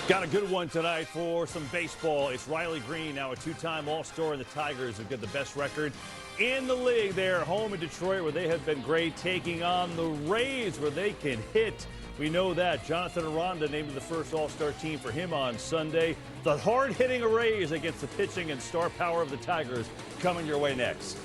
Got a good one tonight for some baseball. It's Riley Green, now a two-time All-Star, and the Tigers have got the best record in the league. They're home in Detroit, where they have been great, taking on the Rays, where they can hit. We know that. Jonathan Aranda named the first All-Star team for him on Sunday. The hard-hitting Rays against the pitching and star power of the Tigers coming your way next.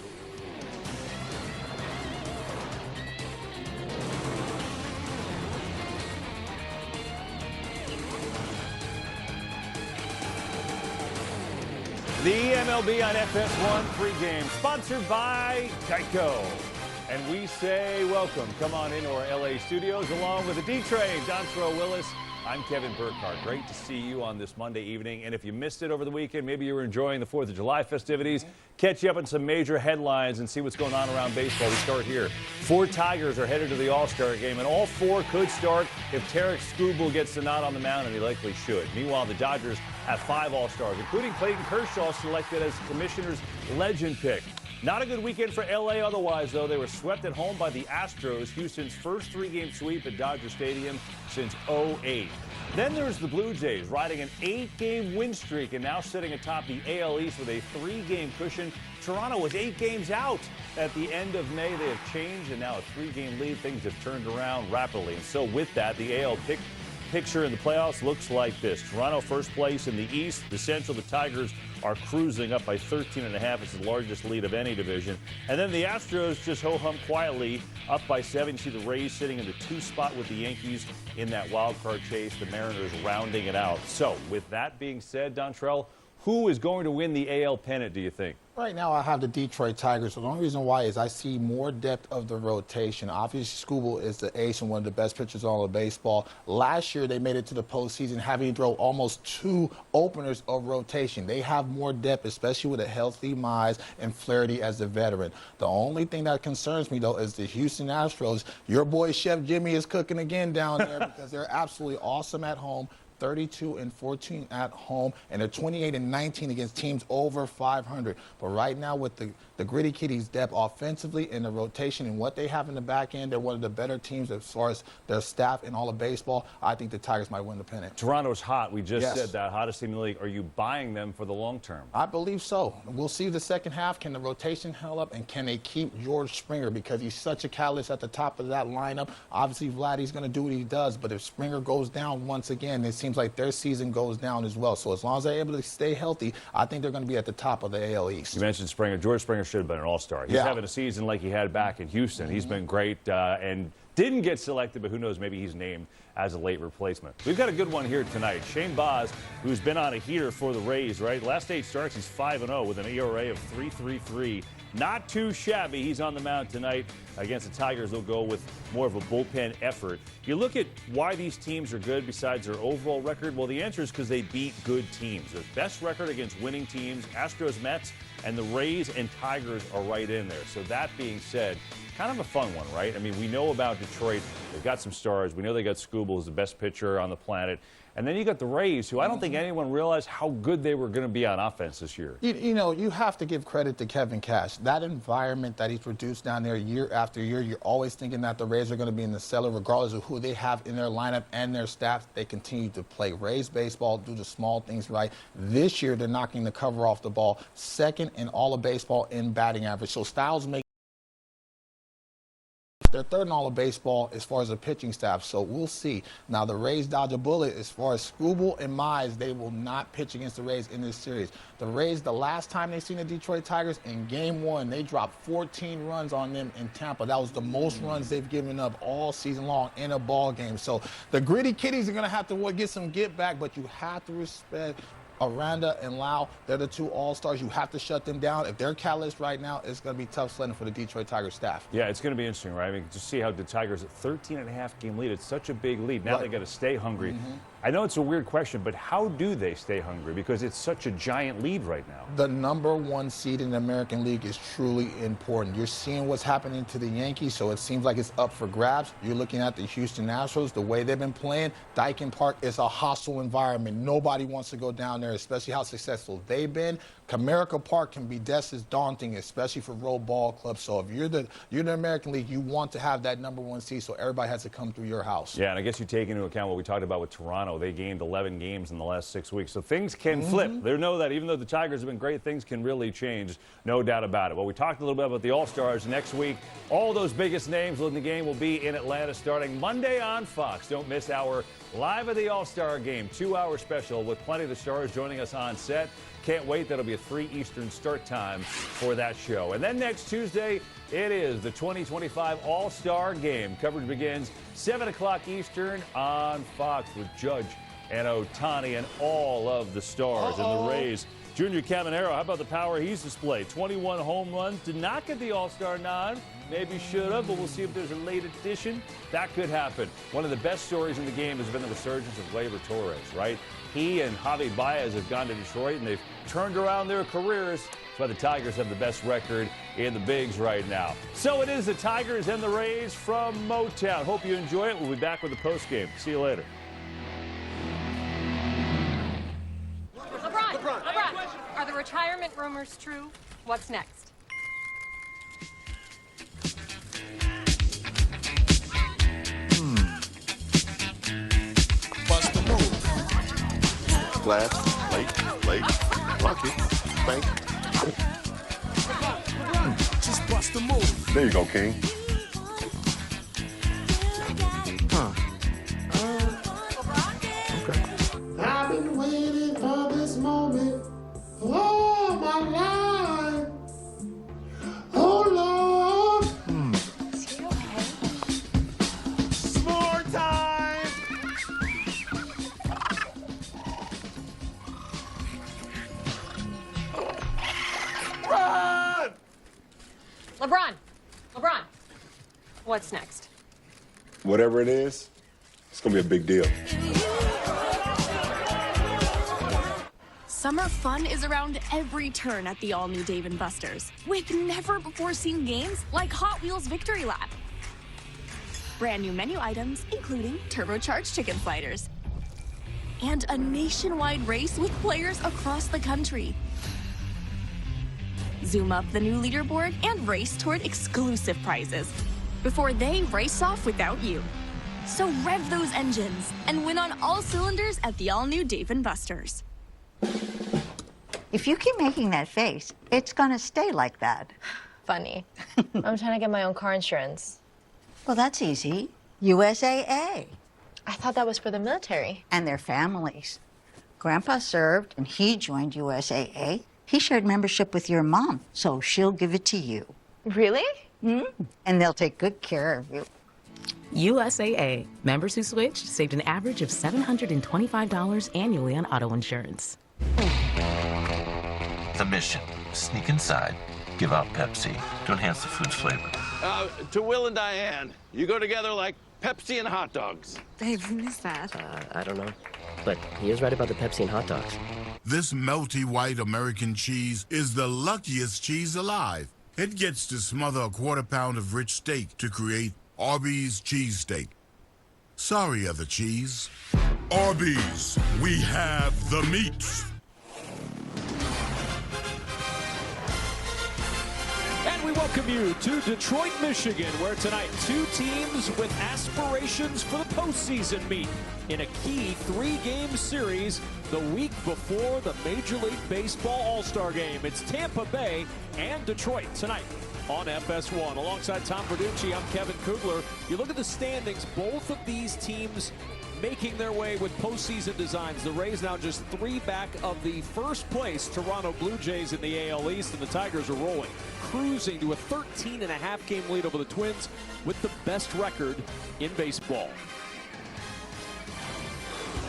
The MLB on FS1 pregame, sponsored by Geico. And we say welcome. Come on into our LA studios along with the D-Train, Dontrell Willis. I'm Kevin Burkhardt. Great to see you on this Monday evening. And if you missed it over the weekend, maybe you were enjoying the 4th of July festivities, catch you up on some major headlines and see what's going on around baseball. We start here. 4 Tigers are headed to the All-Star game, and all 4 could start if Tarek Skubal gets the nod on the mound, and he likely should. Meanwhile, the Dodgers have 5 All-Stars, including Clayton Kershaw, selected as Commissioner's Legend pick. Not a good weekend for L.A. otherwise, though. They were swept at home by the Astros, Houston's first 3-game sweep at Dodger Stadium since '08. Then there's the Blue Jays, riding an 8-game win streak and now sitting atop the AL East with a 3-game cushion. Toronto was 8 games out at the end of May. They have changed, and now a 3-game lead. Things have turned around rapidly. And so with that, the AL picture in the playoffs looks like this. Toronto first place in the East. The Central, the Tigers are cruising up by 13.5. It's the largest lead of any division. And then the Astros just ho-hum quietly up by 7. You see the Rays sitting in the 2 spot with the Yankees in that wild card chase. The Mariners rounding it out. So with that being said, Dontrell, who is going to win the AL pennant, do you think? Right now, I have the Detroit Tigers. The only reason why is I see more depth of the rotation. Obviously, Skubal is the ace and one of the best pitchers in all of baseball. Last year, they made it to the postseason, having to throw almost 2 openers of rotation. They have more depth, especially with a healthy Mize and Flaherty as a veteran. The only thing that concerns me, though, is the Houston Astros. Your boy, Chef Jimmy, is cooking again down there because they're absolutely awesome at home. 32-14 at home, and they're 28-19 against teams over 500. But right now, with the Gritty Kitties' depth offensively in the rotation and what they have in the back end, they're one of the better teams as far as their staff in all of baseball. I think the Tigers might win the pennant. Toronto's hot. We just said that. Hottest team in the league. Are you buying them for the long term? I believe so. We'll see the second half. Can the rotation hold up, and can they keep George Springer, because he's such a catalyst at the top of that lineup? Obviously, Vladdy's going to do what he does, but if Springer goes down once again, it seems like their season goes down as well. So as long as they're able to stay healthy, I think they're going to be at the top of the AL East. You mentioned Springer. George Springer should have been an All-Star. He's having a season like he had back in Houston. He's been great and didn't get selected, but who knows, maybe he's named as a late replacement. We've got a good one here tonight. Shane Baz, who's been on a heater for the Rays, right? Last 8 starts, he's 5-0 with an ERA of 3.33. Not too shabby. He's on the mound tonight against the Tigers. They'll go with more of a bullpen effort. You look at why these teams are good besides their overall record. Well, the answer is because they beat good teams. Their best record against winning teams, Astros, Mets, and the Rays and Tigers are right in there. So that being said, kind of a fun one, right? I mean, we know about Detroit. They've got some stars. We know they got Skubal, who's the best pitcher on the planet. And then you got the Rays, who I don't think anyone realized how good they were going to be on offense this year. You know, you have to give credit to Kevin Cash. That environment that he's produced down there year after year, you're always thinking that the Rays are going to be in the cellar regardless of who they have in their lineup and their staff. They continue to play Rays baseball, do the small things right. This year, they're knocking the cover off the ball, second in all of baseball in batting average. So Styles makes they're third in all of baseball as far as the pitching staff, so we'll see. Now, the Rays dodge a bullet as far as Skubal and Mize. They will not pitch against the Rays in this series. The Rays, the last time they seen the Detroit Tigers, in Game 1, they dropped 14 runs on them in Tampa. That was the most runs they've given up all season long in a ball game. So the Gritty Kitties are going to have to get some get back, but you have to respect Aranda and Lau. They're the 2 All-Stars. You have to shut them down. If they're catalyst right now, it's going to be tough sledding for the Detroit Tigers staff. Yeah, it's going to be interesting, right? I mean, to see how the Tigers at 13.5 game lead. It's such a big lead. Now they got to stay hungry. I know it's a weird question, but how do they stay hungry? Because it's such a giant lead right now. The #1 seed in the American League is truly important. You're seeing what's happening to the Yankees, so it seems like it's up for grabs. You're looking at the Houston Astros, the way they've been playing. Daikin Park is a hostile environment. Nobody wants to go down there, especially how successful they've been. Comerica Park can be just as daunting, especially for road ball clubs. So if you're the American League, you want to have that #1 seed, so everybody has to come through your house. Yeah, and I guess you take into account what we talked about with Toronto. Toronto. They gained 11 games in the last 6 weeks. So things can flip. They know that even though the Tigers have been great, things can really change. No doubt about it. Well, we talked a little bit about the All-Stars next week. All those biggest names in the game will be in Atlanta starting Monday on Fox. Don't miss our Live at the All-Star Game 2-hour special with plenty of the stars joining us on set. Can't wait. That'll be a 3 Eastern start time for that show. And then next Tuesday, it is the 2025 All-Star Game. Coverage begins 7 o'clock Eastern on Fox with Judge and Ohtani and all of the stars. And the Rays, Junior Caminero, how about the power he's displayed? 21 home runs. Did not get the All-Star nod. Maybe should have, but we'll see if there's a late addition. That could happen. One of the best stories in the game has been the resurgence of Gleyber Torres, right? He and Javi Baez have gone to Detroit, and they've turned around their careers. That's why the Tigers have the best record in the bigs right now. So it is the Tigers and the Rays from Motown. Hope you enjoy it. We'll be back with the postgame. See you later. LeBron, are the retirement rumors true? What's next? Bust the move. Glass, late, bucket, bank. Just bust the move. There you go, King. I've been waiting for this moment all my life. Oh, Lord. Is he okay? S'more time! Run! LeBron, what's next? Whatever it is, it's gonna be a big deal. Summer fun is around every turn at the all-new Dave & Buster's, with never-before-seen games like Hot Wheels Victory Lap. Brand new menu items, including turbocharged chicken sliders, and a nationwide race with players across the country. Zoom up the new leaderboard and race toward exclusive prizes before they race off without you. So rev those engines and win on all cylinders at the all-new Dave & Buster's. If you keep making that face, it's gonna stay like that. Funny. I'm trying to get my own car insurance. Well, that's easy. USAA. I thought that was for the military. And their families. Grandpa served, and he joined USAA. He shared membership with your mom, so she'll give it to you. Really? And they'll take good care of you. USAA. Members who switched saved an average of $725 annually on auto insurance. The mission, sneak inside, give out Pepsi to enhance the food's flavor. To Will and Diane, you go together like Pepsi and hot dogs. Babe, who is that? I don't know, but he is right about the Pepsi and hot dogs. This melty white American cheese is the luckiest cheese alive. It gets to smother a quarter pound of rich steak to create Arby's cheesesteak. Sorry, other cheese. Arby's, we have the meat. And we welcome you to Detroit, Michigan, where tonight 2 teams with aspirations for the postseason meet in a key 3-game series the week before the Major League Baseball All-Star Game. It's Tampa Bay and Detroit tonight on FS1. Alongside Tom Verducci, I'm Kevin Kugler. You look at the standings, both of these teams making their way with postseason designs. The Rays now just 3 back of the first place Toronto Blue Jays in the AL East, and the Tigers are rolling, cruising to a 13.5 game lead over the Twins with the best record in baseball.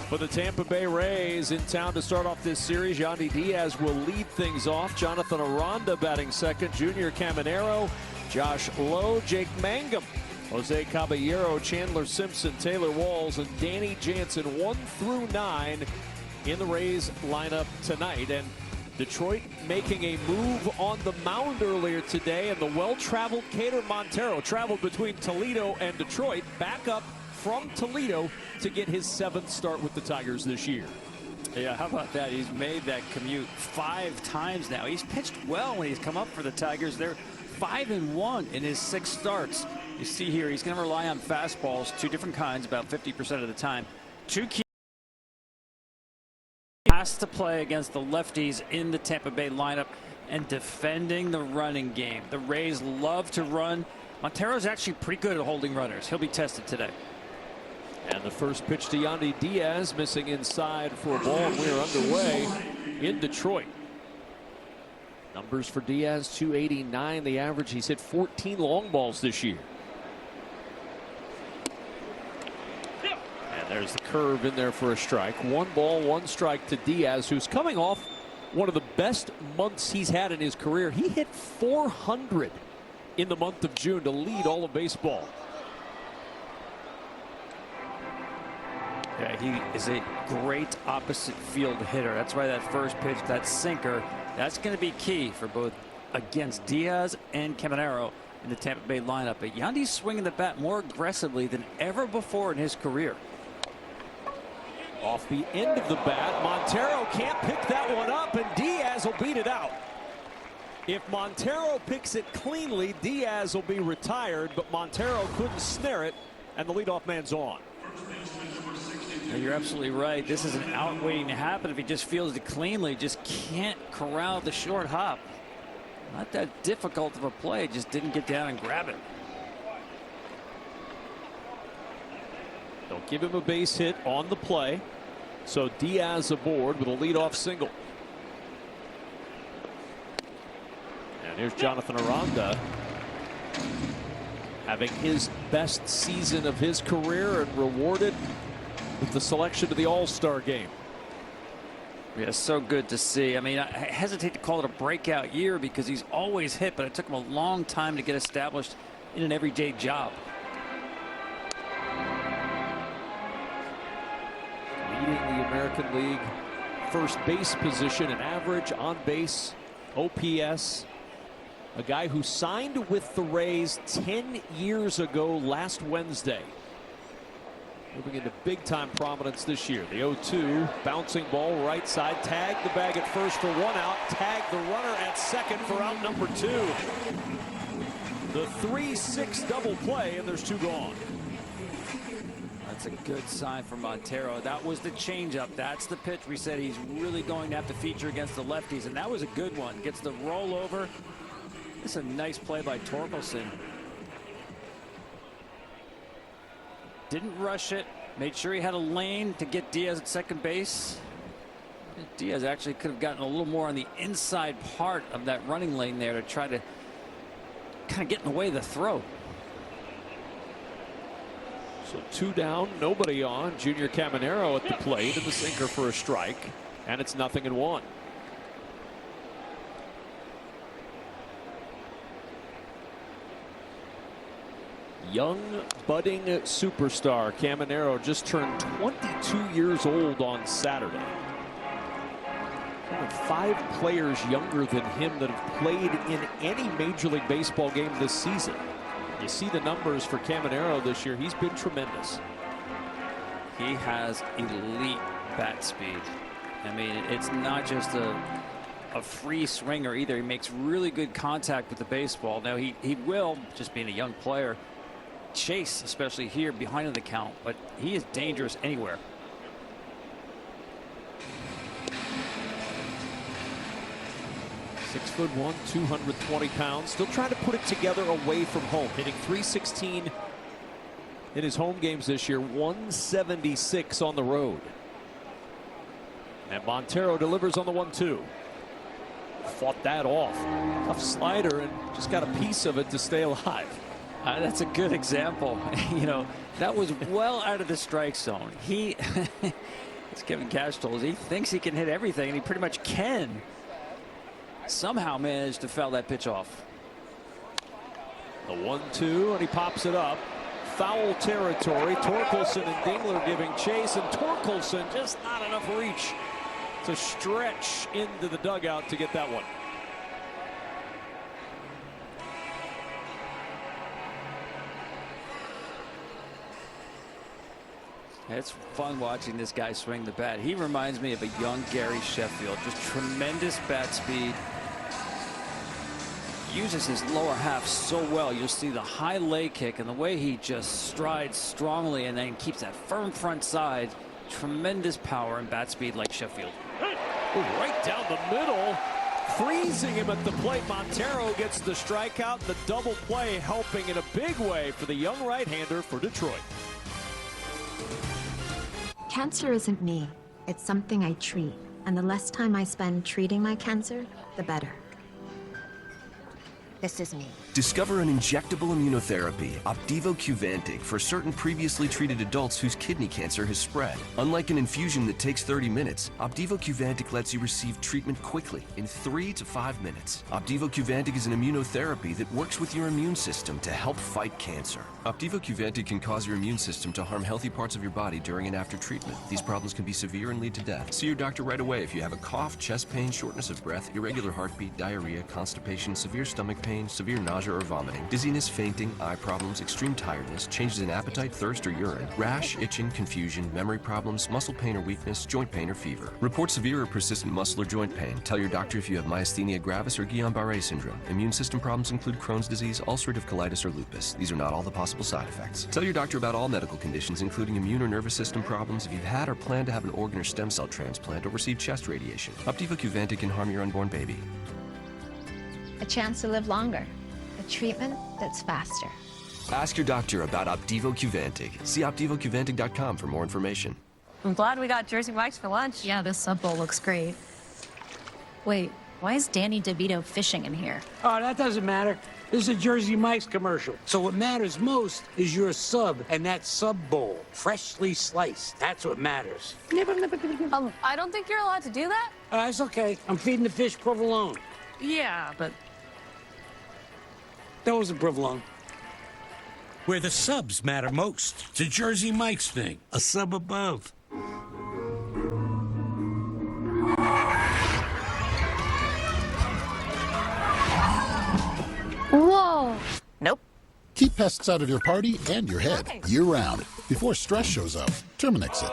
For the Tampa Bay Rays in town to start off this series, Yandy Diaz will lead things off. Jonathan Aranda batting second. Junior Caminero, Josh Lowe, Jake Mangum, Jose Caballero, Chandler Simpson, Taylor Walls, and Danny Jansen 1 through 9 in the Rays lineup tonight. And Detroit making a move on the mound earlier today, and the well-traveled Cater Montero traveled between Toledo and Detroit, back up from Toledo to get his 7th start with the Tigers this year. Yeah, how about that? He's made that commute 5 times now. He's pitched well when he's come up for the Tigers. They're 5-1 in his 6 starts. You see here, he's going to rely on fastballs, 2 different kinds, about 50% of the time. 2 key has to play against the lefties in the Tampa Bay lineup and defending the running game. The Rays love to run. Montero's actually pretty good at holding runners. He'll be tested today. And the first pitch to Yandy Diaz, missing inside for a ball. We're underway in Detroit. Numbers for Diaz, 289 the average. He's hit 14 long balls this year. And there's the curve in there for a strike. 1 ball, 1 strike to Diaz, who's coming off one of the best months he's had in his career. He hit 400 in the month of June to lead all of baseball. Yeah, he is a great opposite field hitter. That's why that first pitch, that sinker, that's going to be key for both against Diaz and Caminero in the Tampa Bay lineup. But Yandy's swinging the bat more aggressively than ever before in his career. Off the end of the bat, Montero can't pick that one up, and Diaz will beat it out. If Montero picks it cleanly, Diaz will be retired, but Montero couldn't snare it, and the leadoff man's on. Yeah, you're absolutely right. This is an out waiting to happen if he just fields it cleanly. Just can't corral the short hop. Not that difficult of a play. Just didn't get down and grab it. They'll give him a base hit on the play. So Diaz aboard with a leadoff single. And here's Jonathan Aranda having his best season of his career and rewarded with the selection to the All-Star game. Yeah, so good to see. I mean, I hesitate to call it a breakout year because he's always hit, but it took him a long time to get established in an everyday job. Leading the American League first base position in average, on base, OPS. A guy who signed with the Rays 10 years ago last Wednesday. Moving into big time prominence this year. The 0-2 bouncing ball right side. Tag the bag at first for 1 out. Tag the runner at second for out number 2. The 3-6 double play, and there's 2 gone. That's a good sign for Montero. That was the changeup. That's the pitch we said he's really going to have to feature against the lefties, and that was a good one. Gets the rollover. It's a nice play by Torkelson. Didn't rush it. Made sure he had a lane to get Diaz at second base. Diaz actually could have gotten a little more on the inside part of that running lane there to try to kind of get in the way of the throw. So 2 down, nobody on. Junior Caminero at the plate and the sinker for a strike. And it's 0-1. Young budding superstar Caminero just turned 22 years old on Saturday. Only 5 players younger than him that have played in any Major League Baseball game this season. You see the numbers for Caminero this year. He's been tremendous. He has elite bat speed. I mean, it's not just a free swinger either. He makes really good contact with the baseball. Now he will, just being a young player, chase, especially here behind the count, but he is dangerous anywhere. .6'1", 220 pounds. Still trying to put it together away from home. Hitting .316 in his home games this year. .176 on the road. And Montero delivers on the 1-2. Fought that off. Tough slider and just got a piece of it to stay alive. That's a good example. You know, that was well out of the strike zone. He, as Kevin Cash told us, he thinks he can hit everything, and he pretty much can. Somehow managed to foul that pitch off. The 1-2, and he pops it up. Foul territory. Torkelson and Dingler giving chase, and Torkelson just not enough reach to stretch into the dugout to get that one. It's fun watching this guy swing the bat. He reminds me of a young Gary Sheffield. Just tremendous bat speed. Uses his lower half so well. You'll see the high leg kick and the way he just strides strongly and then keeps that firm front side. tremendous power and bat speed like Sheffield. Right down the middle, freezing him at the plate. Montero gets the strikeout, the double play helping in a big way for the young right-hander for Detroit. Cancer isn't me. It's something I treat. And the less time I spend treating my cancer, the better. This is me. Discover an injectable immunotherapy, Opdivo Qvantig, for certain previously treated adults whose kidney cancer has spread. Unlike an infusion that takes 30 minutes, Opdivo Qvantig lets you receive treatment quickly, in 3 to 5 minutes. Opdivo Qvantig is an immunotherapy that works with your immune system to help fight cancer. Opdivo Qvantig can cause your immune system to harm healthy parts of your body during and after treatment. These problems can be severe and lead to death. See your doctor right away if you have a cough, chest pain, shortness of breath, irregular heartbeat, diarrhea, constipation, severe stomach pain, severe nausea or vomiting, dizziness, fainting, eye problems, extreme tiredness, changes in appetite, thirst, or urine, rash, itching, confusion, memory problems, muscle pain or weakness, joint pain or fever. Report severe or persistent muscle or joint pain. Tell your doctor if you have myasthenia gravis or Guillain-Barré syndrome. Immune system problems include Crohn's disease, ulcerative colitis, or lupus. These are not all the possible side effects. Tell your doctor about all medical conditions, including immune or nervous system problems, if you've had or plan to have an organ or stem cell transplant or receive chest radiation. Opdivo Qvantig can harm your unborn baby. A chance to live longer. A treatment that's faster. Ask your doctor about Opdivo Qvantig. See OpdivoQvantig.com for more information. I'm glad we got Jersey Mike's for lunch. Yeah, this sub bowl looks great. Wait, why is Danny DeVito fishing in here? Oh, that doesn't matter. This is a Jersey Mike's commercial. So what matters most is your sub and that sub bowl, freshly sliced. That's what matters. I don't think you're allowed to do that. It's okay. I'm feeding the fish provolone. Yeah, but That wasn't provolone. Where the subs matter most. It's a Jersey Mike's thing. A sub above. whoa. Nope. Keep pests out of your party and your head year-round. Before stress shows up, Terminix it.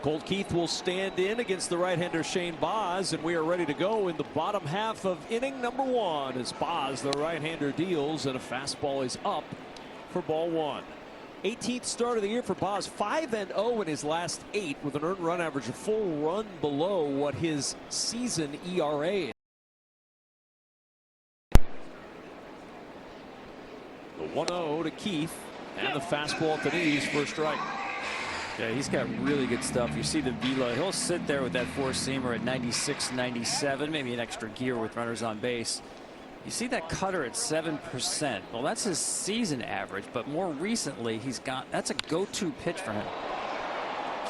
Colt Keith will stand in against the right-hander Shane Baz, and we are ready to go in the bottom half of inning number 1 as Baz, the right-hander, deals, and a fastball is up for ball 1. 18th start of the year for Baz, 5-0 in his last 8 with an earned run average, a full run below what his season ERA is. The 1-0 to Keith, and the fastball at the knees for a strike. Yeah, he's got really good stuff. You see the velo. He'll sit there with that four-seamer at 96, 97, maybe an extra gear with runners on base. You see that cutter at 7%. Well, that's his season average, but more recently, that's a go-to pitch for him.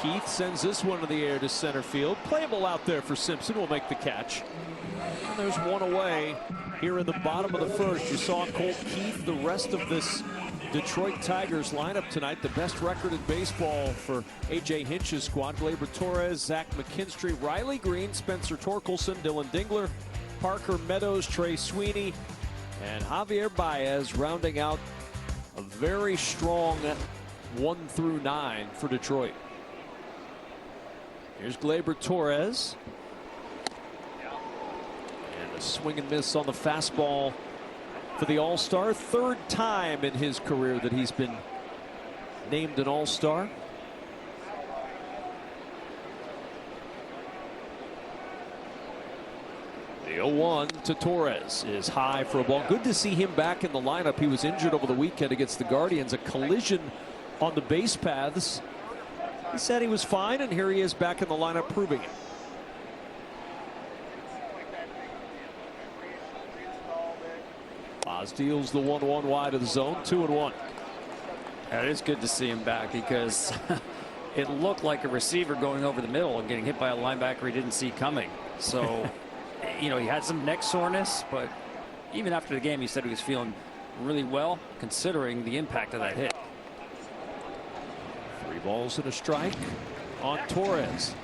Keith sends this one to the air to center field. Playable out there for Simpson. Will make the catch. And there's one away here in the bottom of the first. You saw Colt Keith, the rest of this Detroit Tigers lineup tonight. The best record in baseball for A.J. Hinch's squad. Gleyber Torres, Zach McKinstry, Riley Green, Spencer Torkelson, Dylan Dingler, Parker Meadows, Trey Sweeney, and Javier Baez rounding out a very strong 1 through 9 for Detroit. Here's Gleyber Torres. And a swing and miss on the fastball for the All-Star. 3rd time in his career that he's been named an All-Star. The 0-1 to Torres is high for a ball. Good to see him back in the lineup. He was injured over the weekend against the Guardians. A collision on the base paths. He said he was fine, and here he is back in the lineup proving it. Baz deals the 1-1 wide of the zone, 2-1. It is good to see him back because it looked like a receiver going over the middle and getting hit by a linebacker he didn't see coming. So, you know, he had some neck soreness, but even after the game, he said he was feeling really well considering the impact of that hit. 3 balls and a strike on Torres.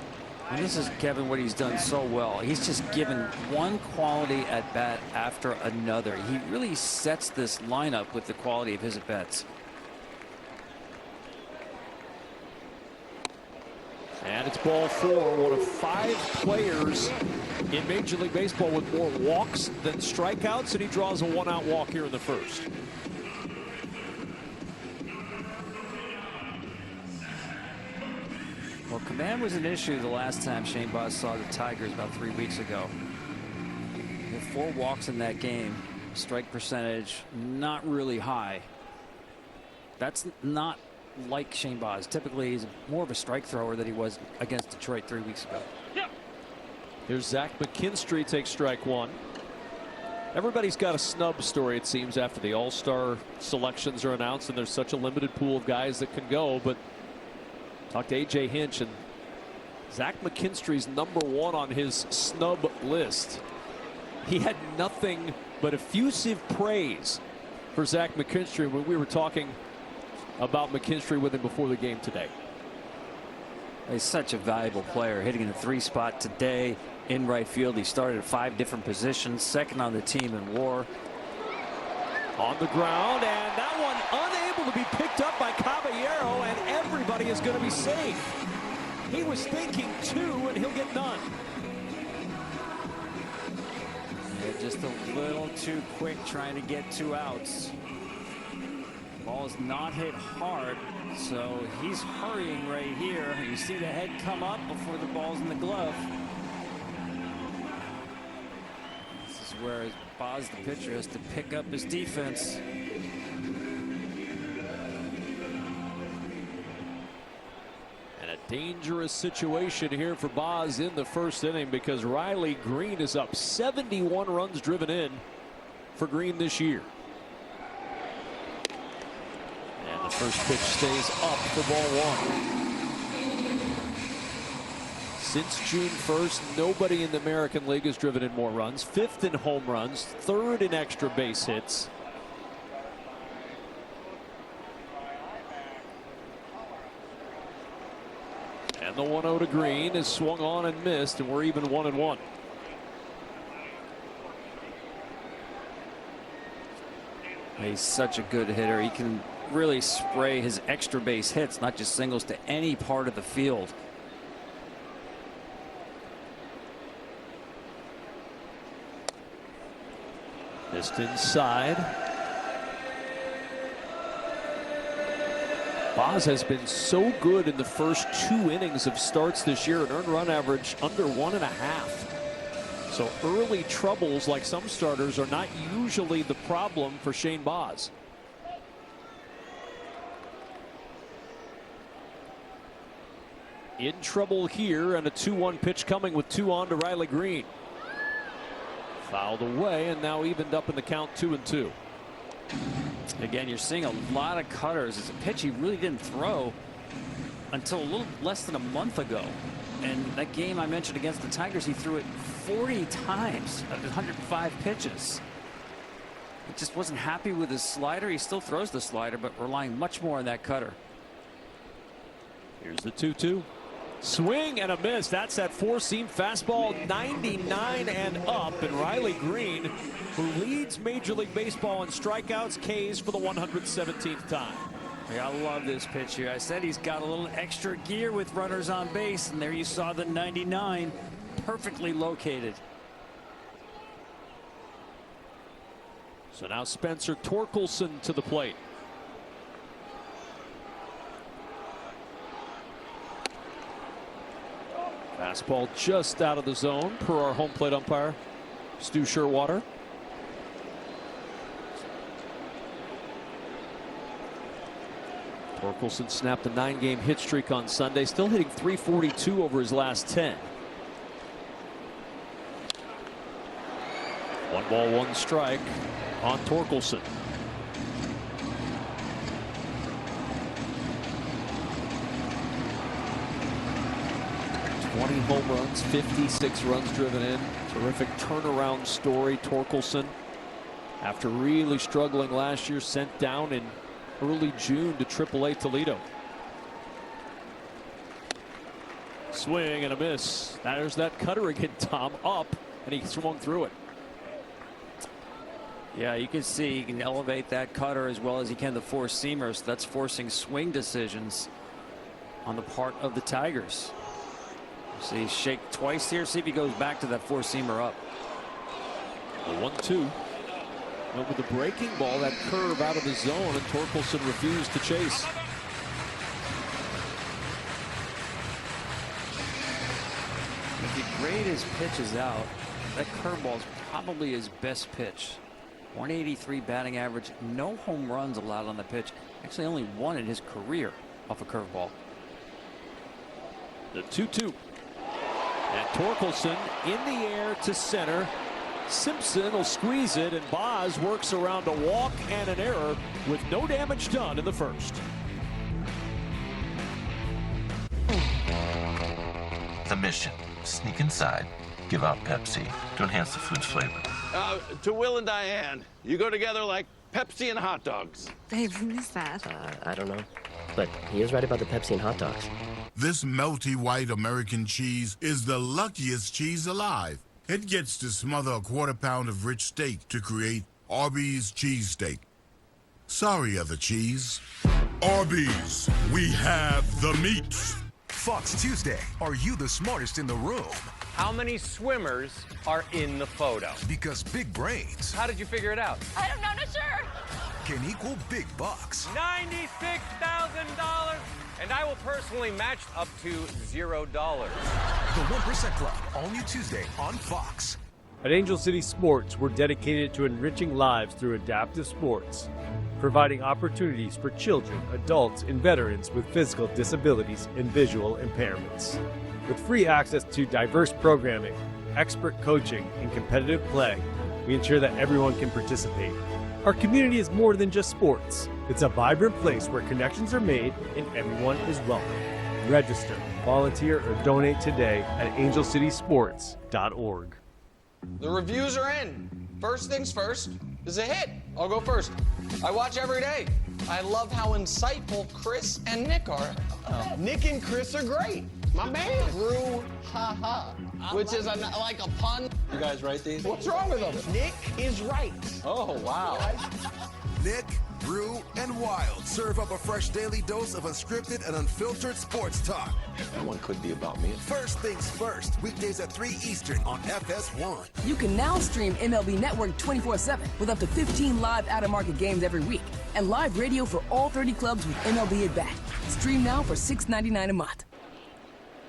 And this is, Kevin, what he's done so well. He's just given one quality at bat after another. He really sets this lineup with the quality of his at bats. And it's ball 4. One of 5 players in Major League Baseball with more walks than strikeouts, and he draws a 1-out walk here in the first. Well, Command was an issue the last time Shane Baz saw the Tigers about 3 weeks ago. He had 4 walks in that game. Strike percentage not really high. That's not like Shane Baz. Typically, he's more of a strike thrower than he was against Detroit 3 weeks ago. Here's Zach McKinstry takes strike 1. Everybody's got a snub story, it seems, after the All-Star selections are announced, and there's such a limited pool of guys that can go. But talk to A.J. Hinch, and Zach McKinstry's #1 on his snub list. He had nothing but effusive praise for Zach McKinstry when we were talking about McKinstry with him before the game today. He's such a valuable player, hitting in the 3 spot today in right field. He started at 5 different positions, second on the team in WAR. On the ground, and that one unable to be picked up by Caballero, and everybody is going to be safe. He was thinking 2, and he'll get none. Yeah, just a little too quick trying to get 2 outs. Ball is not hit hard, so he's hurrying right here. You see the head come up before the ball's in the glove. This is where Baz, the pitcher, has to pick up his defense. And a dangerous situation here for Baz in the first inning, because Riley Green is up 71 runs driven in for Green this year. And the first pitch stays up for ball 1. Since June 1st, nobody in the American League has driven in more runs. 5th in home runs, 3rd in extra base hits. And the 1-0 to Green is swung on and missed, and we're even 1-1. He's such a good hitter. He can really spray his extra base hits, not just singles, to any part of the field. Missed inside. Baz has been so good in the first 2 innings of starts this year, an earned run average under 1.5. So early troubles, like some starters, are not usually the problem for Shane Baz. In trouble here, and a 2-1 pitch coming with 2 on to Riley Green. Fouled away, and now evened up in the count, 2-2. Again, you're seeing a lot of cutters. It's a pitch he really didn't throw until a little less than a month ago. And that game I mentioned against the Tigers, he threw it 40 times at 105 pitches. He just wasn't happy with his slider. He still throws the slider, but relying much more on that cutter. Here's the 2-2. Swing and a miss. That's that 4-seam fastball, 99 and up. And Riley Green, who leads Major League Baseball in strikeouts, Ks for the 117th time. I love this pitch here. I said he's got a little extra gear with runners on base, and there you saw the 99 perfectly located. So now Spencer Torkelson to the plate. Fastball just out of the zone per our home plate umpire, Stu Sherwater. Torkelson snapped a 9-game hit streak on Sunday, still hitting .342 over his last 10. 1 ball, 1 strike on Torkelson. 20 home runs, 56 runs driven in. Terrific turnaround story. Torkelson, after really struggling last year, sent down in early June to AAA Toledo. Swing and a miss. There's that cutter again, Tom, up, and he swung through it. Yeah, you can see he can elevate that cutter as well as he can the 4-seamers. So that's forcing swing decisions on the part of the Tigers. See, shake twice here. See if he goes back to that 4-seamer up. The 1-2. Went with the breaking ball, that curve out of the zone, and Torkelson refused to chase. If you grade his pitches out, that curveball is probably his best pitch. 183 batting average, no home runs allowed on the pitch. Actually, only one in his career off a curveball. The 2-2. And Torkelson in the air to center. Simpson will squeeze it, and Boz works around a walk and an error with no damage done in the first. The mission: sneak inside, give out Pepsi to enhance the food's flavor. To Will and Diane, you go together like Pepsi and hot dogs. Babe, who is that? I don't know. But he is right about the Pepsi and hot dogs. This melty white American cheese is the luckiest cheese alive. It gets to smother a quarter pound of rich steak to create Arby's cheesesteak. Sorry, other cheese. Arby's, we have the meats. Fox Tuesday, are you the smartest in the room? How many swimmers are in the photo? Because big brains. How did you figure it out? I don't know, not sure. Can equal big bucks. $96,000, and I will personally match up to $0. The 1% Club, all new Tuesday on Fox. At Angel City Sports, we're dedicated to enriching lives through adaptive sports, providing opportunities for children, adults, and veterans with physical disabilities and visual impairments. With free access to diverse programming, expert coaching, and competitive play, we ensure that everyone can participate. Our community is more than just sports. It's a vibrant place where connections are made and everyone is welcome. Register, volunteer, or donate today at angelcitysports.org. The reviews are in. First things first is a hit. I'll go first. I watch every day. I love how insightful Chris and Nick are. Nick and Chris are great. My man grew ha-ha, which is like a pun. You guys write these? What's wrong with them? Nick is right. Oh, wow. Nick, Brew, and Wild serve up a fresh daily dose of unscripted and unfiltered sports talk. That one could be about me. First things first, weekdays at 3 Eastern on FS1. You can now stream MLB Network 24/7 with up to 15 live out-of-market games every week and live radio for all 30 clubs with MLB at Bat. Stream now for $6.99 a month.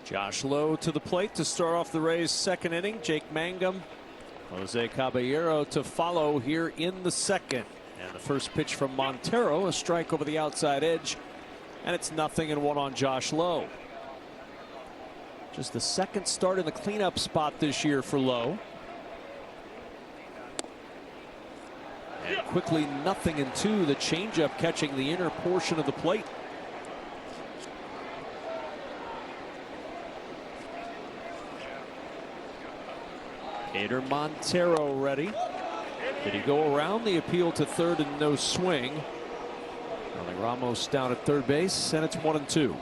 Josh Lowe to the plate to start off the Rays' second inning. Jake Mangum, Jose Caballero to follow here in the second. And the first pitch from Montero, a strike over the outside edge. And it's 0-1 on Josh Lowe. Just the second start in the cleanup spot this year for Lowe. And quickly 0-2. The changeup catching the inner portion of the plate. Hader Montero ready. Did he go around the appeal to third and no swing? Only Ramos down at third base, and it's 1-2.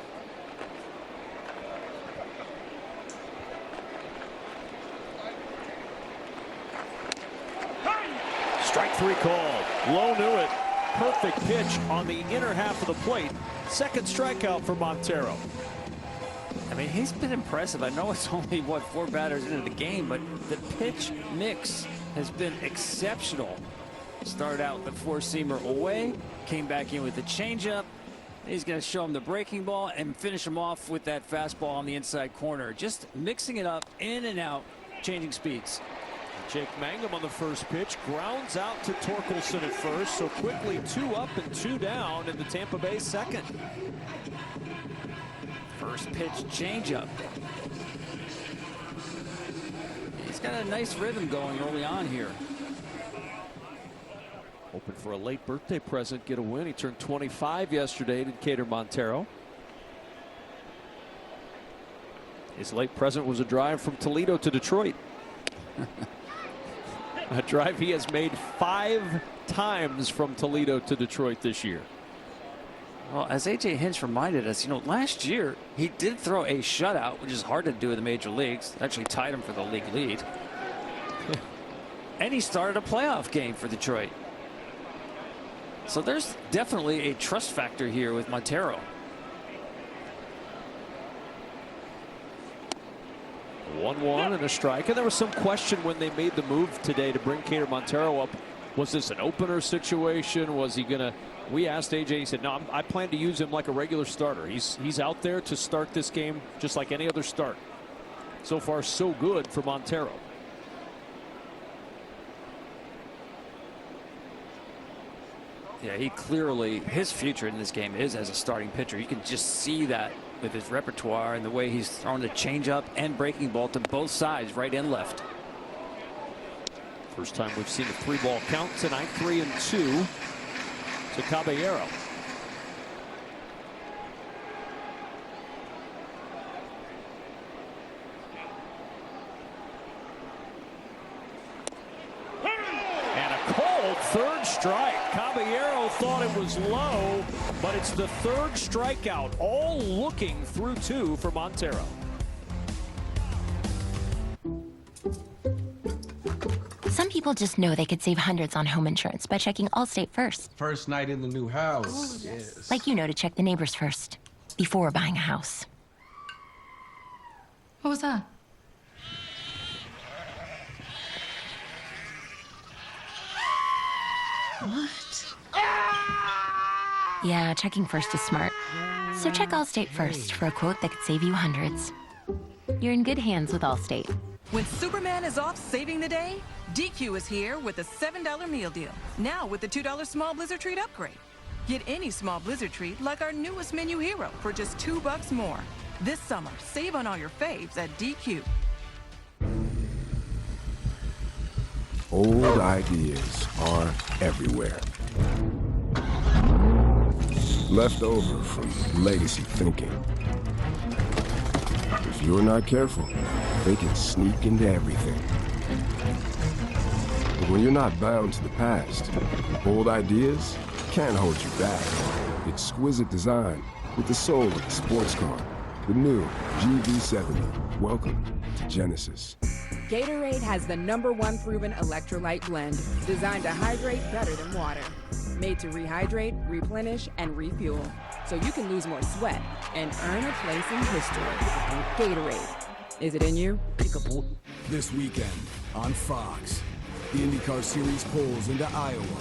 Strike three called. Lowe knew it. Perfect pitch on the inner half of the plate. Second strikeout for Montero. I mean, he's been impressive. I know it's only, 4 batters into the game, but the pitch mix has been exceptional. Started out with the four-seamer away, came back in with the changeup. He's going to show him the breaking ball and finish him off with that fastball on the inside corner. Just mixing it up, in and out, changing speeds. Jake Mangum on the first pitch grounds out to Torkelson at first, so quickly 2 up and 2 down in the Tampa Bay second. First pitch changeup. He's got a nice rhythm going early on here. Hoping for a late birthday present, get a win. He turned 25 yesterday, did Hader Montero. His late present was a drive from Toledo to Detroit. A drive he has made 5 times from Toledo to Detroit this year. Well, as A.J. Hinch reminded us, last year he did throw a shutout, which is hard to do in the major leagues. Actually tied him for the league lead. And he started a playoff game for Detroit. So there's definitely a trust factor here with Montero. 1-1 and a strike, and there was some question when they made the move today to bring Hader Montero up. Was this an opener situation? Was he gonna? We asked AJ. He said, "No, I plan to use him like a regular starter. He's out there to start this game just like any other start." So far, so good for Montero. Yeah, he clearly, his future in this game is as a starting pitcher. You can just see that with his repertoire and the way he's throwing the changeup and breaking ball to both sides, right and left. First time we've seen a 3-ball count tonight, 3-2 to Caballero. And a cold third strike. Caballero thought it was low, but it's the third strikeout, all looking through 2 for Montero. Some people just know they could save hundreds on home insurance by checking Allstate first. First night in the new house. Yes. Like you know to check the neighbors first, before buying a house. What was that? What? Yeah, checking first is smart. So check Allstate first for a quote that could save you hundreds. You're in good hands with Allstate. When Superman is off saving the day, DQ is here with a $7 meal deal. Now with the $2 small Blizzard treat upgrade. Get any small Blizzard treat like our newest menu hero for just $2 more. This summer, save on all your faves at DQ. Old ideas are everywhere. Left over from legacy thinking. If you're not careful, they can sneak into everything. But when you're not bound to the past, old ideas can't hold you back. Exquisite design with the soul of the sports car. The new GV70. Welcome to Genesis. Gatorade has the #1 proven electrolyte blend, designed to hydrate better than water. Made to rehydrate, replenish, and refuel, so you can lose more sweat and earn a place in history. Gatorade. Is it in you? This weekend on Fox, the IndyCar Series pulls into Iowa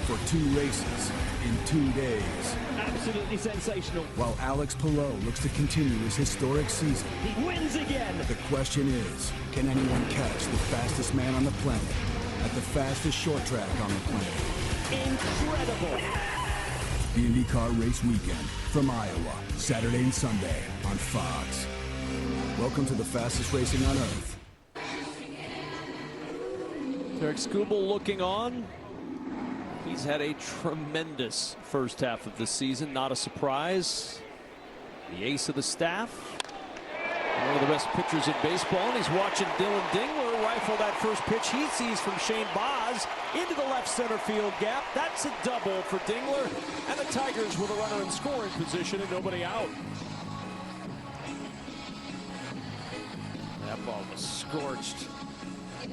for 2 races in 2 days. Absolutely sensational. While Alex Palou looks to continue his historic season. He wins again. The question is, can anyone catch the fastest man on the planet at the fastest short track on the planet? Incredible. The IndyCar Race Weekend from Iowa, Saturday and Sunday on Fox. Welcome to the fastest racing on Earth. Derek Skubal looking on. He's had a tremendous first half of the season, not a surprise. The ace of the staff, one of the best pitchers in baseball, and he's watching Dylan Dingler rifle that first pitch he sees from Shane Baz into the left center field gap. That's a double for Dingler, and the Tigers with a runner in scoring position and nobody out. That ball was scorched.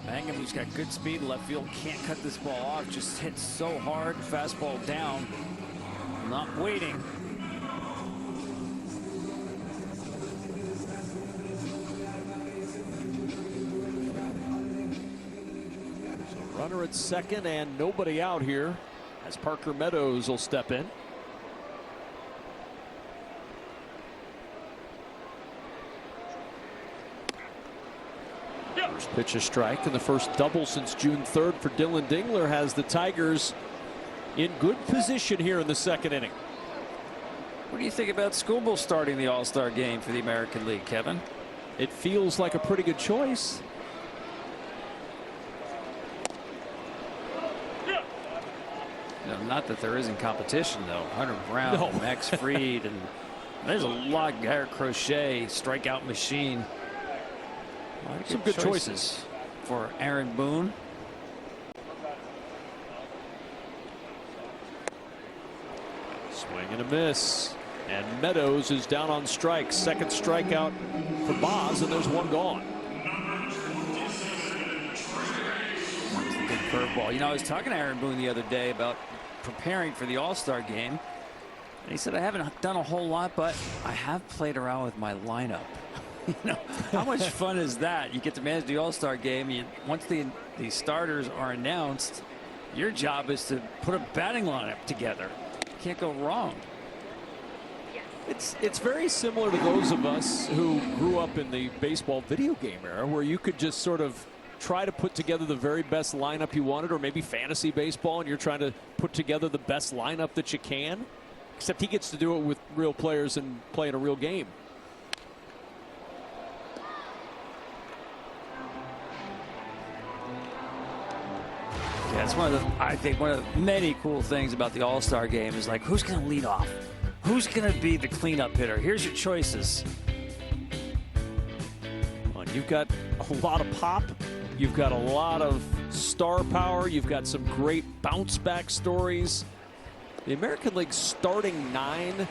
Mangum, who's got good speed, left field, can't cut this ball off. Just hits so hard. Fastball down. Not waiting. So runner at second and nobody out here as Parker Meadows will step in. First pitch a strike, and the first double since June 3rd for Dylan Dingler has the Tigers in good position here in the second inning. What do you think about Skubal starting the All-Star game for the American League, Kevin? It feels like a pretty good choice. No, not that there isn't competition, though. Hunter Brown, No. Max Fried, and there's a lot. Garrett Crochet, strikeout machine. Some good choices for Aaron Boone. Swing and a miss. And Meadows is down on strikes. Second strikeout for Baz, and there's one gone. That's the big curveball. You know, I was talking to Aaron Boone the other day about preparing for the All-Star game. And he said, I haven't done a whole lot, but I have played around with my lineup. You know, how much fun is that? You get to manage the All-Star game. Once the starters are announced, your job is to put a batting lineup together. Can't go wrong. It's very similar to those of us who grew up in the baseball video game era, where you could just sort of try to put together the very best lineup you wanted, or maybe fantasy baseball, and you're trying to put together the best lineup that you can. Except he gets to do it with real players and play in a real game. Yeah, it's I think one of the many cool things about the All-Star game is like, who's going to lead off? Who's going to be the cleanup hitter? Here's your choices. Well, you've got a lot of pop. You've got a lot of star power. You've got some great bounce back stories. The American League starting 9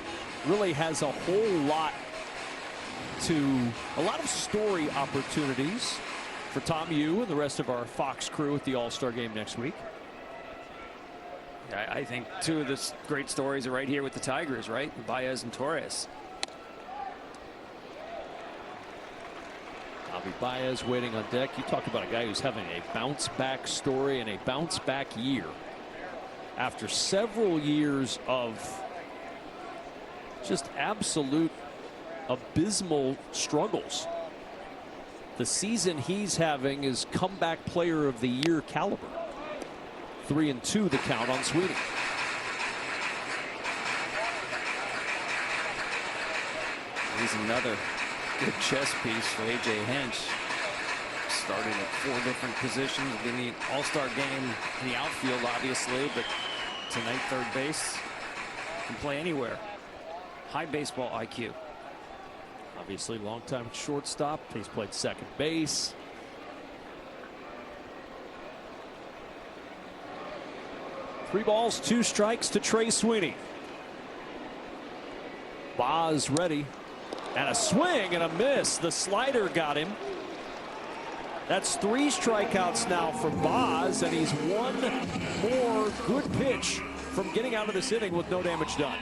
really has a whole lot of story opportunities for Tom Yu and the rest of our Fox crew at the All-Star game next week. I think 2 of the great stories are right here with the Tigers, right? Baez and Torres. Javi Baez waiting on deck. You talk about a guy who's having a bounce back story and a bounce back year after several years of just absolute abysmal struggles. The season he's having is comeback player of the year caliber. 3-2 the count on Sweeney. He's another good chess piece for A.J. Hinch. Starting at 4 different positions in the All-Star game in the outfield, obviously, but tonight third base. Can play anywhere. High baseball IQ. Obviously, long-time shortstop. He's played second base. 3 balls, 2 strikes to Trey Sweeney. Boz ready. And a swing and a miss. The slider got him. That's 3 strikeouts now for Boz, and he's 1 more good pitch from getting out of this inning with no damage done.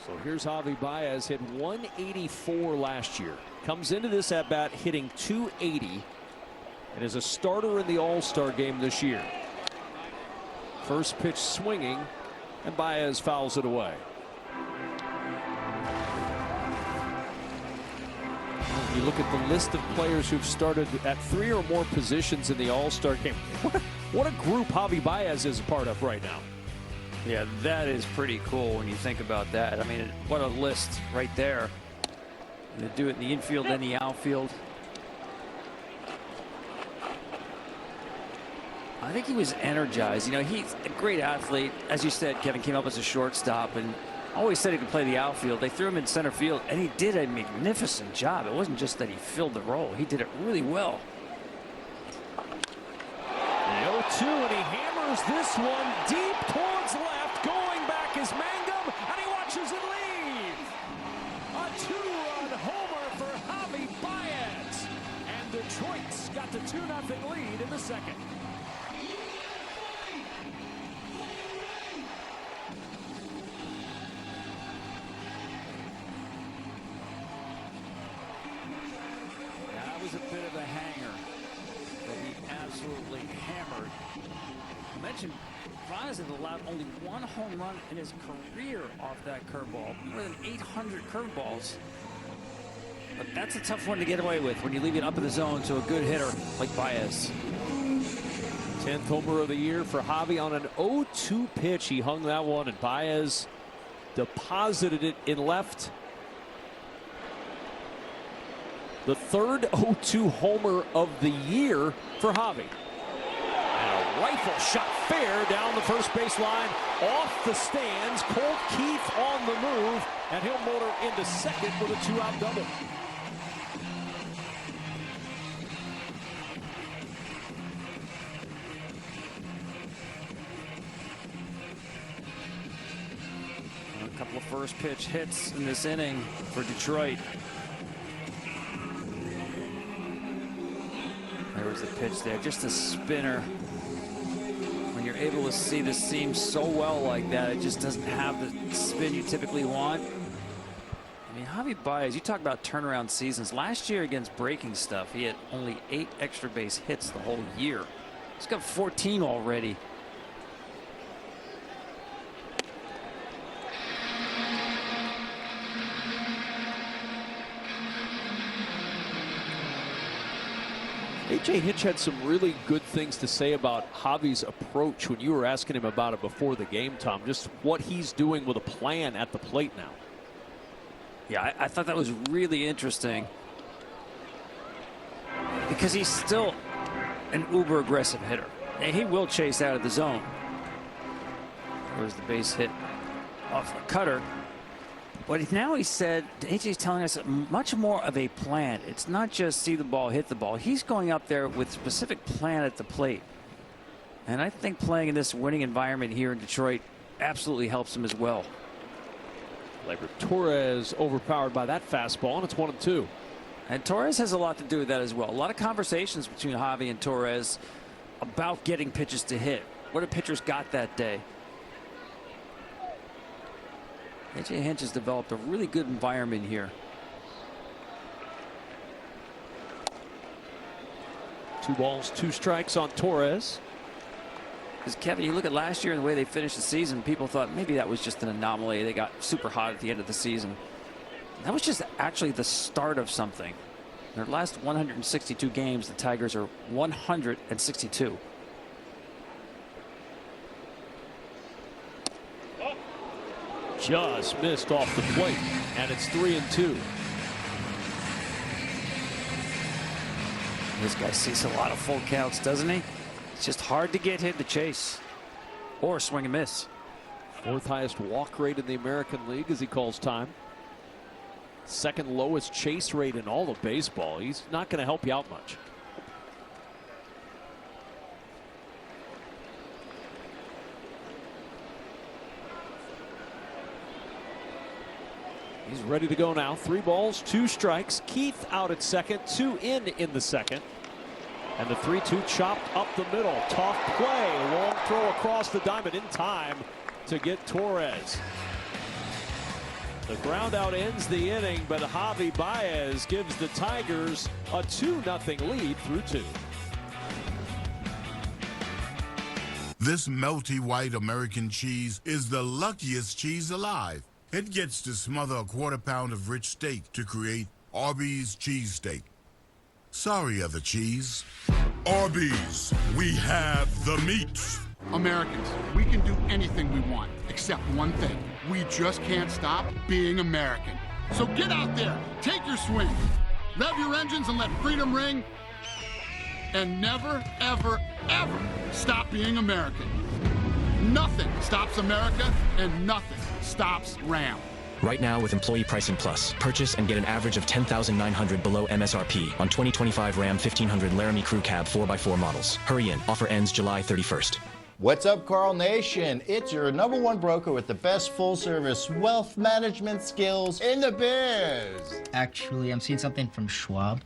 So here's Javi Baez, hit 184 last year. Comes into this at-bat hitting 280 and is a starter in the All-Star game this year. First pitch swinging, and Baez fouls it away. You look at the list of players who've started at 3 or more positions in the All-Star game. What a group Javi Baez is a part of right now. Yeah, that is pretty cool when you think about that. I mean, what a list right there. They do it in the infield and the outfield. I think he was energized. You know, he's a great athlete. As you said, Kevin came up as a shortstop and always said he could play the outfield. They threw him in center field, and he did a magnificent job. It wasn't just that he filled the role. He did it really well. The 0-2, and he hammers this one deep towards left. Going back is Mangum, and he watches it leave. A 2-run homer for Javi Baez. And Detroit's got the 2-0 lead in the second. That was a bit of a hanger, but he absolutely hammered. I mentioned Baez had allowed only 1 home run in his career off that curveball. More than 800 curveballs. But that's a tough one to get away with when you leave it up in the zone to a good hitter like Baez. 10th homer of the year for Javi on an 0-2 pitch. He hung that one, and Baez deposited it in left. The 3rd 0-2 homer of the year for Javi. And a rifle shot fair down the first base line, off the stands. Colt Keith on the move, and he'll motor into second with a 2-out double. A couple of first pitch hits in this inning for Detroit. There was a pitch there, just a spinner. When you're able to see the seam so well like that, it just doesn't have the spin you typically want. I mean, Javi Baez, you talk about turnaround seasons. Last year against breaking stuff, he had only 8 extra base hits the whole year. He's got 14 already. A.J. Hinch had some really good things to say about Javi's approach when you were asking him about it before the game, Tom. Just what he's doing with a plan at the plate now. Yeah, I thought that was really interesting. Because he's still an uber aggressive hitter. And he will chase out of the zone. Where's the base hit off the cutter? But now he said, AJ's telling us much more of a plan. It's not just see the ball, hit the ball. He's going up there with specific plan at the plate. And I think playing in this winning environment here in Detroit absolutely helps him as well. Gleyber Torres overpowered by that fastball, and it's 1-2. And Torres has a lot to do with that as well. A lot of conversations between Javi and Torres about getting pitches to hit. What a pitchers got that day. A.J. Hinch has developed a really good environment here. 2 balls, 2 strikes on Torres. Because Kevin, you look at last year and the way they finished the season, people thought maybe that was just an anomaly. They got super hot at the end of the season. That was just actually the start of something. In their last 162 games, the Tigers are 162. Just missed off the plate, and it's 3-2. This guy sees a lot of full counts, doesn't he? It's just hard to get him to chase or swing and miss. 4th highest walk rate in the American League as he calls time. 2nd lowest chase rate in all of baseball. He's not going to help you out much. He's ready to go now. 3 balls, 2 strikes. Keith out at second, 2 in the second. And the 3-2 chopped up the middle. Tough play. Long throw across the diamond in time to get Torres. The ground out ends the inning, but Javi Baez gives the Tigers a 2-0 lead through 2. This melty white American cheese is the luckiest cheese alive. It gets to smother a 1/4 pound of rich steak to create Arby's cheesesteak. Sorry, other cheese. Arby's, we have the meat. Americans, we can do anything we want, except one thing. We just can't stop being American. So get out there, take your swing, rev your engines and let freedom ring, and never, ever, ever stop being American. Nothing stops America, and nothing stops Ram. Right now with Employee Pricing Plus, purchase and get an average of $10,900 below MSRP on 2025 Ram 1500 Laramie Crew Cab 4x4 models. Hurry in. Offer ends July 31st. What's up, Carl Nation? It's your #1 broker with the best full-service wealth management skills in the biz. Actually, I'm seeing something from Schwab.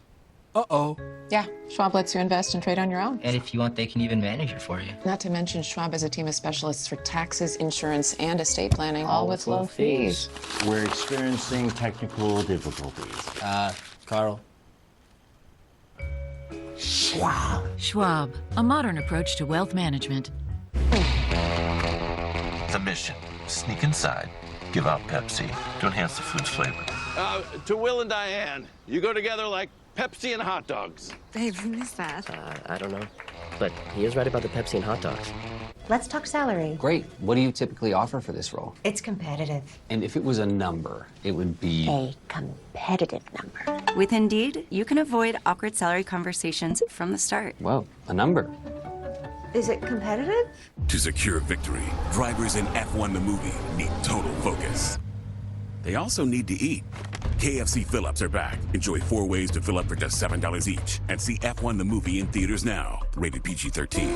Uh-oh. Yeah, Schwab lets you invest and trade on your own. And if you want, they can even manage it for you. Not to mention, Schwab has a team of specialists for taxes, insurance, and estate planning, all with low fees. We're experiencing technical difficulties. Carl? Schwab. Schwab, a modern approach to wealth management. The mission, sneak inside, give out Pepsi to enhance the food's flavor. To Will and Diane, you go together like Pepsi and hot dogs. Babe, who is that? I don't know. But he is right about the Pepsi and hot dogs. Let's talk salary. Great. What do you typically offer for this role? It's competitive. And if it was a number, it would be... A competitive number. With Indeed, you can avoid awkward salary conversations from the start. Whoa, a number. Is it competitive? To secure victory, drivers in F1 the movie need total focus. They also need to eat. KFC fill-ups are back. Enjoy 4 ways to fill up for just $7 each. And see F1 the movie in theaters now. Rated PG-13.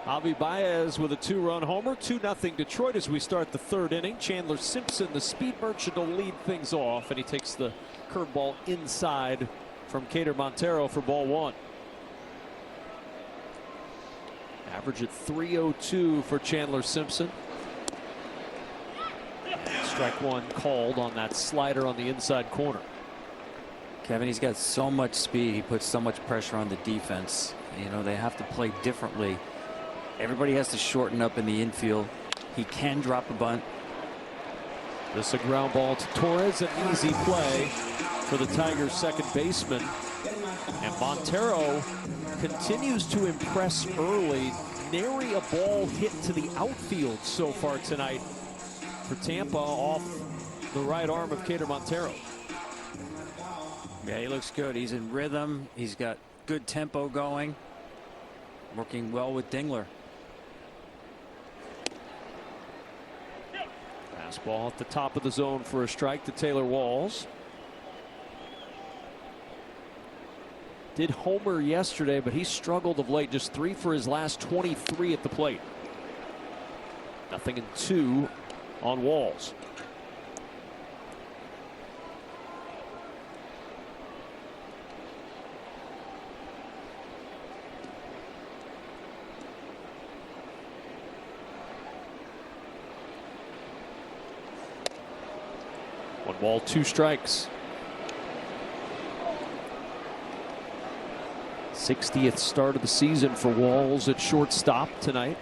Javi Baez with a 2-run homer. 2-0 Detroit as we start the 3rd inning. Chandler Simpson, the speed merchant, will lead things off, and he takes the curveball inside from Cater Montero for ball 1. Average at 302 for Chandler Simpson. Strike 1 called on that slider on the inside corner. Kevin, he's got so much speed. He puts so much pressure on the defense. You know, they have to play differently. Everybody has to shorten up in the infield. He can drop a bunt. This a ground ball to Torres, an easy play for the Tigers' second baseman. And Montero continues to impress early. Nary a ball hit to the outfield so far tonight for Tampa off the right arm of Cater Montero. Yeah, he looks good. He's in rhythm. He's got good tempo going. Working well with Dingler. Fastball at the top of the zone for a strike to Taylor Walls. Did homer yesterday, but he struggled of late. Just 3 for his last 23 at the plate. 0-2 on Walls. One ball, 2 strikes. 60th start of the season for Walls at shortstop tonight.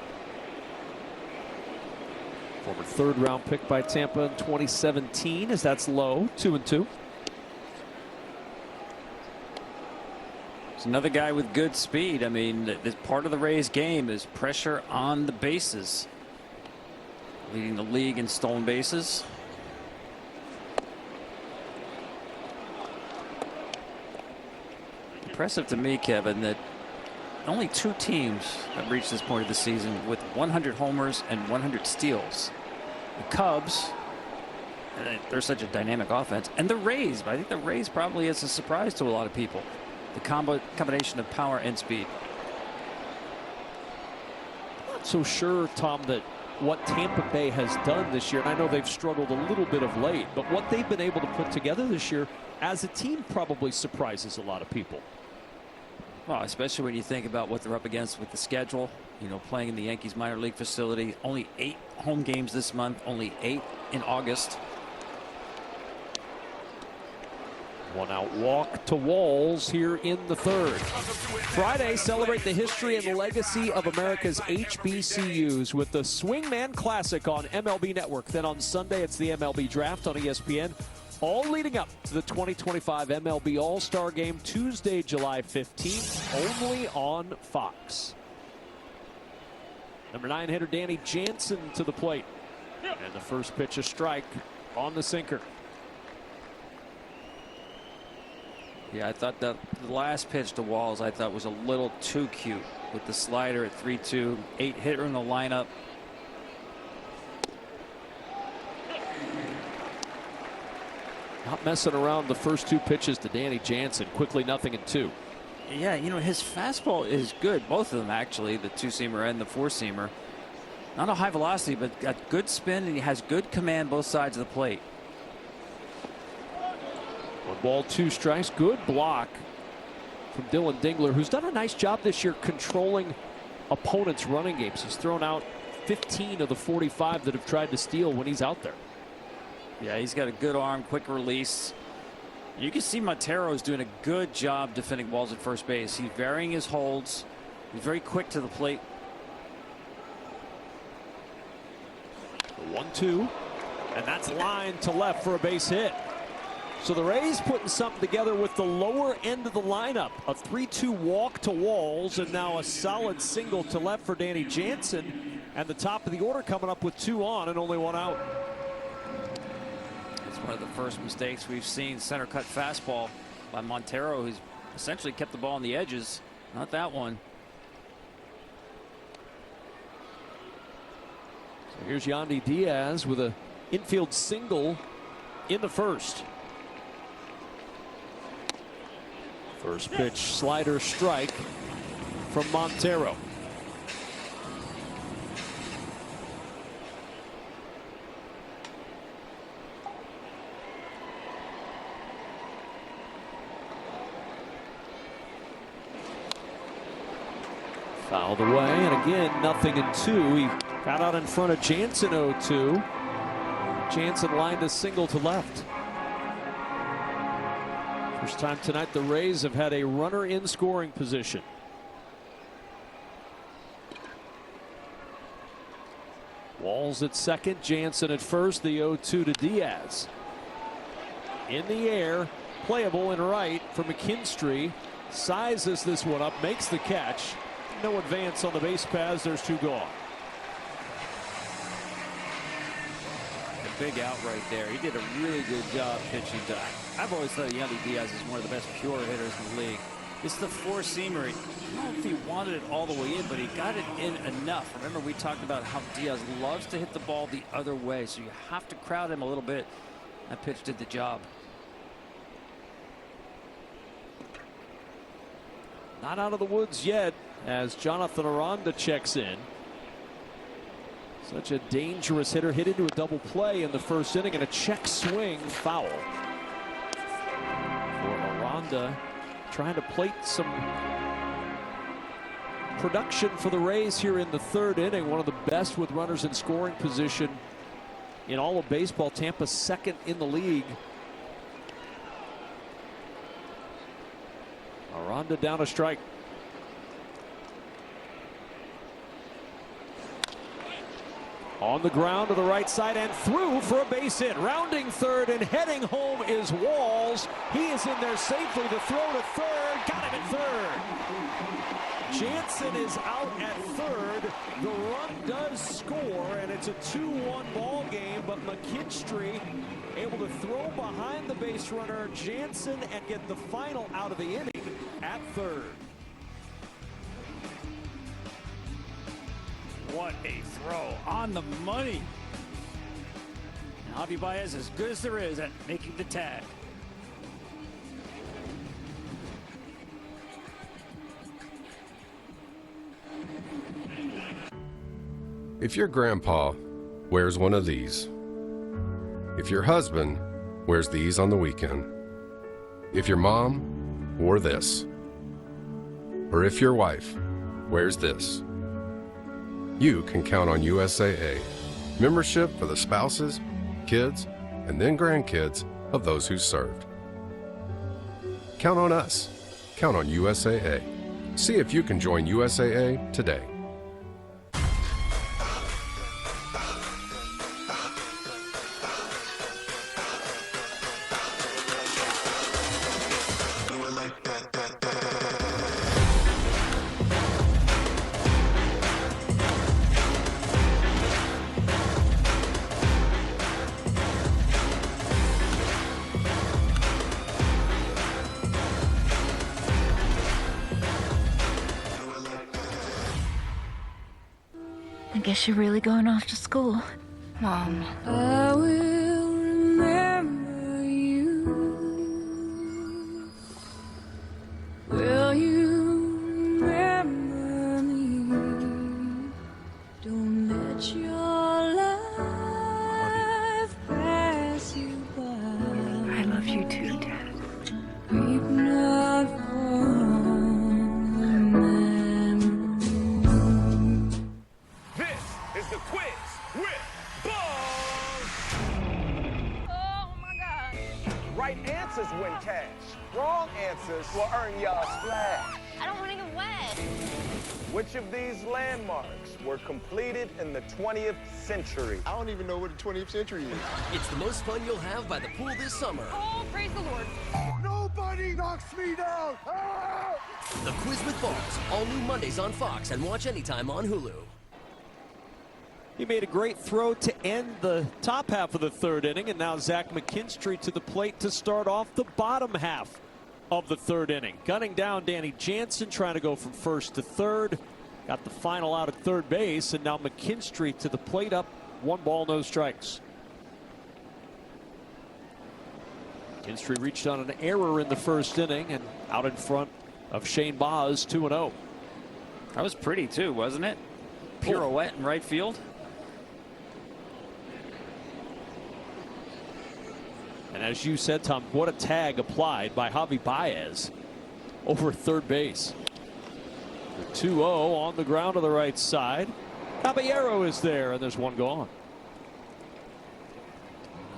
Former 3rd-round pick by Tampa in 2017, as that's low, 2-2. It's another guy with good speed. I mean, this part of the Rays game is pressure on the bases. Leading the league in stolen bases. Impressive to me, Kevin, that only 2 teams have reached this point of the season with 100 homers and 100 steals. The Cubs, they're such a dynamic offense, and the Rays. But I think the Rays probably is a surprise to a lot of people. The combination of power and speed. Not so sure, Tom, that what Tampa Bay has done this year, and I know they've struggled a little bit of late, but what they've been able to put together this year as a team probably surprises a lot of people. Well, especially when you think about what they're up against with the schedule. You know, playing in the Yankees minor league facility. Only 8 home games this month. Only 8 in August. One out walk to Walls here in the 3rd. Friday, celebrate the history and legacy of America's HBCUs with the Swingman Classic on MLB Network. Then on Sunday, it's the MLB Draft on ESPN. All leading up to the 2025 MLB All-Star Game, Tuesday, July 15th, only on Fox. Number 9 hitter Danny Jansen to the plate. And the first pitch, a strike on the sinker. Yeah, I thought that the last pitch to Walls I thought was a little too cute with the slider at 3-2. 8 hitter in the lineup. Not messing around the first 2 pitches to Danny Jansen. Quickly 0-2. Yeah, you know, his fastball is good. Both of them, actually, the 2-seamer and the 4-seamer. Not a high velocity, but got good spin, and he has good command both sides of the plate. 1 ball, 2 strikes. Good block from Dylan Dingler, who's done a nice job this year controlling opponents' running games. He's thrown out 15 of the 45 that have tried to steal when he's out there. Yeah, he's got a good arm, quick release. You can see Montero is doing a good job defending Walls at first base. He's varying his holds. He's very quick to the plate. The 1-2, and that's line to left for a base hit. So the Rays putting something together with the lower end of the lineup. A 3-2 walk to Walls, and now a solid single to left for Danny Jansen. And the top of the order coming up with 2 on and only 1 out. It's one of the first mistakes we've seen. Center cut fastball by Montero, who's essentially kept the ball on the edges. Not that one. So here's Yandy Diaz with an infield single in the first. First pitch, slider strike from Montero. Fouled away, and again, 0-2. He got out in front of Jansen 0-2. Jansen lined a single to left. First time tonight the Rays have had a runner in scoring position. Walls at second, Jansen at first, the 0-2 to Diaz. In the air, playable in right for McKinstry. Sizes this one up, makes the catch. No advance on the base paths, there's 2 gone. A big out right there. He did a really good job pitching to. I've always thought Yandy Diaz is one of the best pure hitters in the league. It's the four-seamer. I don't know if he wanted it all the way in, but he got it in enough. Remember, we talked about how Diaz loves to hit the ball the other way, so you have to crowd him a little bit. That pitch did the job. Not out of the woods yet as Jonathan Aranda checks in. Such a dangerous hitter, hit into a double play in the first inning, and a check swing foul. For Aranda, trying to plate some production for the Rays here in the third inning. One of the best with runners in scoring position in all of baseball. Tampa second in the league. Aranda down a strike. On the ground to the right side and through for a base hit. Rounding third and heading home is Walls. He is in there safely. The throw to third. Got him at third. Jansen is out at third. The run does score, and it's a 2-1 ball game, but McKinstry able to throw behind the base runner Jansen and get the final out of the inning at third. What a throw on the money. And Javi Baez as good as there is at making the tag. If your grandpa wears one of these, if your husband wears these on the weekend, if your mom wore this, or if your wife wears this, you can count on USAA membership for the spouses, kids, and then grandkids of those who served. Count on us. Count on USAA. See if you can join USAA today. I guess you're really going off to school. Mom. I will remember you. Will you remember me? Don't let your life pass you by. I love you too, Dad. Weep not for is the quiz with balls. Oh my God. Right answers win cash. Wrong answers will earn y'all splash. I don't want to get wet. Which of these landmarks were completed in the 20th century? I don't even know what the 20th century is. It's the most fun you'll have by the pool this summer. Oh, praise the Lord. Nobody knocks me down. Ah! The Quiz with Balls, all new Mondays on Fox and watch anytime on Hulu. He made a great throw to end the top half of the third inning, and now Zach McKinstry to the plate to start off the bottom half of the third inning. Gunning down Danny Jansen, trying to go from first to third. Got the final out at third base, and now McKinstry to the plate up 1 ball, no strikes. McKinstry reached on an error in the first inning and out in front of Shane Baz, 2-0. That was pretty too, wasn't it? Pirouette in right field. And as you said, Tom, what a tag applied by Javi Baez over third base. The 2-0 on the ground to the right side. Caballero is there, and there's 1 gone.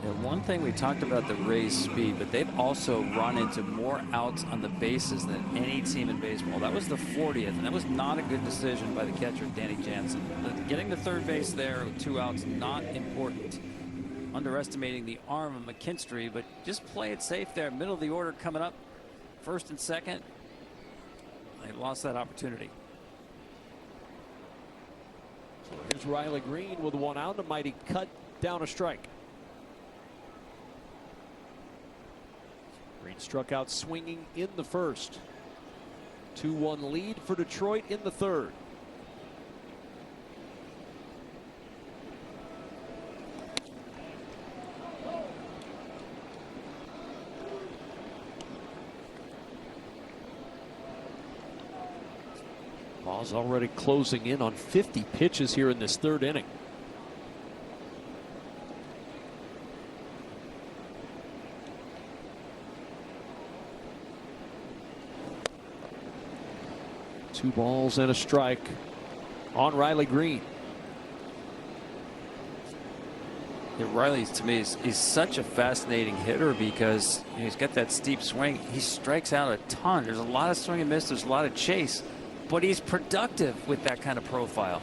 Yeah, one thing we talked about the Rays' speed, but they've also run into more outs on the bases than any team in baseball. That was the 40th, and that was not a good decision by the catcher, Danny Jansen. Getting to third base there with 2 outs, not important. Underestimating the arm of McKinstry, but just play it safe there. Middle of the order coming up, first and second. They lost that opportunity. So here's Riley Green with 1 out, and a mighty cut down a strike. Green struck out swinging in the first. 2-1 lead for Detroit in the third. Ball's already closing in on 50 pitches here in this third inning. Two balls and a strike on Riley Green. Yeah, Riley, to me, is such a fascinating hitter because he's got that steep swing. He strikes out a ton. There's a lot of swing and miss. There's a lot of chase. But he's productive with that kind of profile.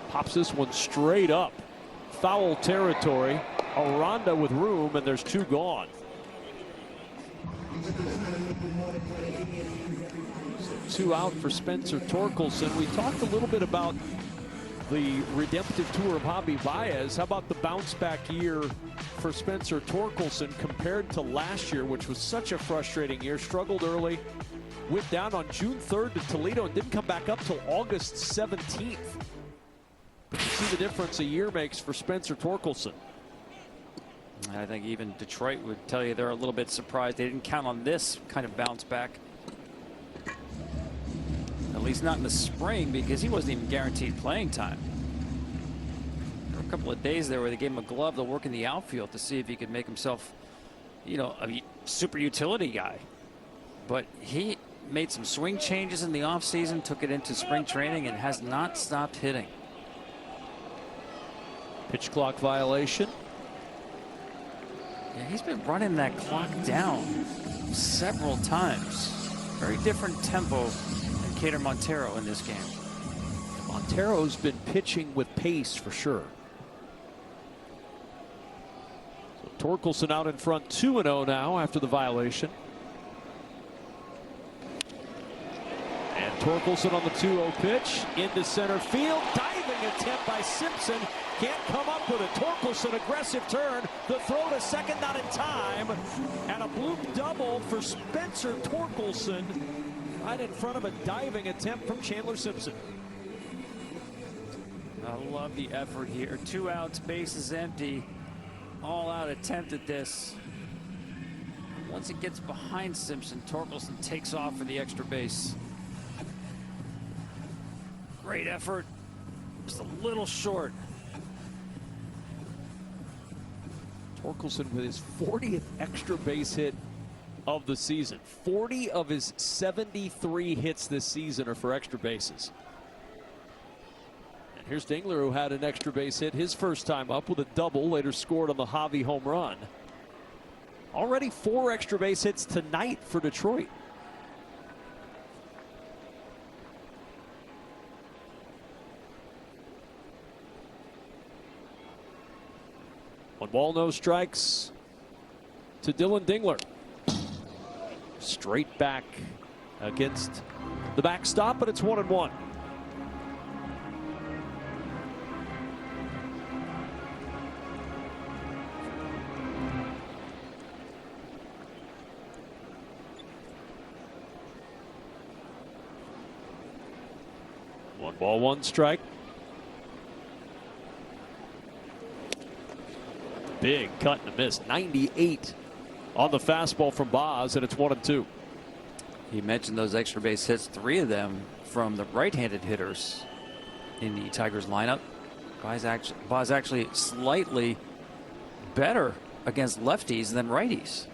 Pops this one straight up. Foul territory. Aranda with room, and there's 2 gone. So 2 out for Spencer Torkelson. We talked a little bit about the redemptive tour of Javi Baez. How about the bounce back year for Spencer Torkelson compared to last year, which was such a frustrating year? Struggled early. Went down on June 3rd to Toledo and didn't come back up till August 17th. But you see the difference a year makes for Spencer Torkelson. I think even Detroit would tell you they're a little bit surprised. They didn't count on this kind of bounce back. At least not in the spring, because he wasn't even guaranteed playing time. There were a couple of days there where they gave him a glove to work in the outfield to see if he could make himself, you know, a super utility guy. But he made some swing changes in the offseason, took it into spring training, and has not stopped hitting. Pitch clock violation. Yeah, he's been running that clock down several times. Very different tempo than Cater Montero in this game. Montero's been pitching with pace for sure. So Torkelson out in front, 2-0 now after the violation. And Torkelson on the 2-0 pitch into center field. Diving attempt by Simpson. Can't come up with it. Torkelson aggressive turn. The throw to second not in time. And a bloop double for Spencer Torkelson. Right in front of a diving attempt from Chandler Simpson. I love the effort here. 2 outs, bases empty. All out attempt at this. Once it gets behind Simpson, Torkelson takes off for the extra base. Great effort. Just a little short. Torkelson with his 40th extra base hit of the season. 40 of his 73 hits this season are for extra bases. And here's Dingler, who had an extra base hit his first time up with a double, later scored on the Javi home run. Already 4 extra base hits tonight for Detroit. One ball, no strikes to Dylan Dingler. Straight back against the backstop, but it's 1-1. One ball, one strike. Big cut and a miss. 98 on the fastball from Boz, and it's 1-2. He mentioned those extra base hits, 3 of them from the right-handed hitters in the Tigers lineup. Boz actually slightly better against lefties than righties.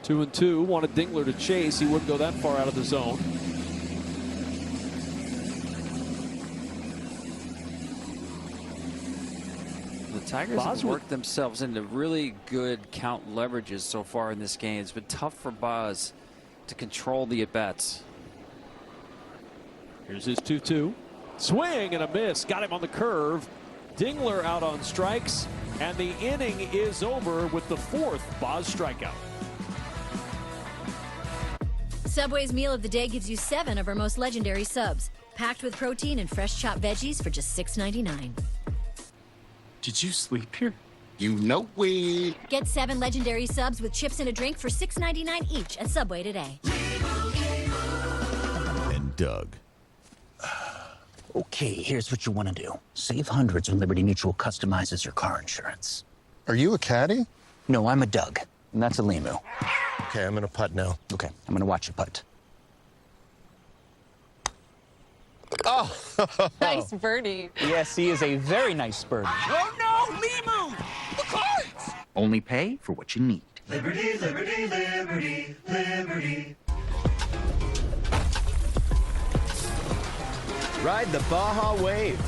2-2. Wanted Dingler to chase. He wouldn't go that far out of the zone. Tigers have worked themselves into really good count leverages so far in this game. It's been tough for Boz to control the at-bats. Here's his 2-2. Swing and a miss. Got him on the curve. Dingler out on strikes. And the inning is over with the 4th Boz strikeout. Subway's meal of the day gives you 7 of our most legendary subs, packed with protein and fresh chopped veggies for just $6.99. Did you sleep here? You know we. Get 7 legendary subs with chips and a drink for $6.99 each at Subway today. And Doug. Okay, here's what you want to do. Save hundreds when Liberty Mutual customizes your car insurance. Are you a caddy? No, I'm a Doug, and that's a Limu. Okay, I'm gonna putt now. Okay, I'm gonna watch you putt. Oh! Nice birdie. Yes, he is a very nice birdie. Oh no, Limu! The cards! Only pay for what you need. Liberty, liberty, liberty, liberty. Ride the Baja Wave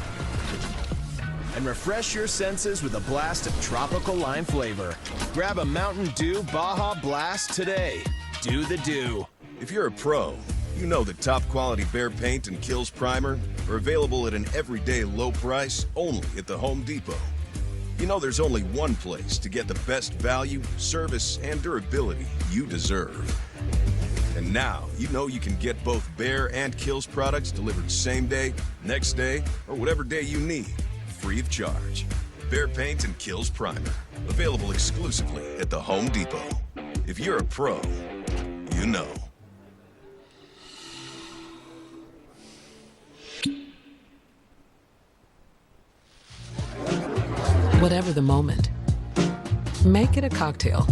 and refresh your senses with a blast of tropical lime flavor. Grab a Mountain Dew Baja Blast today. Do the do. If you're a pro, you know that top quality Behr paint and Kills primer are available at an everyday low price only at the Home Depot. You know there's only one place to get the best value, service, and durability you deserve. And now you know you can get both Behr and Kills products delivered same day, next day, or whatever day you need, free of charge. Behr paint and Kills primer, available exclusively at the Home Depot. If you're a pro, you know. Whatever the moment, make it a cocktail.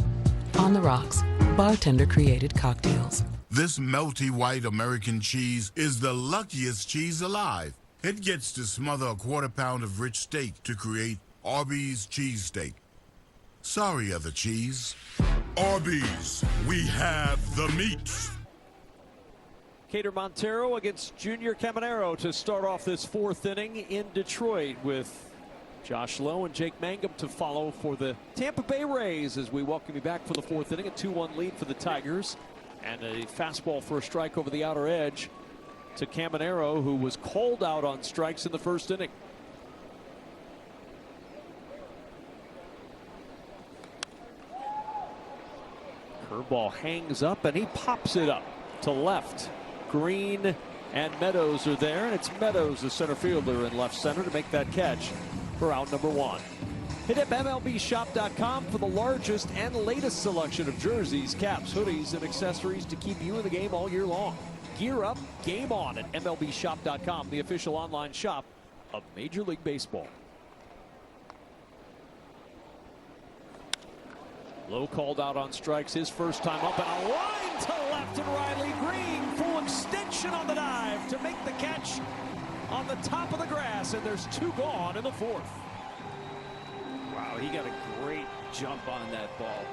On the rocks, bartender-created cocktails. This melty white American cheese is the luckiest cheese alive. It gets to smother a quarter pound of rich steak to create Arby's cheesesteak. Sorry, other cheese. Arby's, we have the meat. Cater Montero against Junior Caminero to start off this 4th inning in Detroit, with Josh Lowe and Jake Mangum to follow for the Tampa Bay Rays as we welcome you back for the 4th inning. A 2-1 lead for the Tigers, and a fastball for a strike over the outer edge to Caminero, who was called out on strikes in the 1st inning. Curveball hangs up and he pops it up to left. Green and Meadows are there, and it's Meadows, the center fielder, in left center to make that catch for out number 1. Hit up MLBshop.com for the largest and latest selection of jerseys, caps, hoodies, and accessories to keep you in the game all year long. Gear up, game on at MLBshop.com, the official online shop of Major League Baseball. Lowe called out on strikes his first time up, and a line to left, and Riley Green full extension on the dive to make the catch on the top of the grass, and there's 2 gone in the 4th. Wow, he got a great jump on that ball.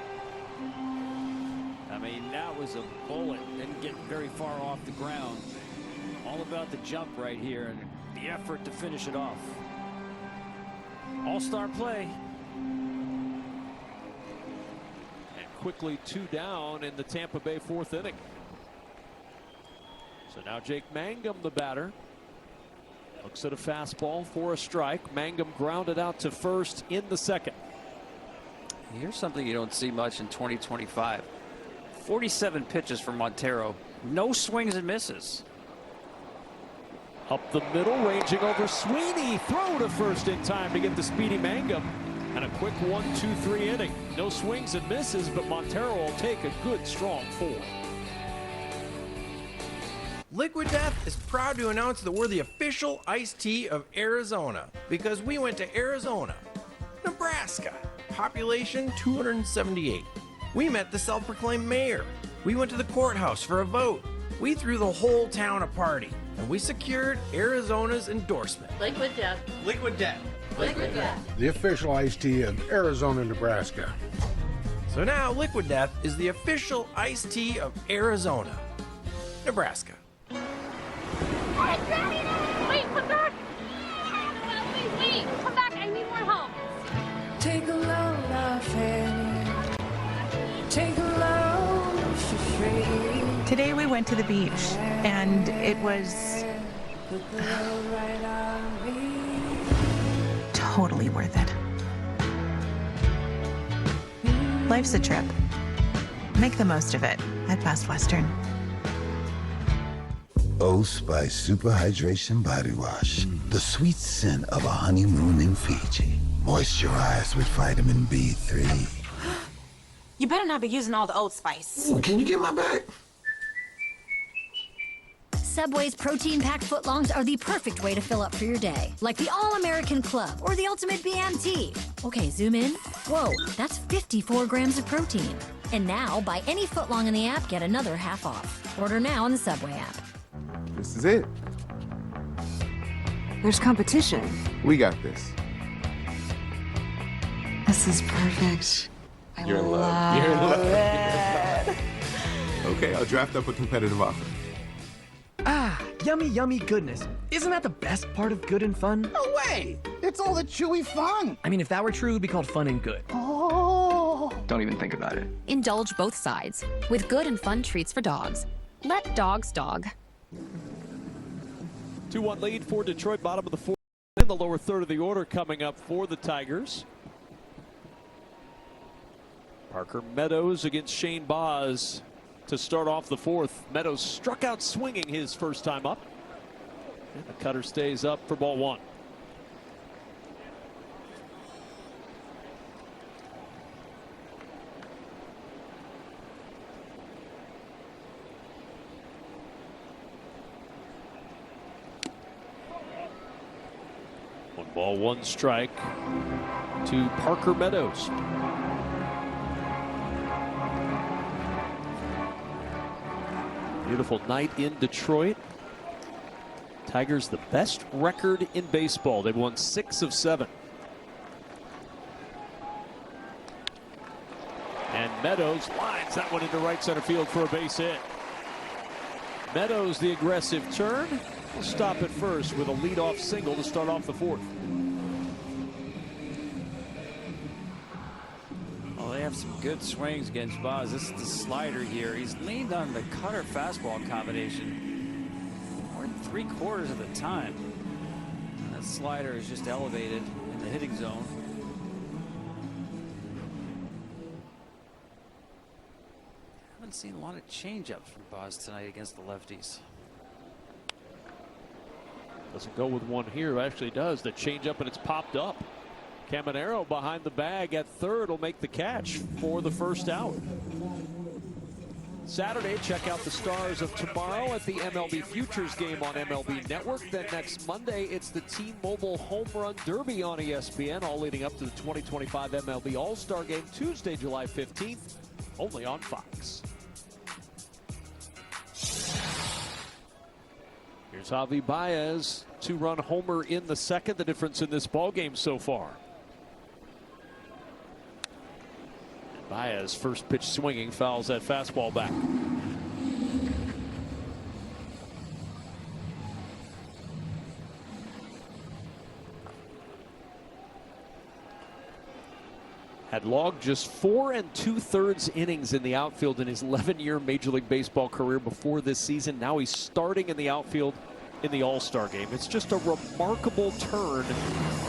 I mean, that was a bullet. Didn't get very far off the ground. All about the jump right here and the effort to finish it off. All-star play. And quickly 2 down in the Tampa Bay 4th inning. So now Jake Mangum, the batter, looks at a fastball for a strike. Mangum grounded out to first in the 2nd. Here's something you don't see much in 2025. 47 pitches for Montero. No swings and misses. Up the middle, ranging over Sweeney. Throw to first in time to get the speedy Mangum. And a quick 1-2-3 inning. No swings and misses, but Montero will take a good, strong 4. Liquid Death is proud to announce that we're the official iced tea of Arizona because we went to Arizona, Nebraska, population 278. We met the self-proclaimed mayor. We went to the courthouse for a vote. We threw the whole town a party, and we secured Arizona's endorsement. Liquid Death. Liquid Death. Liquid Death. The official iced tea of Arizona, Nebraska. So now Liquid Death is the official iced tea of Arizona, Nebraska. Wait, come back! Wait, come back, I need more help. went to the beach, and it was totally worth it. Life's a trip. Make the most of it at Best Western. Old Spice Super Hydration Body Wash. The sweet scent of a honeymoon in Fiji. Moisturize with vitamin B3. You better not be using all the Old Spice. Ooh, can you get my bag? Subway's protein-packed footlongs are the perfect way to fill up for your day, like the All-American Club or the Ultimate BMT. Okay, zoom in. Whoa, that's 54 grams of protein. And now, buy any footlong in the app, get another half off. Order now on the Subway app. This is it. There's competition. We got this. This is perfect. You're in love. You're in love. Okay, I'll draft up a competitive offer. Ah, yummy, yummy goodness. Isn't that the best part of good and fun? No way! It's all the chewy fun. I mean, if that were true, it'd be called fun and good. Oh! Don't even think about it. Indulge both sides with good and fun treats for dogs. Let dogs dog. 2-1 lead for Detroit, bottom of the fourth. In the lower third of the order coming up for the Tigers. Parker Meadows against Shane Boz to start off the fourth. Meadows struck out swinging his first time up. And the cutter stays up for ball one. One ball, one strike to Parker Meadows. Beautiful night in Detroit. Tigers the best record in baseball. They've won 6 of 7. And Meadows lines that one into right center field for a base hit. Meadows, the aggressive turn, will stop at first with a leadoff single to start off the fourth. They have some good swings against Boz. This is the slider here. He's leaned on the cutter fastball combination more than 3/4 of the time. And that slider is just elevated in the hitting zone. Haven't seen a lot of changeups from Boz tonight against the lefties. Doesn't go with one here. Actually does. The changeup, and it's popped up. Caminero behind the bag at third will make the catch for the first out. Saturday, check out the stars of tomorrow at the MLB Futures game on MLB Network. Then next Monday, it's the T-Mobile Home Run Derby on ESPN, all leading up to the 2025 MLB All-Star Game, Tuesday, July 15th, only on Fox. Here's Javi Baez, 2-run homer in the second, the difference in this ballgame so far. Baez, first pitch swinging, fouls that fastball back. Had logged just 4 2/3 innings in the outfield in his 11-year Major League Baseball career before this season. Now he's starting in the outfield in the All-Star game. It's just a remarkable turn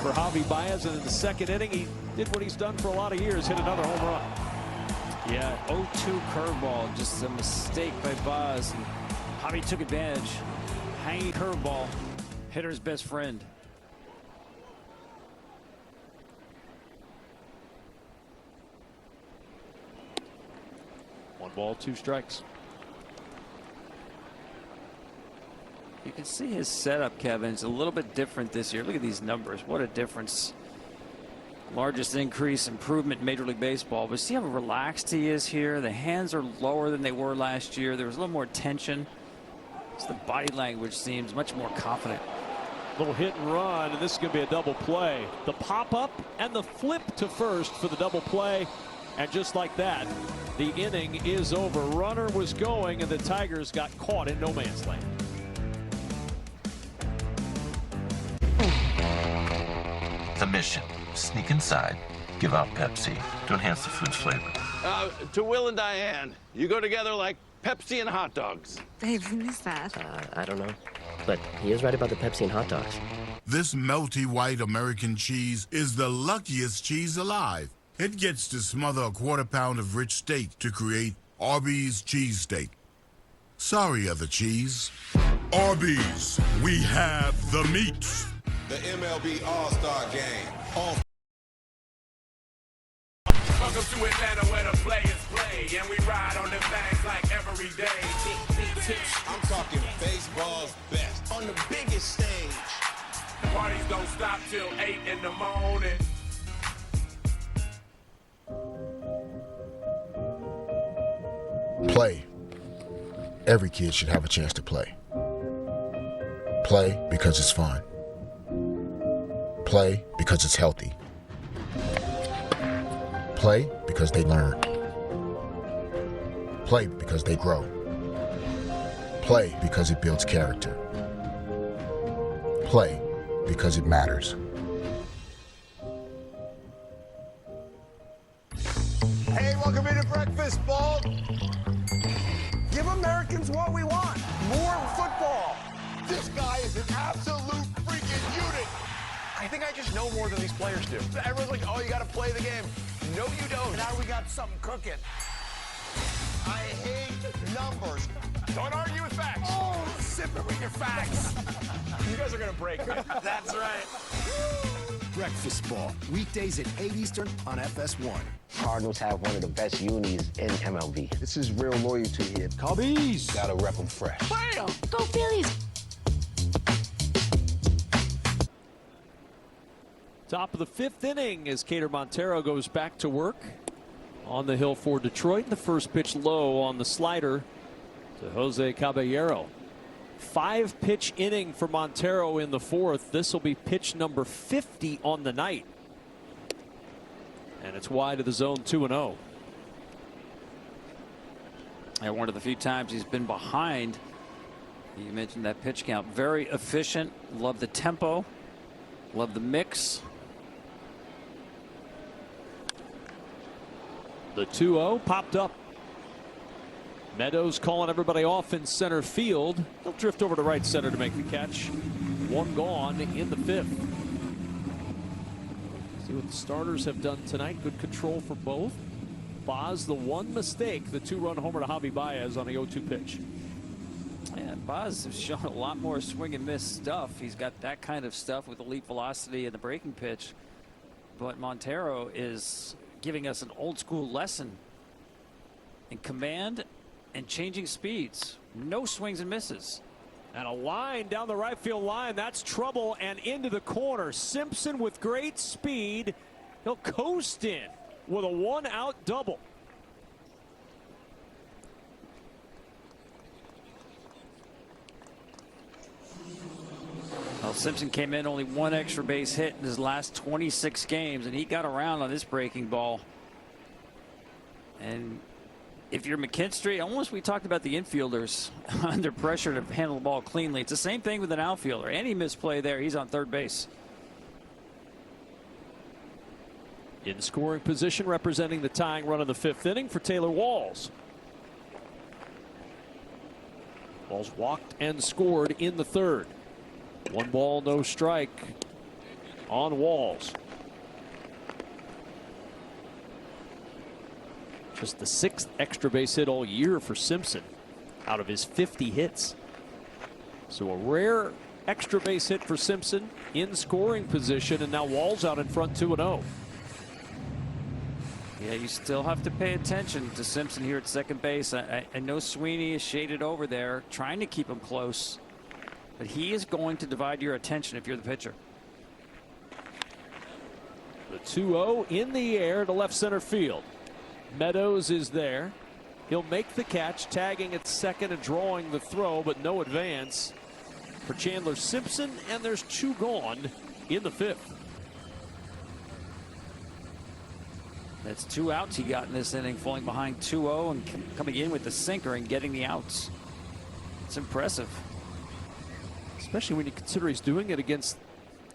for Javi Baez, and in the second inning, he did what he's done for a lot of years, hit another home run. Yeah, 0-2 curveball, just a mistake by Boz. And Javi took advantage. Hanging curveball, hitter's best friend. One ball, 2 strikes. You can see his setup, Kevin. It's a little bit different this year. Look at these numbers. What a difference. Largest increase, improvement in Major League Baseball. But see how relaxed he is here? The hands are lower than they were last year. There was a little more tension. So the body language seems much more confident. Little hit and run, and this is going to be a double play. The pop-up and the flip to first for the double play. And just like that, the inning is over. Runner was going, and the Tigers got caught in no man's land. The mission: sneak inside, give out Pepsi to enhance the food's flavor. To Will and Diane, you go together like Pepsi and hot dogs. Babe, who is that? I don't know. But he is right about the Pepsi and hot dogs. This melty white American cheese is the luckiest cheese alive. It gets to smother a quarter-pound of rich steak to create Arby's cheesesteak. Sorry, other cheese. Arby's, we have the meats. The MLB All-Star Game. Welcome to Atlanta where the players play, and we ride on the bags like every day. I'm talking baseball's best on the biggest stage. The parties don't stop till 8 in the morning. Play. Every kid should have a chance to play. Play because it's fun. Play because it's healthy. Play because they learn. Play because they grow. Play because it builds character. Play because it matters. Hey, welcome into breakfast, ball. Give Americans what we want. More football. This guy is an absolute freaking unit. I think I just know more than these players do. Everyone's like, oh, you got to play the game. No, you don't. Now we got something cooking. I hate numbers. Don't argue with facts. Oh, sip it with your facts. You guys are going to break, right? That's right. Breakfast Ball, weekdays at 8 Eastern on FS1. Cardinals have one of the best unis in MLB. This is real loyalty here. Cubbies! Gotta rep them fresh. Bam! Go Phillies! Top of the 5th inning as Cater Montero goes back to work on the hill for Detroit. The first pitch low on the slider to Jose Caballero. 5-pitch inning for Montero in the 4th. This will be pitch number 50 on the night. And it's wide of the zone 2-0. And one of the few times he's been behind. You mentioned that pitch count. Very efficient. Love the tempo. Love the mix. The 2-0 popped up. Meadows calling everybody off in center field. He'll drift over to right center to make the catch. One gone in the 5th. See what the starters have done tonight. Good control for both. Boz, the one mistake, the 2-run homer to Javi Baez on the 0-2 pitch. Yeah, Boz has shown a lot more swing and miss stuff. He's got that kind of stuff with elite velocity and the breaking pitch. But Montero is giving us an old school lesson in command and changing speeds. No swings and misses. And a line down the right field line. That's trouble and into the corner. Simpson with great speed. He'll coast in with a 1-out double. Well, Simpson came in only 1 extra base hit in his last 26 games, and he got around on this breaking ball. And if you're McKinstry, almost we talked about the infielders under pressure to handle the ball cleanly. It's the same thing with an outfielder. Any misplay there, he's on third base. In scoring position, representing the tying run in the 5th inning for Taylor Walls. Walls walked and scored in the 3rd. 1 ball, no strike on Walls. Just the 6th extra base hit all year for Simpson out of his 50 hits. So a rare extra base hit for Simpson in scoring position, and now Walls out in front 2-0. Yeah, you still have to pay attention to Simpson here at second base. I know Sweeney is shaded over there trying to keep him close, but he is going to divide your attention if you're the pitcher. The 2-0 in the air to left center field. Meadows is there. He'll make the catch, tagging at second and drawing the throw, but no advance for Chandler Simpson, and there's 2 gone in the 5th. That's 2 outs he got in this inning, falling behind 2-0 and coming in with the sinker and getting the outs. It's impressive. Especially when you consider he's doing it against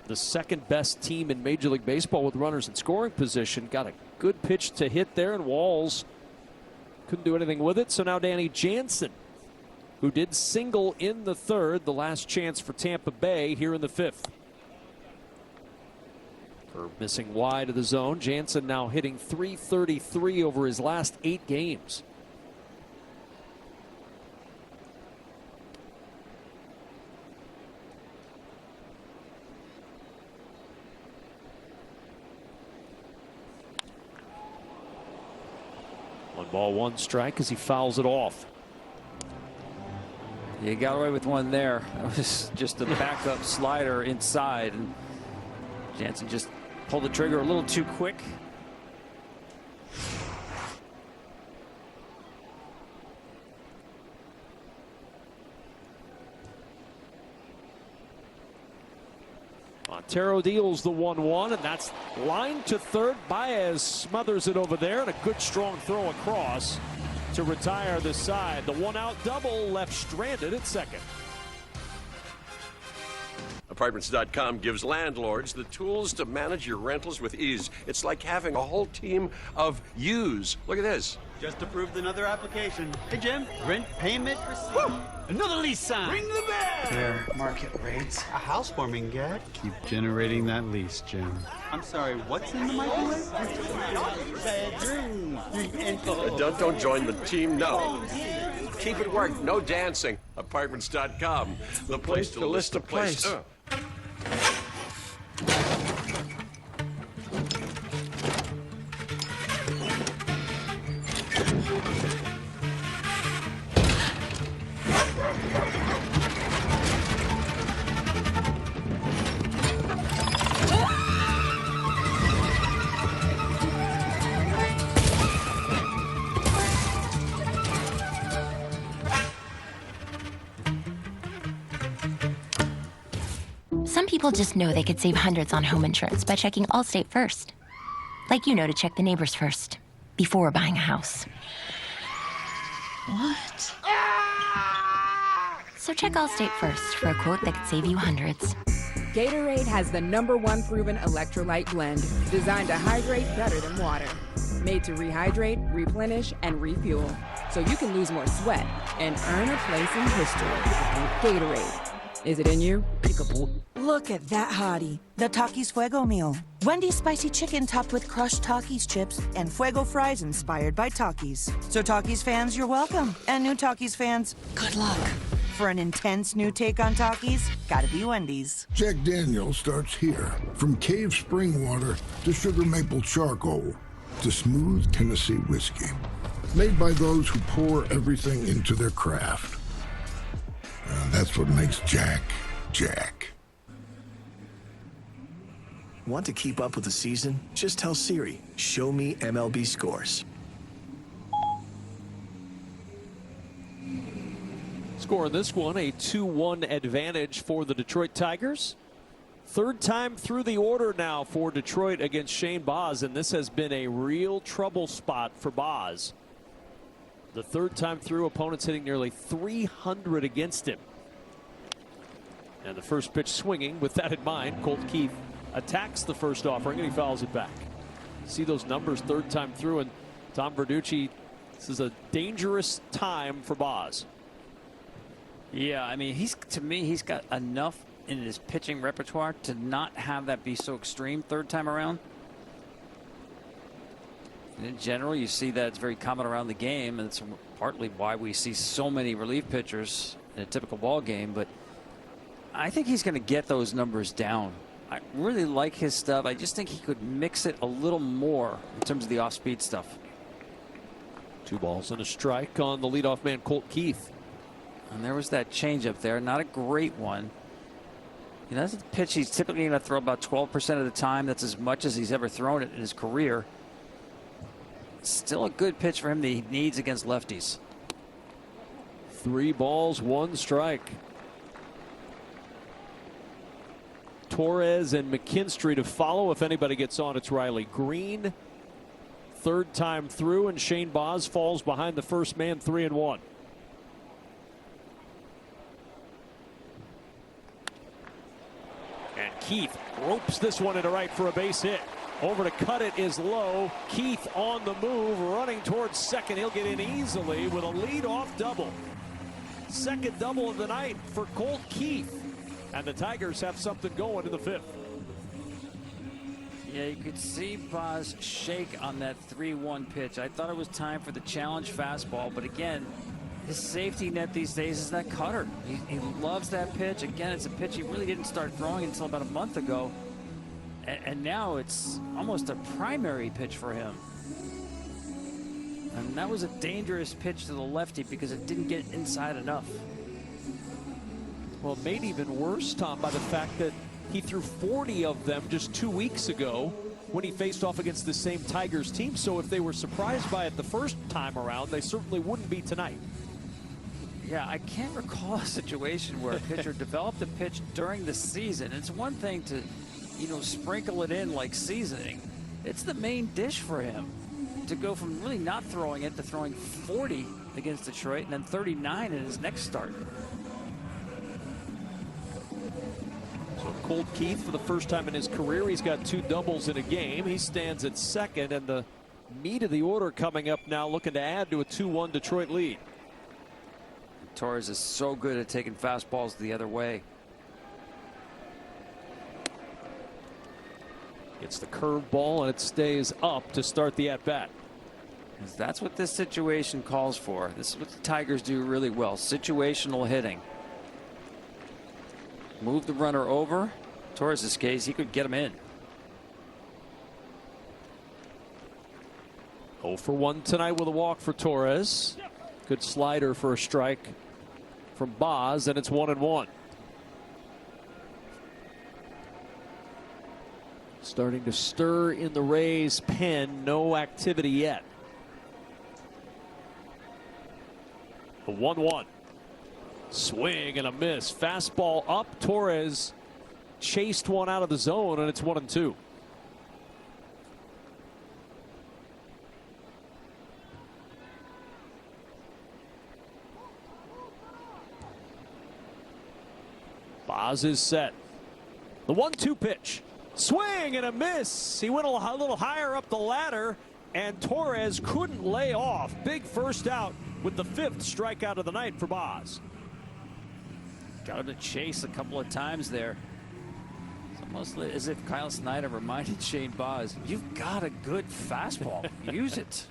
the 2nd best team in Major League Baseball with runners in scoring position. Got a good pitch to hit there, and Walls couldn't do anything with it. So now Danny Jansen, who did single in the third, the last chance for Tampa Bay here in the fifth. For missing wide of the zone, Jansen now hitting .333 over his last 8 games. One ball, one strike as he fouls it off. You got away with one there. It was just a backup slider inside, and Jansen just pulled the trigger a little too quick. Montero deals the 1-1, and that's line to third. Baez smothers it over there, and a good strong throw across to retire the side. The one-out double left stranded at second. Apartments.com gives landlords the tools to manage your rentals with ease. It's like having a whole team of yous. Look at this. Just approved another application. Hey, Jim, rent payment receipt. Another lease sign. Ring the bell. Fair market rates. A housewarming get. Keep generating that lease, Jim. I'm sorry, what's in the microwave? Bedroom. Don't join the team, no. Keep it work, no dancing. Apartments.com, the place to list a place. Some people just know they could save hundreds on home insurance by checking Allstate first. Like you know to check the neighbors first, before buying a house. What? So check Allstate first for a quote that could save you hundreds. Gatorade has the #1 proven electrolyte blend, designed to hydrate better than water. Made to rehydrate, replenish, and refuel, so you can lose more sweat and earn a place in history. Gatorade. Is it in you? Peekaboo. Look at that hottie. The Takis Fuego meal. Wendy's spicy chicken topped with crushed Takis chips and Fuego fries inspired by Takis. So Takis fans, you're welcome. And new Takis fans, good luck. For an intense new take on Takis, gotta be Wendy's. Jack Daniels starts here. From cave spring water to sugar maple charcoal to smooth Tennessee whiskey. Made by those who pour everything into their craft. That's what makes Jack, Jack. Want to keep up with the season? Just tell Siri, show me MLB scores. Score in this one, a 2-1 advantage for the Detroit Tigers. Third time through the order now for Detroit against Shane Baz, and this has been a real trouble spot for Baz. The third time through, opponents hitting nearly 300 against him. And the first pitch swinging. With that in mind, Colt Keith attacks the first offering and he fouls it back. See those numbers third time through, and Tom Verducci, this is a dangerous time for Baz. Yeah, I mean, to me, he's got enough in his pitching repertoire to not have that be so extreme third time around. And in general, you see that it's very common around the game, and it's partly why we see so many relief pitchers in a typical ball game. But I think he's going to get those numbers down. I really like his stuff. I just think he could mix it a little more in terms of the off-speed stuff. 2 balls and a strike on the leadoff man, Colt Keith. And there was that changeup there. Not a great one. You know, that's a pitch he's typically going to throw about 12% of the time. That's as much as he's ever thrown it in his career. Still a good pitch for him that he needs against lefties. 3 balls, 1 strike. Torres and McKinstry to follow. If anybody gets on, it's Riley Green. Third time through, and Shane Baz falls behind the first man, 3-1. And Keith ropes this one into right for a base hit. Over to cut it is Lowe. Keith on the move, running towards second. He'll get in easily with a lead-off double. Second double of the night for Colt Keith. And the Tigers have something going in the fifth. Yeah, you could see Boz shake on that 3-1 pitch. I thought it was time for the challenge fastball, but again, his safety net these days is that cutter. He loves that pitch. Again, it's a pitch he really didn't start throwing until about a month ago. And now it's almost a primary pitch for him. And that was a dangerous pitch to the lefty because it didn't get inside enough. Well, made even worse, Tom, by the fact that he threw 40 of them just 2 weeks ago when he faced off against the same Tigers team. So if they were surprised by it the first time around, they certainly wouldn't be tonight. Yeah, I can't recall a situation where a pitcher developed a pitch during the season. It's one thing to, sprinkle it in like seasoning. It's the main dish for him to go from really not throwing it to throwing 40 against Detroit and then 39 in his next start. So Colt Keith, for the first time in his career, he's got 2 doubles in a game. He stands at second, and the meat of the order coming up now, looking to add to a 2-1 Detroit lead. Torres is so good at taking fastballs the other way. Gets the curveball, and it stays up to start the at-bat. That's what this situation calls for. This is what the Tigers do really well, situational hitting. Move the runner over. Torres' case, he could get him in. 0 for 1 tonight with a walk for Torres. Good slider for a strike from Boz, and it's 1-1. Starting to stir in the Rays' pen. No activity yet. A 1-1. Swing and a miss. Fastball up. Torres chased one out of the zone, and it's 1-2. Boz is set. The 1-2 pitch. Swing and a miss. He went a little higher up the ladder, and Torres couldn't lay off. Big first out with the 5th strikeout of the night for Boz. Got him to chase a couple of times there. It's almost as if Kyle Snyder reminded Shane Boz, you've got a good fastball. Use it.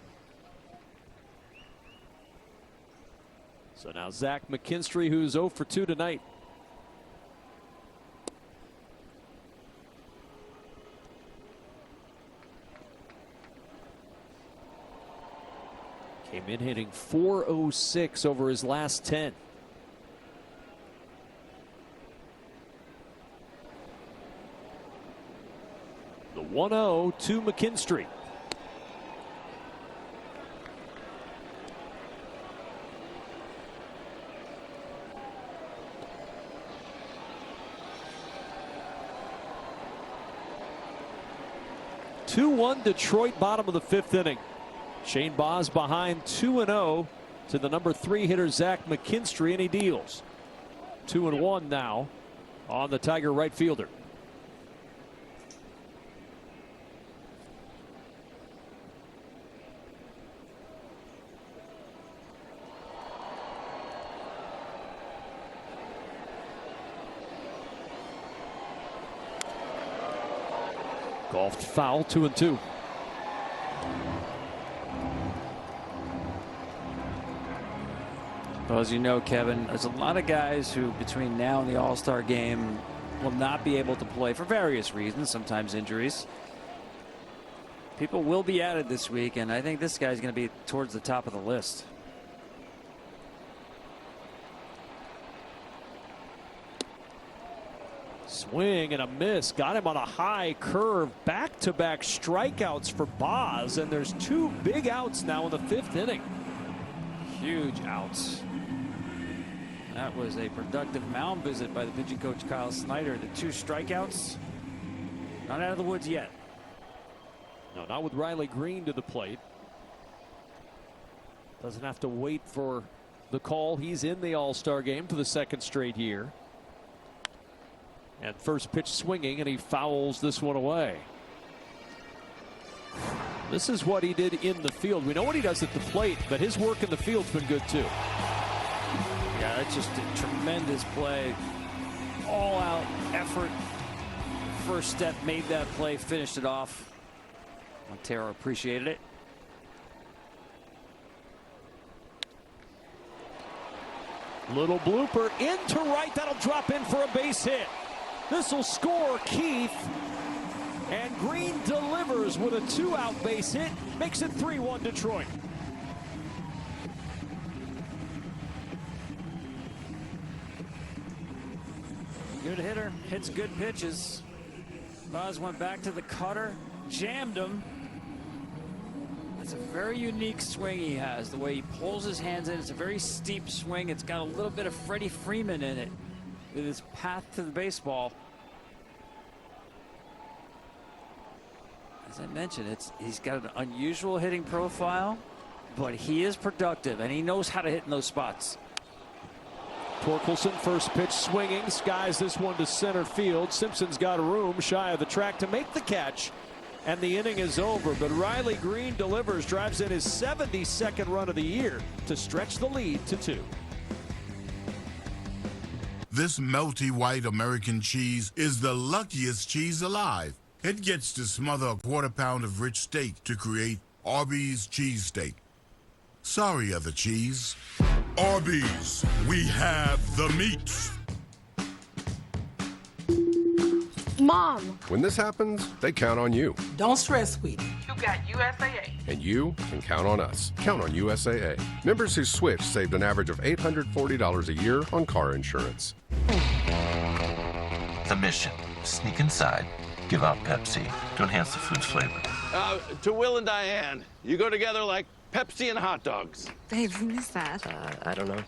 So now Zach McKinstry, who's 0 for 2 tonight. Came in hitting .406 over his last 10. The 1-0 to McKinstry. (2-1) Detroit, bottom of the 5th inning. Shane Boz behind 2-0 to the number 3 hitter Zach McKinstry, and he deals. 2-1 now on the Tiger right fielder. Golfed foul, 2-2. Well, as you know, Kevin, there's a lot of guys who between now and the All-Star game will not be able to play for various reasons, sometimes injuries. People will be added this week, and I think this guy's going to be towards the top of the list. Swing and a miss. Got him on a high curve. Back-to-back strikeouts for Boz, and there's 2 big outs now in the 5th inning. Huge outs. That was a productive mound visit by the pitching coach Kyle Snyder. The 2 strikeouts, not out of the woods yet. No, not with Riley Green to the plate. Doesn't have to wait for the call. He's in the All-Star game for the 2nd straight year. And first pitch swinging, and he fouls this one away. This is what he did in the field. We know what he does at the plate, but his work in the field's been good too. Yeah, that's just a tremendous play. All out effort. First step, made that play, finished it off. Montero appreciated it. Little blooper into right. That'll drop in for a base hit. This will score Keith. And Green delivers with a 2-out base hit. Makes it 3-1 Detroit. Good hitter, hits good pitches. Buzz went back to the cutter, jammed him. It's a very unique swing he has. The way he pulls his hands in, it's a very steep swing. It's got a little bit of Freddie Freeman in it with his path to the baseball. As I mentioned, he's got an unusual hitting profile, but he is productive and he knows how to hit in those spots. Torkelson, first pitch swinging, skies this one to center field. Simpson's got a room shy of the track to make the catch, and the inning is over. But Riley Green delivers, drives in his 72nd run of the year to stretch the lead to 2. This melty white American cheese is the luckiest cheese alive. It gets to smother a quarter-pound of rich steak to create Arby's cheesesteak. Sorry, other cheese. Arby's, we have the meats. Mom! When this happens, they count on you. Don't stress, sweetie. You got USAA. And you can count on us. Count on USAA. Members who switch saved an average of $840 a year on car insurance. The mission, sneak inside, give out Pepsi to enhance the food's flavor. To Will and Diane, you go together like Pepsi and hot dogs. Babe, who is that? I don't know.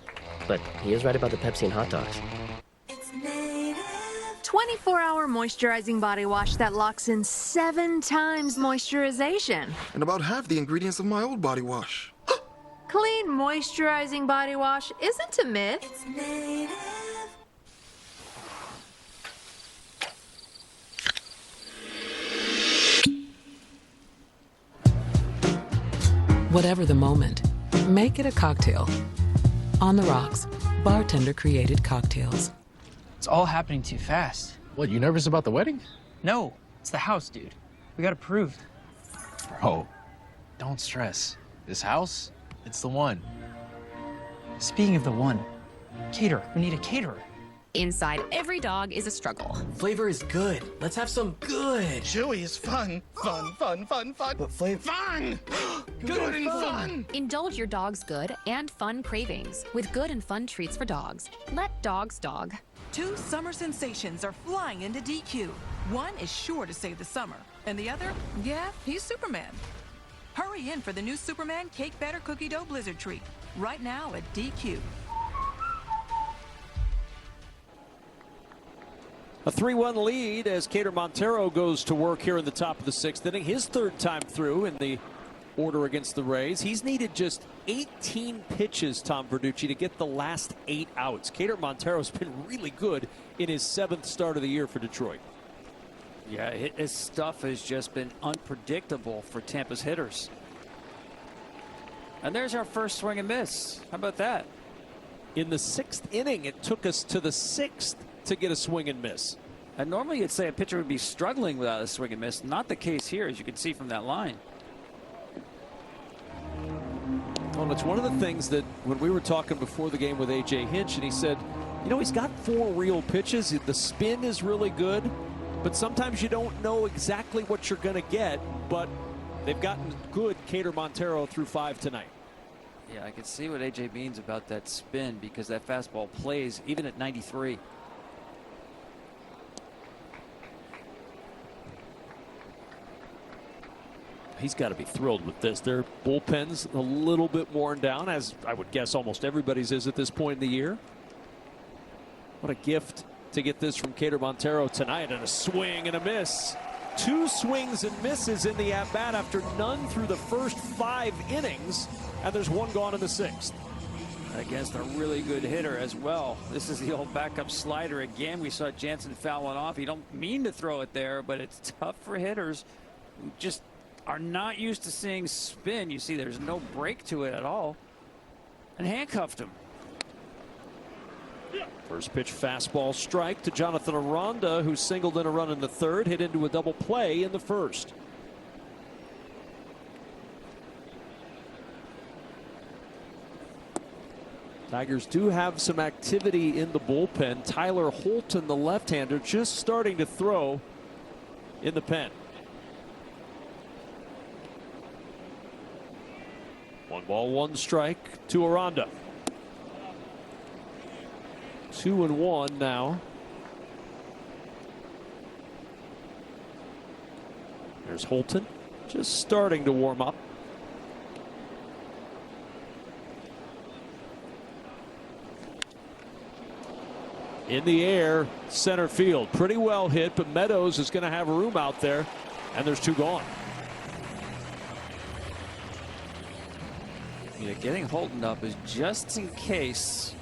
But he is right about the Pepsi and hot dogs. 24-hour moisturizing body wash that locks in 7 times moisturization. And about half the ingredients of my old body wash. Clean moisturizing body wash isn't a myth. It's native. Whatever the moment, make it a cocktail. On the Rocks, bartender-created cocktails. It's all happening too fast. What, you nervous about the wedding? No, it's the house, dude. We got approved. Bro, don't stress. This house, it's the one. Speaking of the one, caterer. We need a caterer. Inside every dog is a struggle. Flavor is good. Let's have some good. Chewy is fun. Fun. But flavor... Fun! Good and fun! Indulge your dog's good and fun cravings with good and fun treats for dogs. Let dogs dog. 2 summer sensations are flying into DQ. One is sure to save the summer, and the other, yeah, he's Superman. Hurry in for the new Superman Cake Batter Cookie Dough Blizzard Treat, right now at DQ. A 3-1 lead as Cater Montero goes to work here in the top of the 6th inning. His 3rd time through in the order against the Rays. He's needed just 18 pitches, Tom Verducci, to get the last 8 outs. Cater Montero's been really good in his 7th start of the year for Detroit. Yeah, his stuff has just been unpredictable for Tampa's hitters. And there's our first swing and miss. How about that? In the 6th inning, it took us to the 6th to get a swing and miss. And normally you'd say a pitcher would be struggling without a swing and miss. Not the case here, as you can see from that line. Well, it's one of the things that when we were talking before the game with A.J. Hinch, and he said, you know, he's got 4 real pitches. The spin is really good, but sometimes you don't know exactly what you're going to get. But they've gotten good Cater Montero through 5 tonight. Yeah, I can see what A.J. means about that spin because that fastball plays even at 93. He's got to be thrilled with this. Their bullpen's a little bit worn down, as I would guess almost everybody's is at this point in the year. What a gift to get this from Cater Montero tonight, and a swing and a miss. 2 swings and misses in the at-bat after none through the first 5 innings, and there's 1 gone in the 6th. Against a really good hitter as well. This is the old backup slider again. We saw Jansen fouling off. You don't mean to throw it there, but it's tough for hitters who just are not used to seeing spin. You see there's no break to it at all. And handcuffed him. First pitch fastball strike to Jonathan Aranda, who singled in a run in the third, hit into a double play in the first. Tigers do have some activity in the bullpen. Tyler Holton, the left-hander, just starting to throw in the pen. 1 ball, 1 strike to Aranda. 2-1 now. There's Holton, just starting to warm up. In the air, center field. Pretty well hit, but Meadows is going to have room out there, and there's 2 gone. Yeah, getting Holton up is just in case,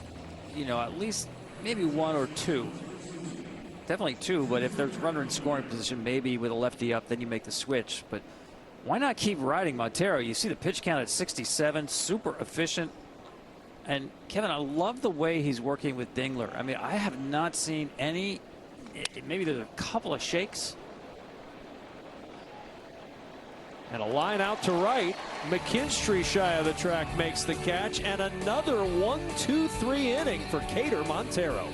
you know, at least maybe 1 or 2. Definitely 2, but if there's runner in scoring position, maybe with a lefty up, then you make the switch. But why not keep riding Montero? You see the pitch count at 67, super efficient. And Kevin, I love the way he's working with Dingler. I mean, I have not seen any, maybe there's a couple of shakes. And a line out to right. McKinstry shy of the track makes the catch, and another 1-2-3 inning for Cater Montero.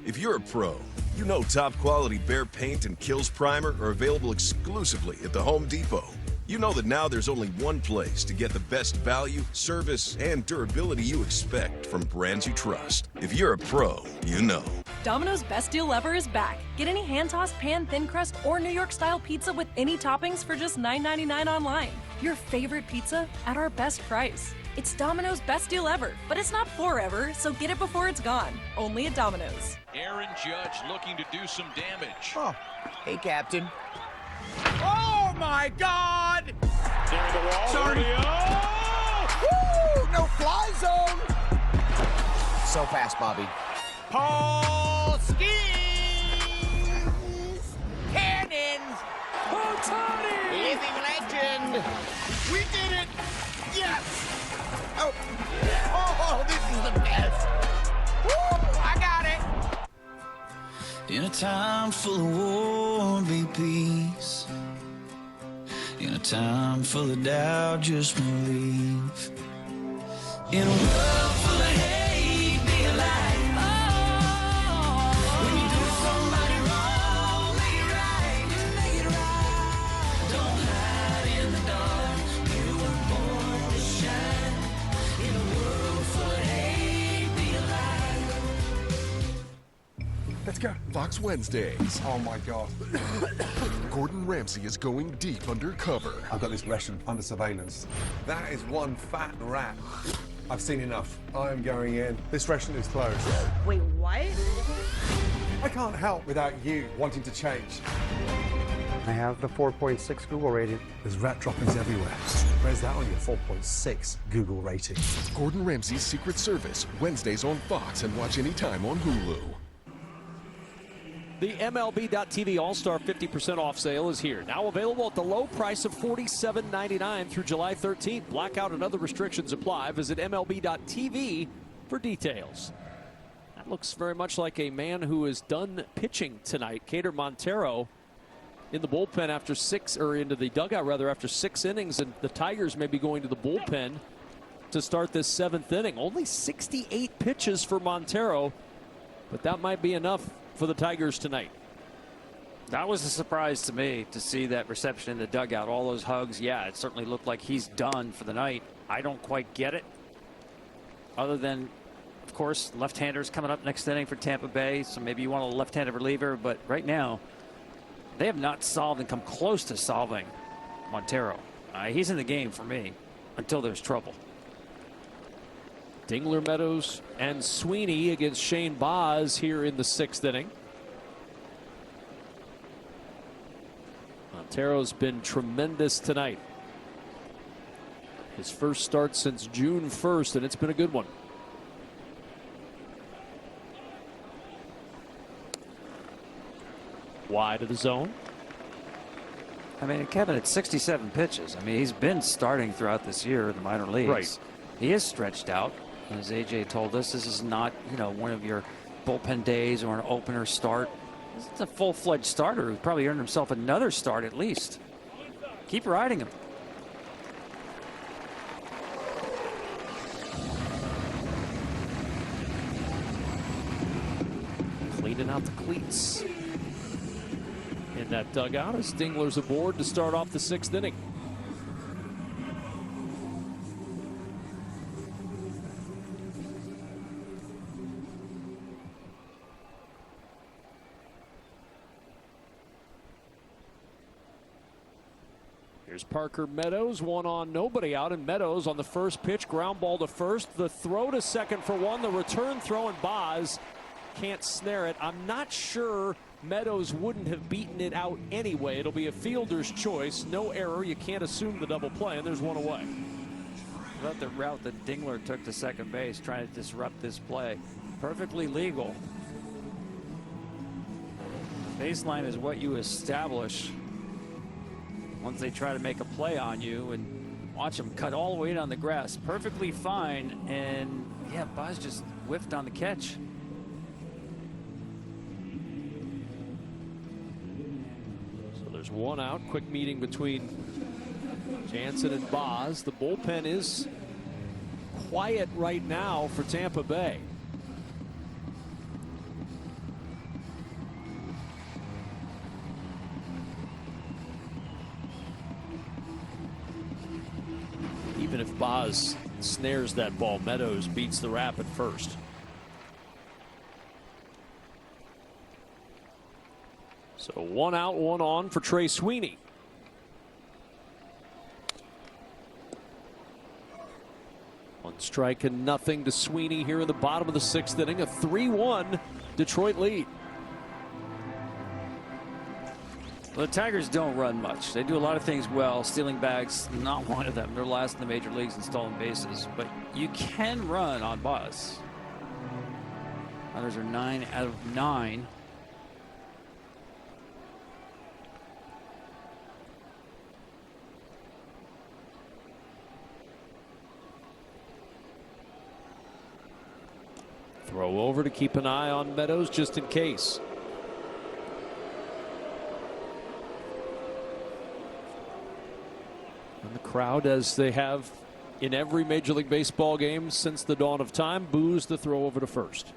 If you're a pro, you know top quality Behr paint and Kills primer are available exclusively at the Home Depot. You know that now there's only one place to get the best value, service, and durability you expect from brands you trust. If you're a pro, you know. Domino's Best Deal Ever is back. Get any hand-tossed pan, thin crust, or New York-style pizza with any toppings for just $9.99 online. Your favorite pizza at our best price. It's Domino's Best Deal Ever, but it's not forever, so get it before it's gone. Only at Domino's. Aaron Judge looking to do some damage. Oh, hey, Captain. Oh, my God! Near the wall. Sorry. Woo! No fly zone! So fast, Bobby. Paul skis! Cannons! Ohtani! Living legend! We did it! Yes! Oh, oh, this is the best! Woo! I got it! In a time full of war, be peace. In a time full of doubt, just believe. In a world full of hate, be alive. Oh, when you do somebody wrong, make it right, make it right. Don't hide in the dark, you were born to shine. In a world full of hate, be alive. Let's go. Fox Wednesdays. Oh my God. Gordon Ramsay is going deep undercover. I've got this restaurant under surveillance. That is one fat rat. I've seen enough. I am going in. This restaurant is closed. Wait, what? I can't help without you wanting to change. I have the 4.6 Google rating. There's rat droppings everywhere. Where's that on your 4.6 Google rating? Gordon Ramsay's Secret Service, Wednesdays on Fox, and watch anytime on Hulu. The MLB.TV All-Star 50% off sale is here. Now available at the low price of $47.99 through July 13th. Blackout and other restrictions apply. Visit MLB.TV for details. That looks very much like a man who is done pitching tonight. Cater Montero in the bullpen after into the dugout rather after 6 innings, and the Tigers may be going to the bullpen to start this 7th inning. Only 68 pitches for Montero, but that might be enough for the Tigers tonight. That was a surprise to me to see that reception in the dugout. All those hugs. Yeah, it certainly looked like he's done for the night. I don't quite get it. Other than, of course, left-handers coming up next inning for Tampa Bay. So maybe you want a left-handed reliever. But right now, they have not solved and come close to solving Montero. He's in the game for me until there's trouble. Dingler, Meadows, and Sweeney against Shane Baz here in the 6th inning. Montero's been tremendous tonight. His first start since June 1st, and it's been a good one. Wide of the zone. I mean, Kevin, it's 67 pitches. I mean, he's been starting throughout this year in the minor leagues. Right. He is stretched out. As AJ told us, this is not, one of your bullpen days or an opener start. It's a full-fledged starter who's probably earned himself another start at least. Keep riding him. Cleaning out the cleats in that dugout as Dingler's aboard to start off the 6th inning. Here's Parker Meadows, one on, nobody out, and Meadows on the first pitch, ground ball to first, the throw to second for one, the return throw, and Boz can't snare it. I'm not sure Meadows wouldn't have beaten it out anyway. It'll be a fielder's choice, no error. You can't assume the double play, and there's one away. About the route that Dingler took to second base, trying to disrupt this play. Perfectly legal. The baseline is what you establish once they try to make a play on you, and watch them cut all the way down the grass. Perfectly fine, and yeah, Buzz just whiffed on the catch. So there's one out. Quick meeting between Jansen and Boz. The bullpen is quiet right now for Tampa Bay. Even if Boz snares that ball, Meadows beats the rap at first. So one out, one on for Trey Sweeney. One strike and nothing to Sweeney here in the bottom of the 6th inning. A 3-1 Detroit lead. Well, the Tigers don't run much. They do a lot of things well. Stealing bags, not one of them. They're last in the major leagues in stolen bases. But you can run on Buzz. Others are 9 out of 9. Throw over to keep an eye on Meadows just in case. And the crowd, as they have in every Major League Baseball game since the dawn of time, boos the throw over to first.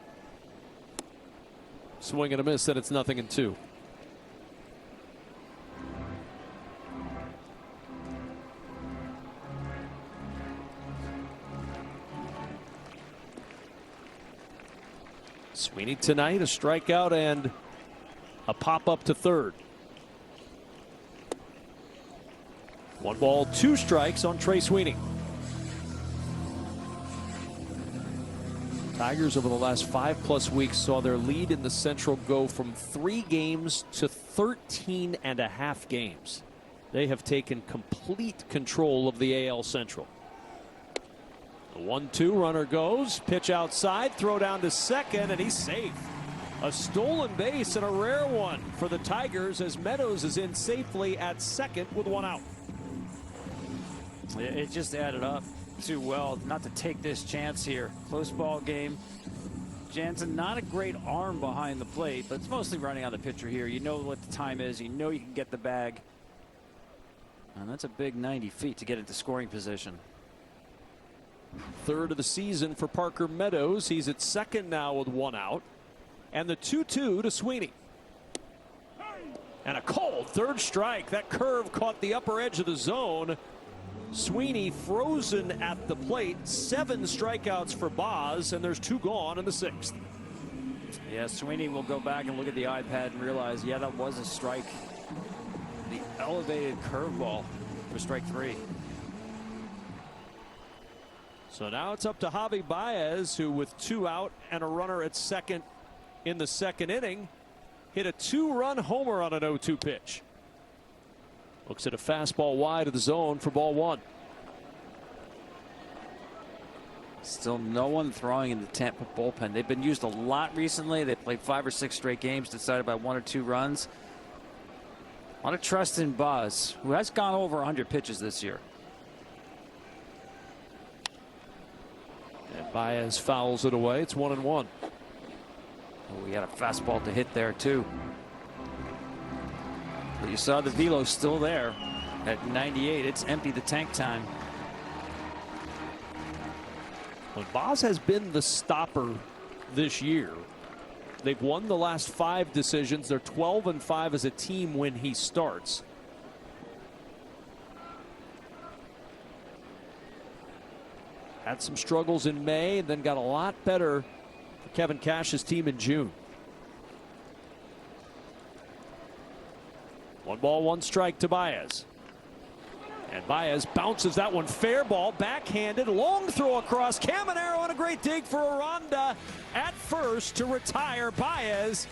Swing and a miss, and it's 0-2. Sweeney tonight, a strikeout and a pop up to third. 1 ball, 2 strikes on Trey Sweeney. Tigers over the last 5+ weeks saw their lead in the Central go from 3 games to 13.5 games. They have taken complete control of the AL Central. The 1-2 runner goes, pitch outside, throw down to second, and he's safe. A stolen base and a rare one for the Tigers as Meadows is in safely at second with 1 out. It just added up too well not to take this chance here. Close ball game. Jansen, not a great arm behind the plate, but it's mostly running on the pitcher here. You know what the time is. You know you can get the bag. And that's a big 90 feet to get into scoring position. 3rd of the season for Parker Meadows. He's at second now with 1 out. And the 2-2 to Sweeney. And a cold 3rd strike. That curve caught the upper edge of the zone. Sweeney frozen at the plate. 7 strikeouts for Boz, and there's 2 gone in the 6th. Yeah, Sweeney will go back and look at the iPad and realize, yeah, that was a strike. The elevated curveball for strike 3. So now it's up to Javi Baez, who with 2 out and a runner at second in the 2nd inning, hit a 2-run homer on an 0-2 pitch. Looks at a fastball wide of the zone for ball 1. Still no one throwing in the Tampa bullpen. They've been used a lot recently. They played 5 or 6 straight games decided by 1 or 2 runs. A lot of trust in Buzz, who has gone over 100 pitches this year. And Baez fouls it away. It's 1-1. Oh, he had a fastball to hit there, too. But you saw the velo still there at 98. It's empty the tank time. Well, Baz has been the stopper this year. They've won the last 5 decisions. They're 12-5 as a team when he starts. Had some struggles in May and then got a lot better for Kevin Cash's team in June. 1 ball, 1 strike to Baez. And Baez bounces that one. Fair ball, backhanded, long throw across. Caminero on a great dig for Aranda at first to retire Baez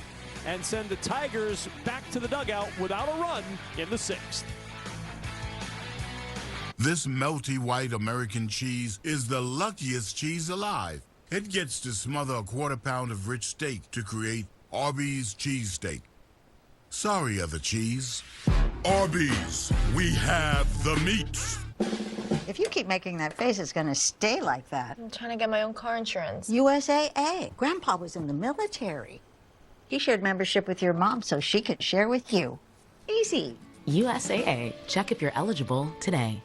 and send the Tigers back to the dugout without a run in the 6th. This melty white American cheese is the luckiest cheese alive. It gets to smother a 1/4 pound of rich steak to create Arby's cheesesteak. Sorry, other cheese. Arby's, we have the meat. If you keep making that face, it's going to stay like that. I'm trying to get my own car insurance. USAA. Grandpa was in the military. He shared membership with your mom so she could share with you. Easy. USAA. Check if you're eligible today.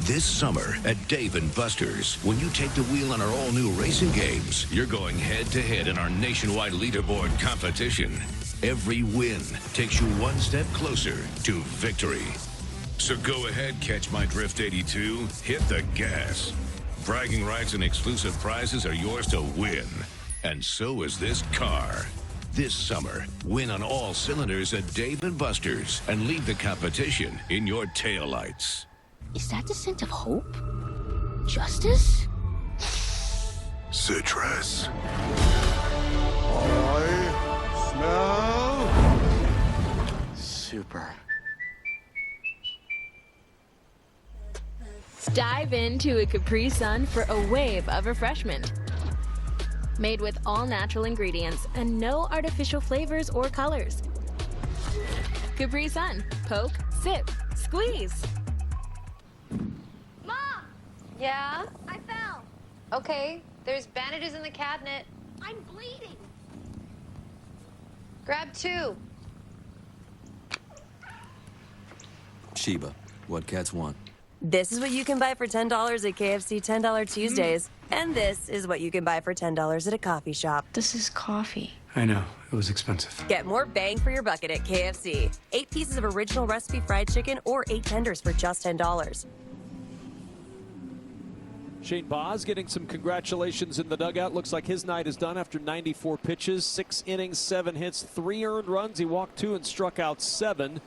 This summer at Dave & Buster's, when you take the wheel on our all-new racing games, you're going head-to-head in our nationwide leaderboard competition. Every win takes you 1 step closer to victory. So go ahead, catch my Drift 82, hit the gas. Bragging rights and exclusive prizes are yours to win. And so is this car. This summer, win on all cylinders at Dave & Buster's and leave the competition in your taillights. Is that the scent of hope? Justice? Citrus. Super. Dive into a Capri Sun for a wave of refreshment. Made with all natural ingredients and no artificial flavors or colors. Capri Sun. Poke, sip, squeeze. Mom! Yeah? I fell. Okay, there's bandages in the cabinet. I'm bleeding. Grab 2. Sheba, what cats want? This is what you can buy for $10 at KFC $10 Tuesdays. And this is what you can buy for $10 at a coffee shop. This is coffee. I know, it was expensive. Get more bang for your bucket at KFC. 8 pieces of original recipe fried chicken or 8 tenders for just $10. Shane Baz getting some congratulations in the dugout. Looks like his night is done after 94 pitches, 6 innings, 7 hits, 3 earned runs. He walked 2 and struck out 7.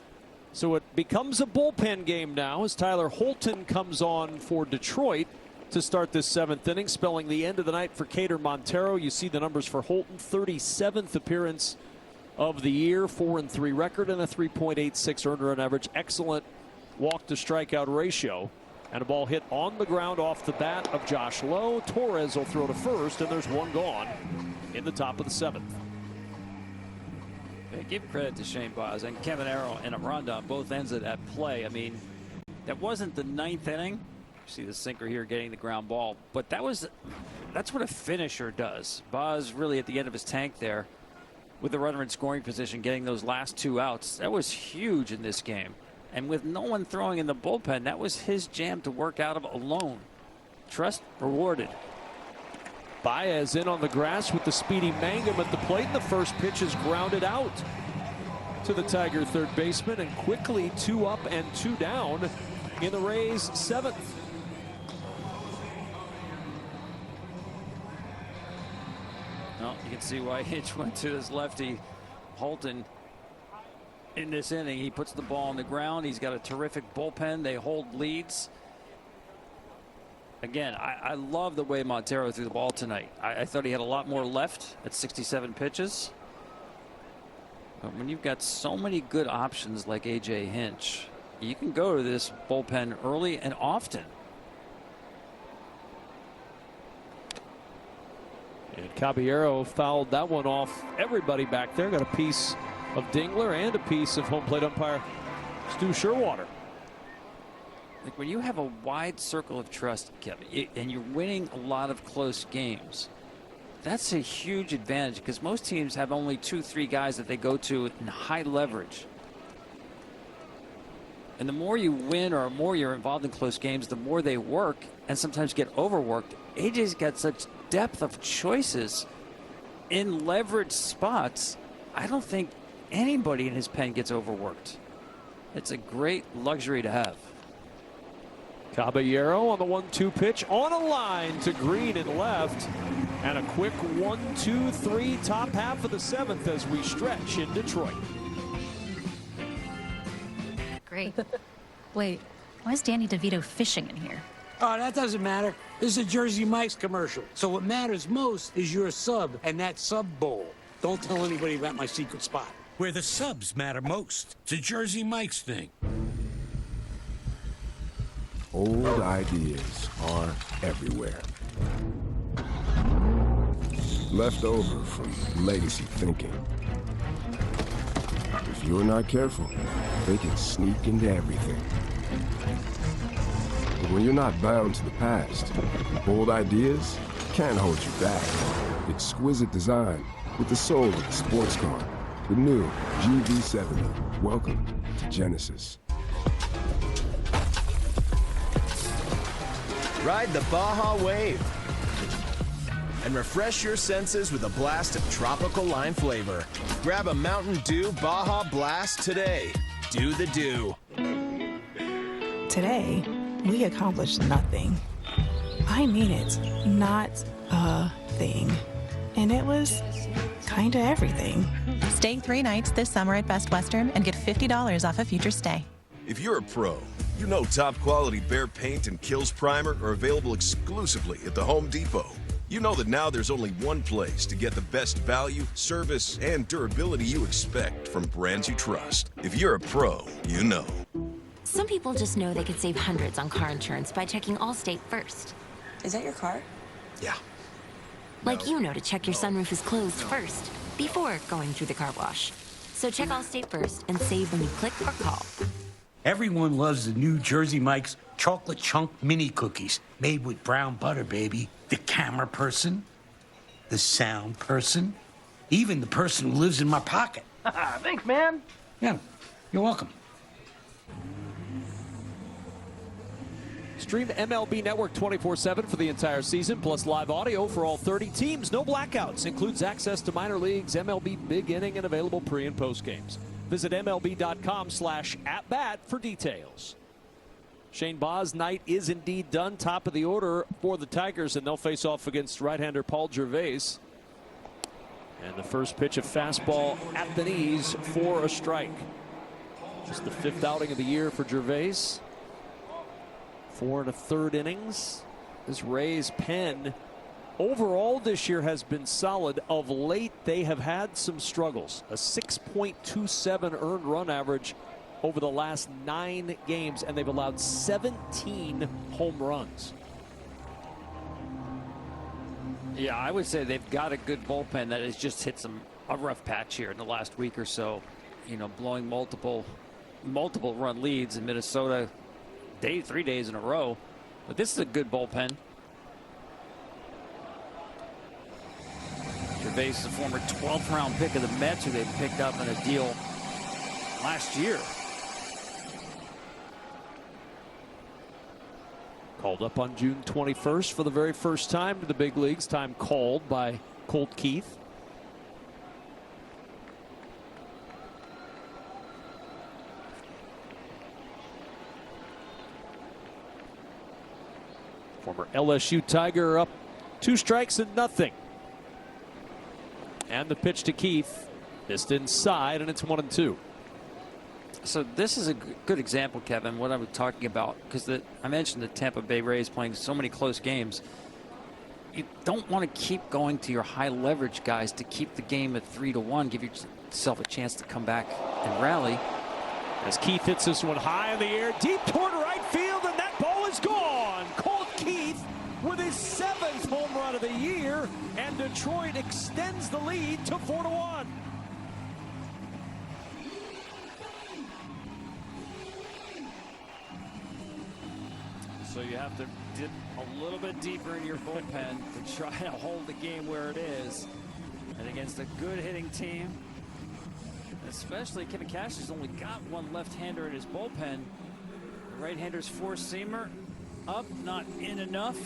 So it becomes a bullpen game now as Tyler Holton comes on for Detroit to start this 7th inning, spelling the end of the night for Cater Montero. You see the numbers for Holton, 37th appearance of the year, 4-3 record and a 3.86 earned run average. Excellent walk to strikeout ratio. And a ball hit on the ground off the bat of Josh Lowe. Torres will throw to first, and there's 1 gone in the top of the 7th. Yeah, give credit to Shane Baz and Kevin Arrow and Aranda on both ends of that play. I mean, that wasn't the 9th inning. You see the sinker here getting the ground ball, but that's what a finisher does. Baz really at the end of his tank there with the runner in scoring position, getting those last 2 outs. That was huge in this game. And with no one throwing in the bullpen, that was his jam to work out of alone. Trust rewarded. Baez in on the grass with the speedy Mangum at the plate. And the first pitch is grounded out to the Tiger third baseman. And quickly 2 up and 2 down in the Rays 7th. Well, you can see why Hitch went to his lefty. Holton in this inning, he puts the ball on the ground. He's got a terrific bullpen. They hold leads. Again, I love the way Montero threw the ball tonight. I thought he had a lot more left at 67 pitches. But when you've got so many good options like A.J. Hinch, you can go to this bullpen early and often. And Caballero fouled that one off. Everybody back there got a piece of Dingler and a piece of home plate umpire Stu Sherwater. Like when you have a wide circle of trust, Kevin, and you're winning a lot of close games, that's a huge advantage because most teams have only 2-3 guys that they go to in high leverage. And the more you win or more you're involved in close games, the more they work and sometimes get overworked. AJ's got such depth of choices in leverage spots. I don't think anybody in his pen gets overworked. It's a great luxury to have. Caballero on the 1-2 pitch on a line to Green and left. And a quick 1-2-3 top half of the 7th as we stretch in Detroit. Great. Wait, why is Danny DeVito fishing in here? Oh, that doesn't matter. This is a Jersey Mike's commercial. So what matters most is your sub and that sub bowl. Don't tell anybody about my secret spot. Where the subs matter most. It's a Jersey Mike's thing. Old ideas are everywhere. Left over from legacy thinking. If you're not careful, they can sneak into everything. But when you're not bound to the past, bold ideas can't hold you back. Exquisite design with the soul of the sports car. The new GV70. Welcome to Genesis. Ride the Baja Wave and refresh your senses with a blast of tropical lime flavor. Grab a Mountain Dew Baja Blast today. Do the dew. Today, we accomplished nothing. I mean it, not a thing. And it was kinda everything. Stay 3 nights this summer at Best Western and get $50 off a future stay. If you're a pro, you know top quality Behr paint and Kills primer are available exclusively at the Home Depot. You know that now there's only one place to get the best value, service, and durability you expect from brands you trust. If you're a pro, you know. Some people just know they could save hundreds on car insurance by checking Allstate first. Is that your car? Yeah. Like you know to check your sunroof is closed first, before going through the car wash. So check Allstate first and save when you click or call. Everyone loves the new Jersey Mike's chocolate chunk mini cookies made with brown butter, baby. The camera person, the sound person, even the person who lives in my pocket. Thanks, man. Yeah, you're welcome. Stream MLB Network 24/7 for the entire season, plus live audio for all 30 teams. No blackouts. Includes access to minor leagues, MLB Big Inning, and available pre- and post games. Visit MLB.com/@bat for details. Shane Baugh's night is indeed done. Top of the order for the Tigers, and they'll face off against right-hander Paul Gervais. And the first pitch of fastball at the knees for a strike. Just the 5th outing of the year for Gervais. 4 1/3 innings. This Rays pen overall this year has been solid. Of late, they have had some struggles. A 6.27 earned run average over the last 9 games, and they've allowed 17 home runs. Yeah, I would say they've got a good bullpen that has just hit a rough patch here in the last week or so. You know, blowing multiple run leads in Minnesota 3 days in a row. But this is a good bullpen. Gervais is a former 12th round pick of the Mets, who they picked up in a deal last year. Called up on June 21st for the very first time to the big leagues. Time called by Colt Keith. Former LSU Tiger up 2 strikes and nothing. And the pitch to Keith. Just inside, and it's 1-2. So this is a good example, Kevin, what I was talking about, because I mentioned the Tampa Bay Rays playing so many close games. You don't want to keep going to your high leverage guys to keep the game at 3-1. Give yourself a chance to come back and rally. As Keith hits this one high in the air, deep toward right field, and that ball is gone. Colt Keith with his 7th home run of the year, and Detroit extends the lead to 4-1. So you have to dip a little bit deeper in your bullpen to try to hold the game where it is. And against a good hitting team, especially Kevin Cash has only got one left-hander in his bullpen. The right-hander's four-seamer up, not in enough.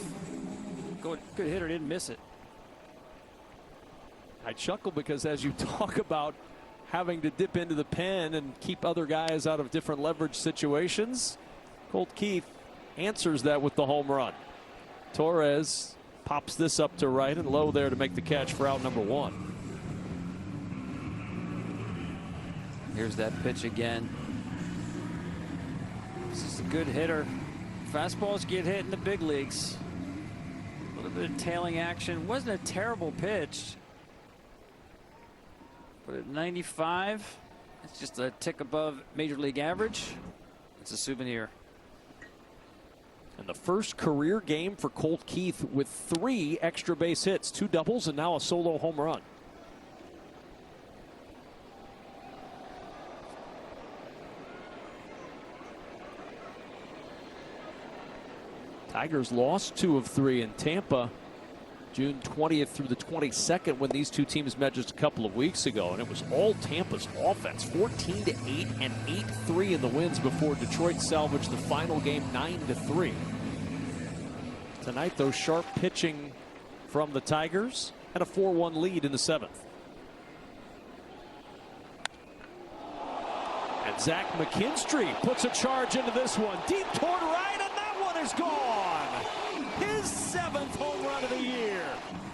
Good hitter, didn't miss it. I chuckle because as you talk about having to dip into the pen and keep other guys out of different leverage situations, Colt Keith answers that with the home run. Torres pops this up to right and low there to make the catch for out number one. Here's that pitch again. This is a good hitter. Fastballs get hit in the big leagues. A little bit of tailing action. Wasn't a terrible pitch. But at 95, it's just a tick above major league average. It's a souvenir. And the first career game for Colt Keith with 3 extra base hits, 2 doubles, and now a solo home run. Tigers lost 2 of 3 in Tampa June 20th through the 22nd when these two teams met just a couple of weeks ago, and it was all Tampa's offense, 14-8 and 8-3 in the wins before Detroit salvaged the final game 9-3. Tonight, though, sharp pitching from the Tigers and a 4-1 lead in the 7th. And Zach McKinstry puts a charge into this one, deep toward right, and that one is gone. His 7th home run of the year,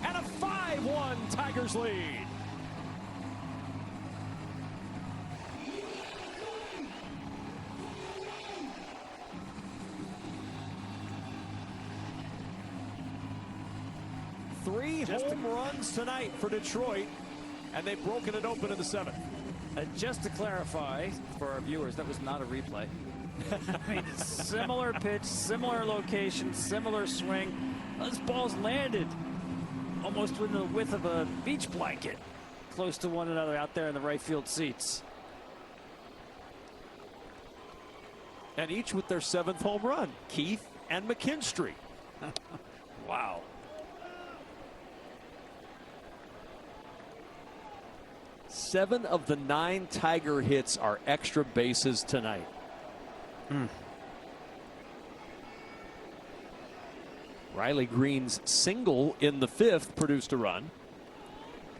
and a 5-1 Tigers lead. Three home runs tonight for Detroit, and they've broken it open in the 7th. Just to clarify for our viewers, that was not a replay. I mean, similar pitch, similar location, similar swing. Those balls landed almost within the width of a beach blanket, close to one another out there in the right field seats. And each with their 7th home run, Keith and McKinstry. Wow. Seven of the 9 Tiger hits are extra bases tonight. Riley Green's single in the 5th produced a run.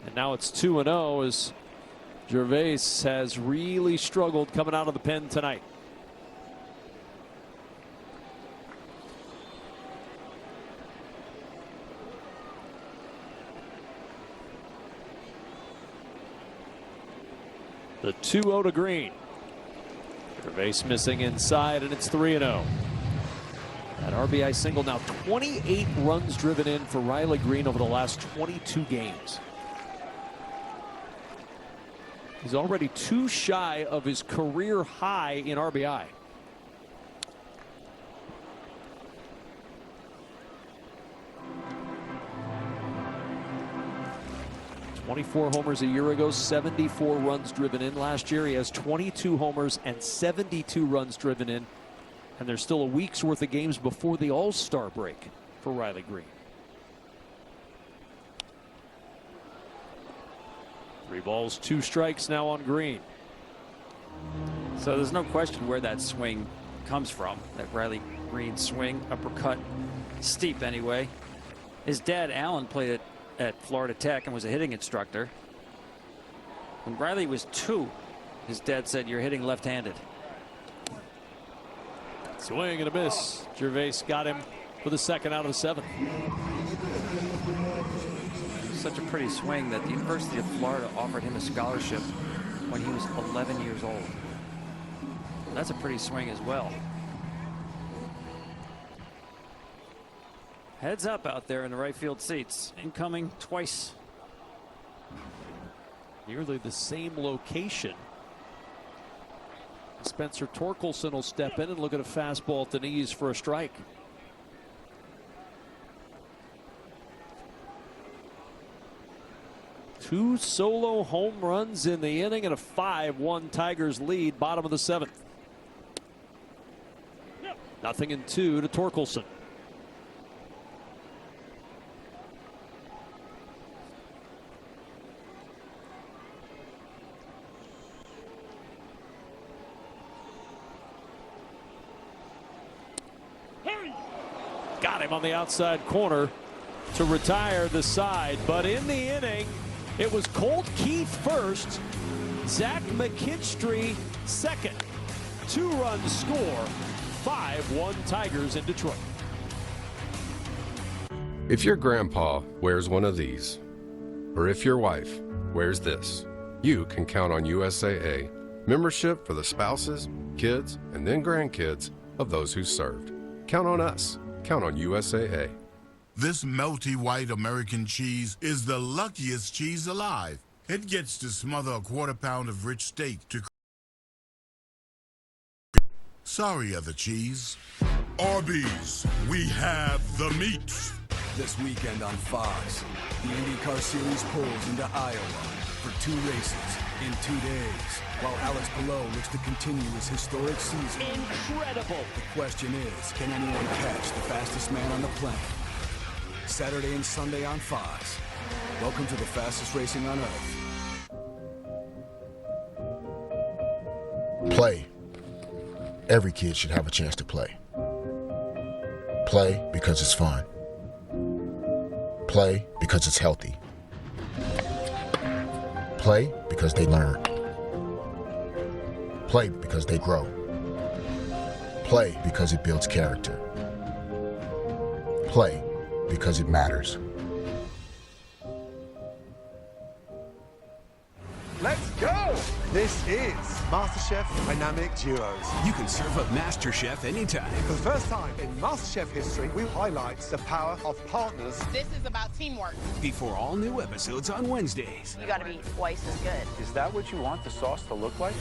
And now it's 2-0 as Gervais has really struggled coming out of the pen tonight. The 2-0 to Green. Gervais missing inside, and it's 3-0. That RBI single now 28 runs driven in for Riley Green over the last 22 games. He's already 2 shy of his career high in RBI. "24 homers a year ago, 74 runs driven in last year. He has 22 homers and 72 runs driven in. And there's still a week's worth of games before the All-Star break for Riley Green. 3 balls, 2 strikes now on Green. So there's no question where that swing comes from, that Riley Green swing, uppercut, steep anyway. His dad, Alan, played at Florida Tech and was a hitting instructor. When Riley was 2, his dad said, "You're hitting left-handed." Swing and a miss. Gervais got him for the 2nd out of the 7th. Such a pretty swing that the University of Florida offered him a scholarship when he was 11 years old. That's a pretty swing as well. Heads up out there in the right field seats. Incoming twice. Nearly the same location. Spencer Torkelson will step in and look at a fastball at the knees for a strike. Two solo home runs in the inning and a 5-1 Tigers lead, bottom of the 7th. 0-2 to Torkelson. Got him on the outside corner to retire the side. But in the inning, it was Colt Keith first, Zach McKinstry second. 2-run score, 5-1 Tigers in Detroit. If your grandpa wears one of these, or if your wife wears this, you can count on USAA membership for the spouses, kids, and then grandkids of those who served. Count on us. Count on USAA. This melty white American cheese is the luckiest cheese alive. It gets to smother a quarter-pound of rich steak to... Sorry, other cheese. Arby's, we have the meats. This weekend on Fox, the IndyCar Series pulls into Iowa for 2 races in 2 days, while Alex Palou looks to continue his historic season. Incredible! The question is, can anyone catch the fastest man on the planet? Saturday and Sunday on Fox. Welcome to the fastest racing on Earth. Play. Every kid should have a chance to play. Play because it's fun. Play because it's healthy. Play because they learn. Play because they grow. Play because it builds character. Play because it matters. Let's go! This is MasterChef Dynamic Duos. You can serve up MasterChef anytime. For the first time in MasterChef history, we highlight the power of partners. This is about teamwork. Before all new episodes on Wednesdays. You gotta be twice as good. Is that what you want the sauce to look like?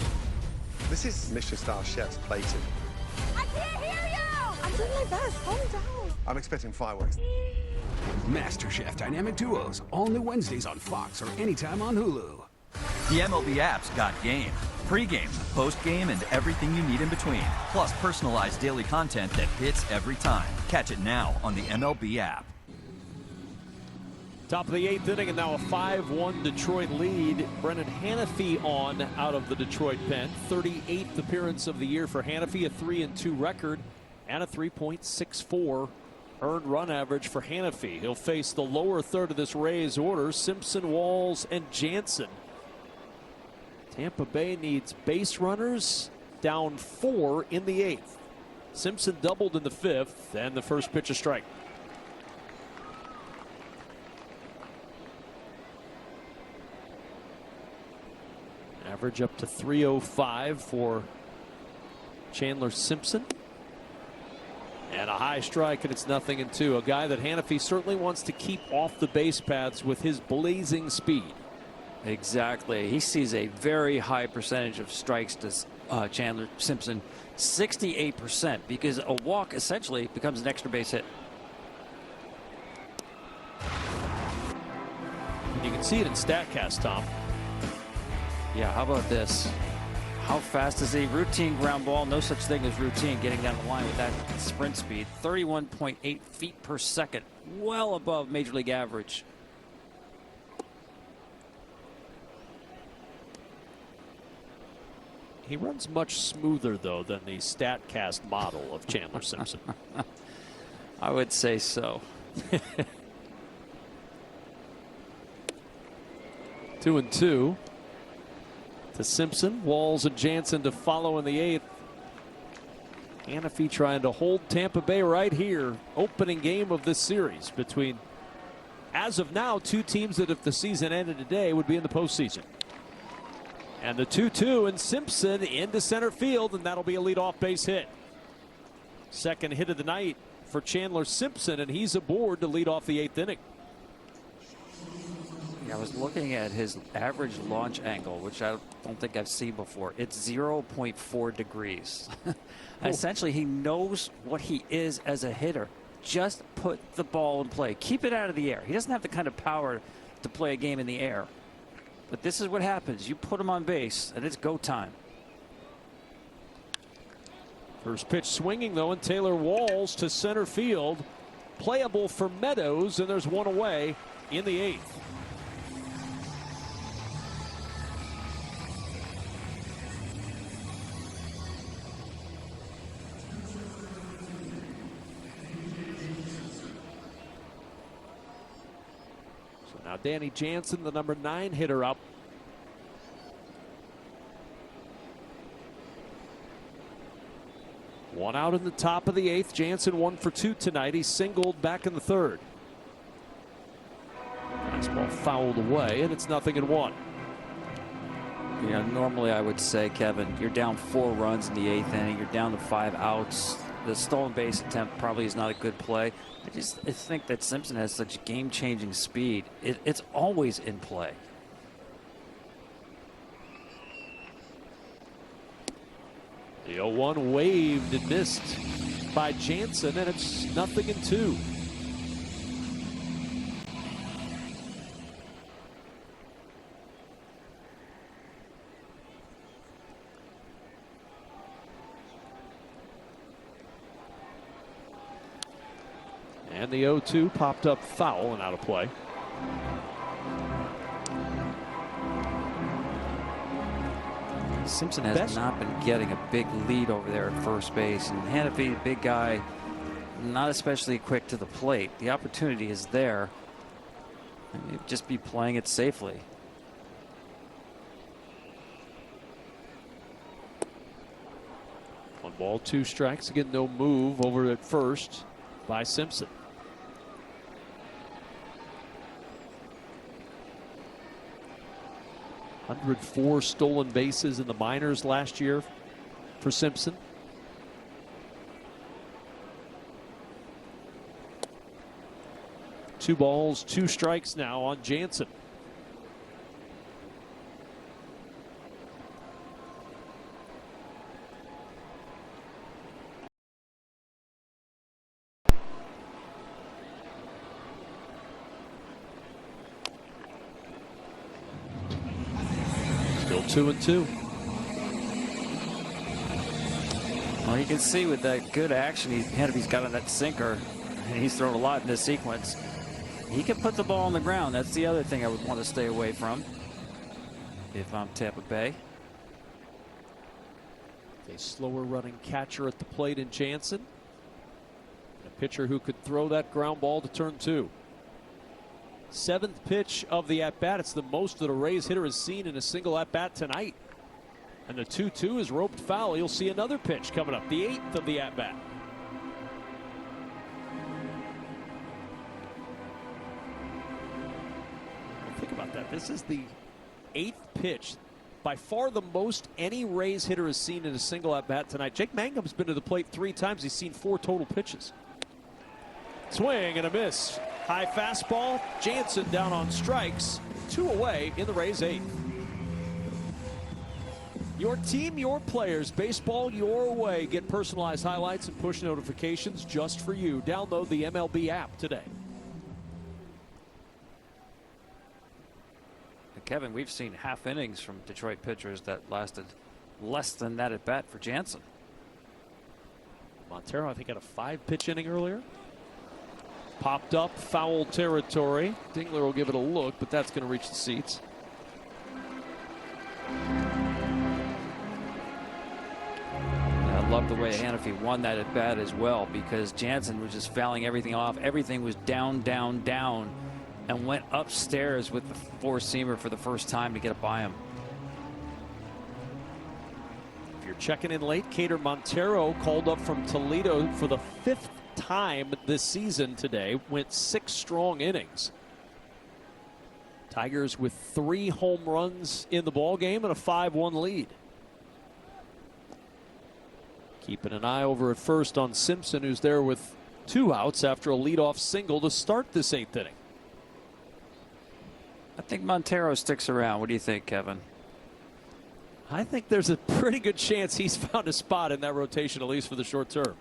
This is Michelin-star chef's plating. I can't hear you! I'm doing my best. Calm down. I'm expecting fireworks. MasterChef Dynamic Duos. All new Wednesdays on Fox or anytime on Hulu. The MLB app's got game. Pre-game, post-game, and everything you need in between. Plus personalized daily content that hits every time. Catch it now on the MLB app. Top of the 8th inning and now a 5-1 Detroit lead. Brennan Hanafy on out of the Detroit pen. 38th appearance of the year for Hanafy, a 3-2 record and a 3.64 earned run average for Hanafy. He'll face the lower third of this Rays order, Simpson, Walls, and Jansen. Tampa Bay needs base runners, down 4 in the 8th. Simpson doubled in the 5th, and the first pitch a strike. Average up to 305 for Chandler Simpson. And a high strike, and it's 0-2. A guy that Hanafy certainly wants to keep off the base paths with his blazing speed. Exactly. He sees a very high percentage of strikes to Chandler Simpson, 68%, because a walk essentially becomes an extra base hit. You can see it in StatCast, Tom. Yeah, how about this? How fast is a routine ground ball? No such thing as routine getting down the line with that sprint speed. 31.8 feet per second, well above Major League average. He runs much smoother, though, than the StatCast model of Chandler Simpson. I would say so. 2-2 to Simpson. Walls and Jansen to follow in the 8th. Hanafy trying to hold Tampa Bay right here. Opening game of this series between, as of now, 2 teams that if the season ended today would be in the postseason. And the 2-2, and Simpson into center field, and that'll be a leadoff base hit. Second hit of the night for Chandler Simpson, and he's aboard to lead off the 8th inning. I was looking at his average launch angle, which I don't think I've seen before. It's 0.4 degrees. Essentially, he knows what he is as a hitter. Just put the ball in play. Keep it out of the air. He doesn't have the kind of power to play a game in the air. But this is what happens. You put him on base, and it's go time. First pitch swinging, though, and Taylor Walls to center field. Playable for Meadows, and there's one away in the 8th. So now Danny Jansen, the number 9 hitter, up. One out in the top of the 8th. Jansen 1 for 2 tonight. He singled back in the 3rd. Fastball fouled away, and it's 0-1. You know, normally I would say, Kevin, you're down 4 runs in the 8th inning. You're down to 5 outs. The stolen base attempt probably is not a good play. I think that Simpson has such game-changing speed. It's always in play. The 0-1 waved and missed by Jansen, and it's 0-2. And the 0-2 popped up foul and out of play. Simpson has not been getting a big lead over there at first base, and Hannafy, big guy, not especially quick to the plate. The opportunity is there, and he'd just be playing it safely. One ball, 2 strikes. Again, no move over at first by Simpson. .104 stolen bases in the minors last year for Simpson. Two balls, 2 strikes now on Jansen. Still 2-2. Well, you can see with that good action Hannaby's got on that sinker, and he's thrown a lot in this sequence. He can put the ball on the ground. That's the other thing I would want to stay away from if I'm Tampa Bay. A slower running catcher at the plate in Jansen. A pitcher who could throw that ground ball to turn 2. 7th pitch of the at-bat. It's the most that a Rays hitter has seen in a single at-bat tonight. And the 2-2 is roped foul. You'll see another pitch coming up, the 8th of the at-bat. Think about that. This is the 8th pitch. By far the most any Rays hitter has seen in a single at-bat tonight. Jake Mangum's been to the plate 3 times. He's seen 4 total pitches. Swing and a miss. High fastball. Jansen down on strikes. 2 away in the Rays 8th. Your team, your players, baseball your way. Get personalized highlights and push notifications just for you. Download the MLB app today. Kevin, we've seen half innings from Detroit pitchers that lasted less than that at bat for Jansen. Montero, I think, had a 5-pitch inning earlier. Popped up, foul territory. Dingler will give it a look, but that's going to reach the seats. I love the way Hannafy won that at bat as well, because Jansen was just fouling everything off. Everything was down, down, down, and went upstairs with the 4-seamer for the first time to get it by him. If you're checking in late, Cater Montero called up from Toledo for the 5th time this season today. Went 6 strong innings. Tigers with 3 home runs in the ball game and a 5-1 lead. Keeping an eye over at first on Simpson, who's there with 2 outs after a leadoff single to start this 8th inning. I think Montero sticks around. What do you think, Kevin? I think there's a pretty good chance he's found a spot in that rotation, at least for the short term.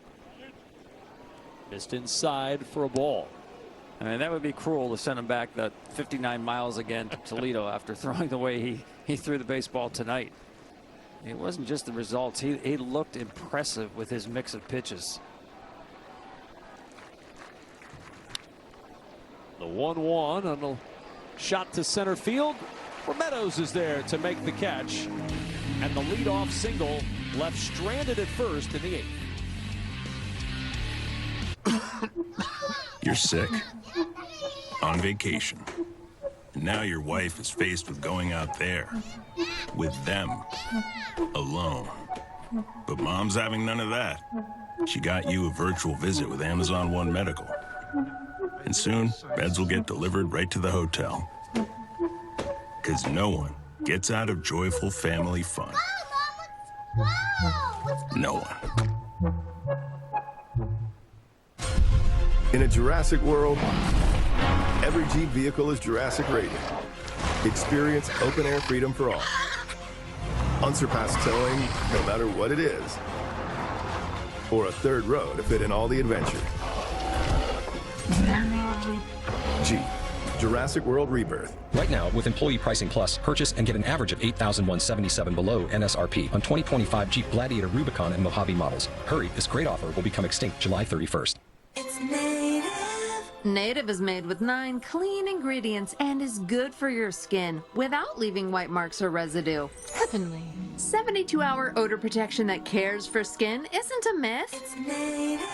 Missed inside for a ball. I mean, that would be cruel to send him back that 59 miles again to Toledo after throwing the way he threw the baseball tonight. It wasn't just the results. He looked impressive with his mix of pitches. The 1-1 on the shot to center field, where Meadows is there to make the catch. And the leadoff single left stranded at first in the 8th. You're sick, on vacation. And now your wife is faced with going out there, with them, alone. But mom's having none of that. She got you a virtual visit with Amazon One Medical. And soon, beds will get delivered right to the hotel. Because no one gets out of joyful family fun. No one. In a Jurassic world, every Jeep vehicle is Jurassic rated. Experience open-air freedom for all. Unsurpassed towing, no matter what it is. Or a third row to fit in all the adventure. Jeep. Jurassic World Rebirth. Right now, with Employee Pricing Plus, purchase and get an average of $8,177 below MSRP on 2025 Jeep Gladiator, Rubicon, and Mojave models. Hurry, this great offer will become extinct July 31st. It's Native. Native is made with 9 clean ingredients and is good for your skin without leaving white marks or residue. Heavenly. 72-hour odor protection that cares for skin isn't a myth. It's Native.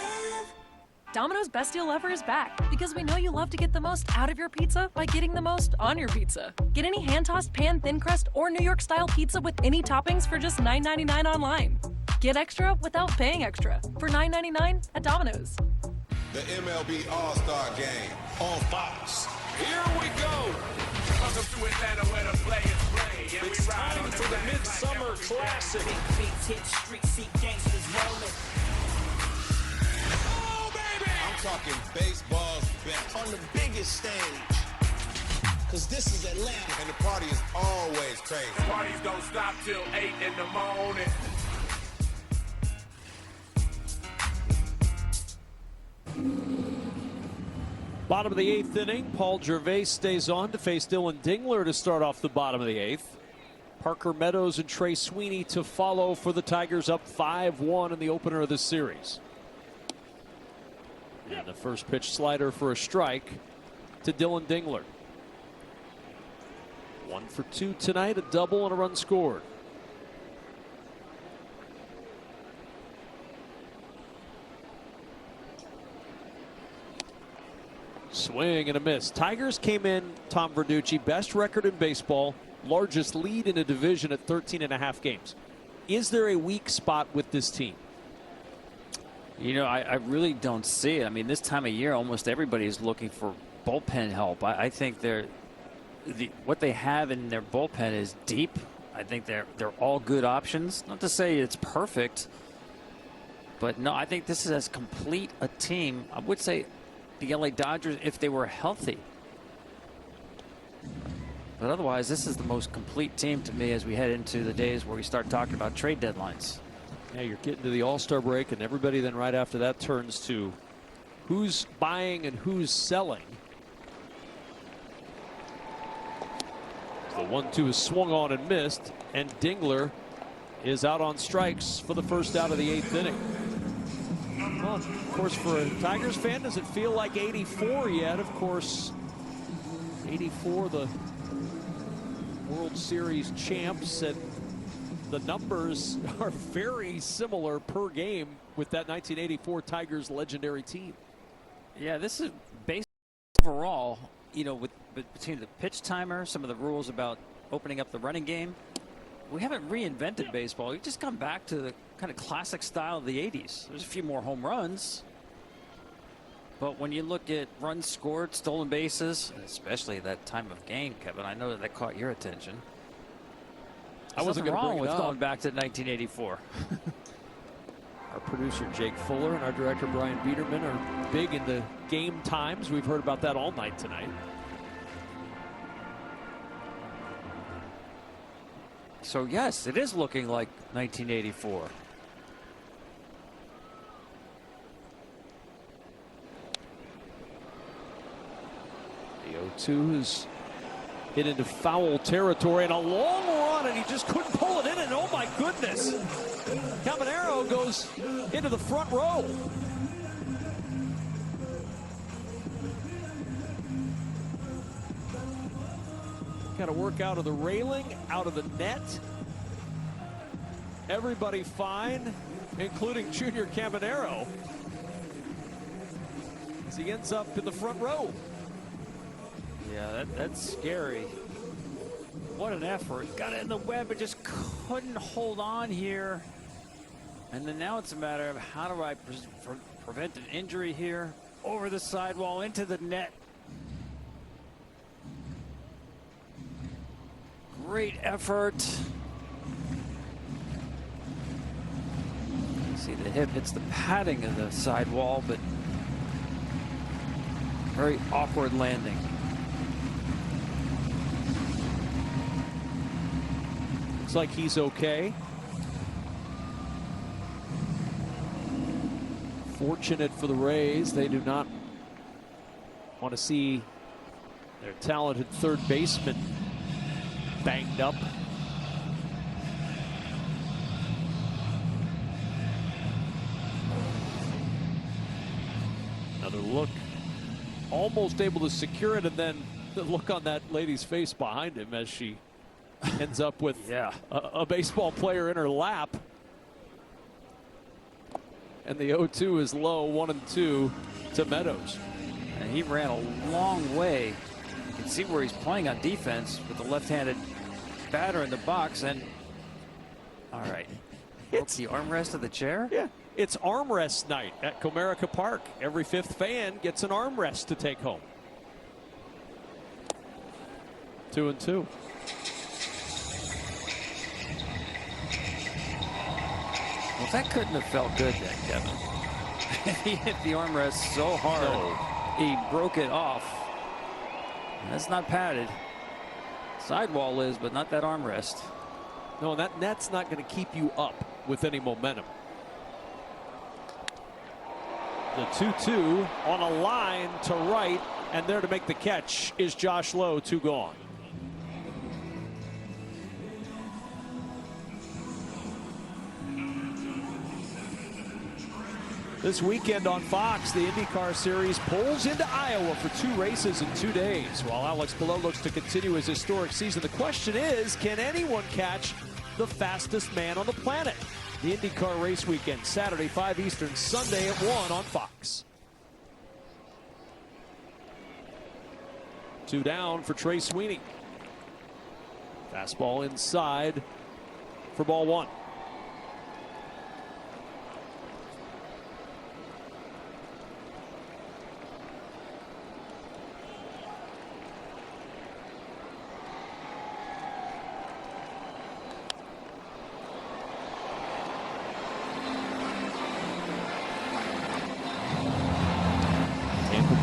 Domino's Best Deal Ever is back because we know you love to get the most out of your pizza by getting the most on your pizza. Get any hand-tossed pan, thin crust, or New York-style pizza with any toppings for just $9.99 online. Get extra without paying extra for $9.99 at Domino's. The MLB All-Star Game on Fox. Here we go. Welcome to Atlanta where the players play. It's time for the Midsummer Classic. Big beats hit street, see gangsters rolling. I'm talking baseball's best on the biggest stage. Cause this is Atlanta. And the party is always crazy. The parties don't stop till 8 in the morning. Bottom of the 8th inning, Paul Gervais stays on to face Dylan Dingler to start off the bottom of the 8th. Parker Meadows and Trey Sweeney to follow for the Tigers, up 5-1 in the opener of this series. And the first pitch slider for a strike to Dylan Dingler. 1 for 2 tonight, a double and a run scored. Swing and a miss. Tigers came in, Tom Verducci, best record in baseball, largest lead in a division at 13.5 games. Is there a weak spot with this team? You know, I really don't see it. I mean, this time of year, almost everybody is looking for bullpen help. I think what they have in their bullpen is deep. I think they're all good options. Not to say it's perfect, but no, I think this is as complete a team. I would say the LA Dodgers if they were healthy. But otherwise, this is the most complete team to me as we head into the days where we start talking about trade deadlines. Yeah, you're getting to the All-Star break, and everybody then right after that turns to who's buying and who's selling. The 1-2 is swung on and missed, and Dingler is out on strikes for the first out of the 8th inning. Well, of course, for a Tigers fan, does it feel like 84 yet? Of course, 84, the World Series champs, and the numbers are very similar per game with that 1984 Tigers legendary team. Yeah, this is based overall, you know, between the pitch timer, some of the rules about opening up the running game. We haven't reinvented baseball. We've just gone back to the kind of classic style of the 80s. There's a few more home runs. But when you look at runs scored, stolen bases, especially that time of game, Kevin, I know that caught your attention. I wasn't wrong with going back to 1984. Our producer Jake Fuller and our director Brian Biederman are big in the game times. We've heard about that all night tonight. So yes, it is looking like 1984. The 0-2 is hit into foul territory and a long run, and he just couldn't pull it in, and oh my goodness, Caminero goes into the front row. Got to work out of the railing, out of the net. Everybody fine, including Junior Caminero, as he ends up in the front row. Yeah, that's scary. What an effort. Got it in the web, but just couldn't hold on here. And then now it's a matter of how do I prevent an injury here? Over the sidewall, into the net. Great effort. See, the hip hits the padding of the sidewall, but very awkward landing. Looks like he's okay. Fortunate for the Rays, they do not want to see their talented third baseman banged up. Another look, almost able to secure it, and then the look on that lady's face behind him as she ends up with a baseball player in her lap. And the 0-2 is low, 1-2 to Meadows. And he ran a long way. You can see where he's playing on defense with the left-handed batter in the box. And all right, it's the armrest of the chair. Yeah, it's armrest night at Comerica Park. Every fifth fan gets an armrest to take home. 2-2. Well, that couldn't have felt good then, Kevin. He hit the armrest so hard, he broke it off. That's not padded. Sidewall is, but not that armrest. No, that net's not going to keep you up with any momentum. The 2-2 on a line to right, and there to make the catch is Josh Lowe, 2 gone. This weekend on Fox, the IndyCar Series pulls into Iowa for 2 races in 2 days. While Alex Palou looks to continue his historic season, the question is, can anyone catch the fastest man on the planet? The IndyCar race weekend, Saturday, 5 Eastern, Sunday at 1 on Fox. 2 down for Trey Sweeney. Fastball inside for ball 1.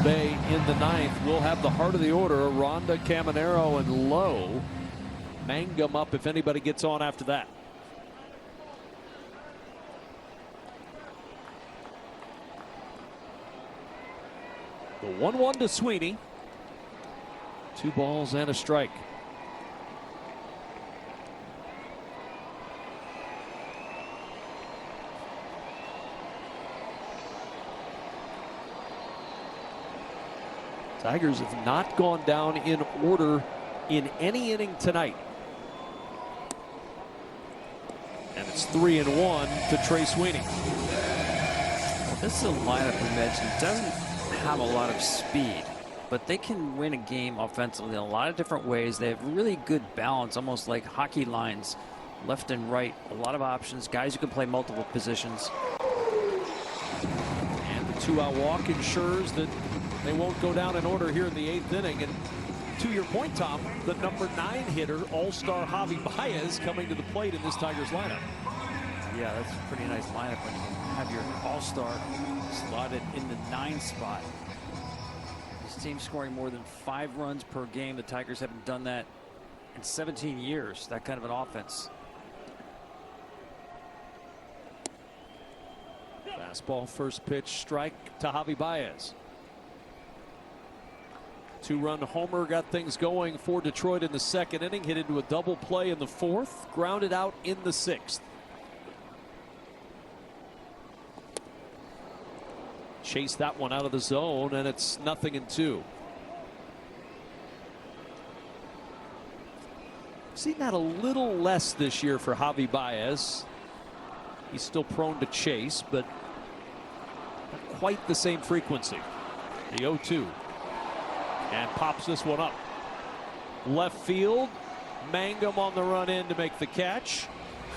Bay in the 9th will have the heart of the order. Ronda, Caminero, and Lowe. Mangum up if anybody gets on after that. The 1-1 to Sweeney. 2 balls and a strike. Tigers have not gone down in order in any inning tonight. And it's 3-1 to Trey Sweeney. Well, this is a lineup we mentioned. Doesn't have a lot of speed, but they can win a game offensively in a lot of different ways. They have really good balance, almost like hockey lines, left and right. A lot of options, guys who can play multiple positions. And the 2-out walk ensures that they won't go down in order here in the 8th inning. And to your point, Tom, the number 9 hitter, all-star Javi Baez, coming to the plate in this Tigers lineup. Yeah, that's a pretty nice lineup when you have your all-star slotted in the 9 spot. This team scoring more than 5 runs per game. The Tigers haven't done that in 17 years, that kind of an offense. Fastball, first pitch, strike to Javi Baez. Two-run homer got things going for Detroit in the second inning. Hit into a double play in the fourth. Grounded out in the sixth. Chase that one out of the zone, and it's 0-2. Seen that a little less this year for Javi Baez. He's still prone to chase, but not quite the same frequency. The 0-2. And pops this one up. Left field. Mangum on the run in to make the catch.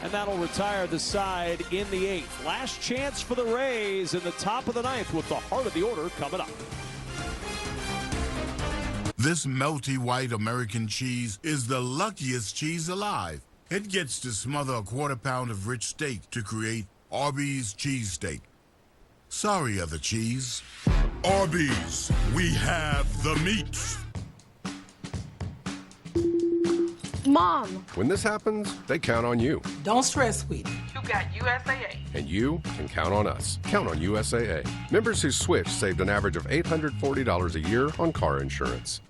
And that'll retire the side in the eighth. Last chance for the Rays in the top of the ninth with the heart of the order coming up. This melty white American cheese is the luckiest cheese alive. It gets to smother a quarter-pound of rich steak to create Arby's cheesesteak. Sorry, other cheese. Arby's, we have the meats. Mom! When this happens, they count on you. Don't stress, sweetie. You got USAA. And you can count on us. Count on USAA. Members who switch saved an average of $840 a year on car insurance.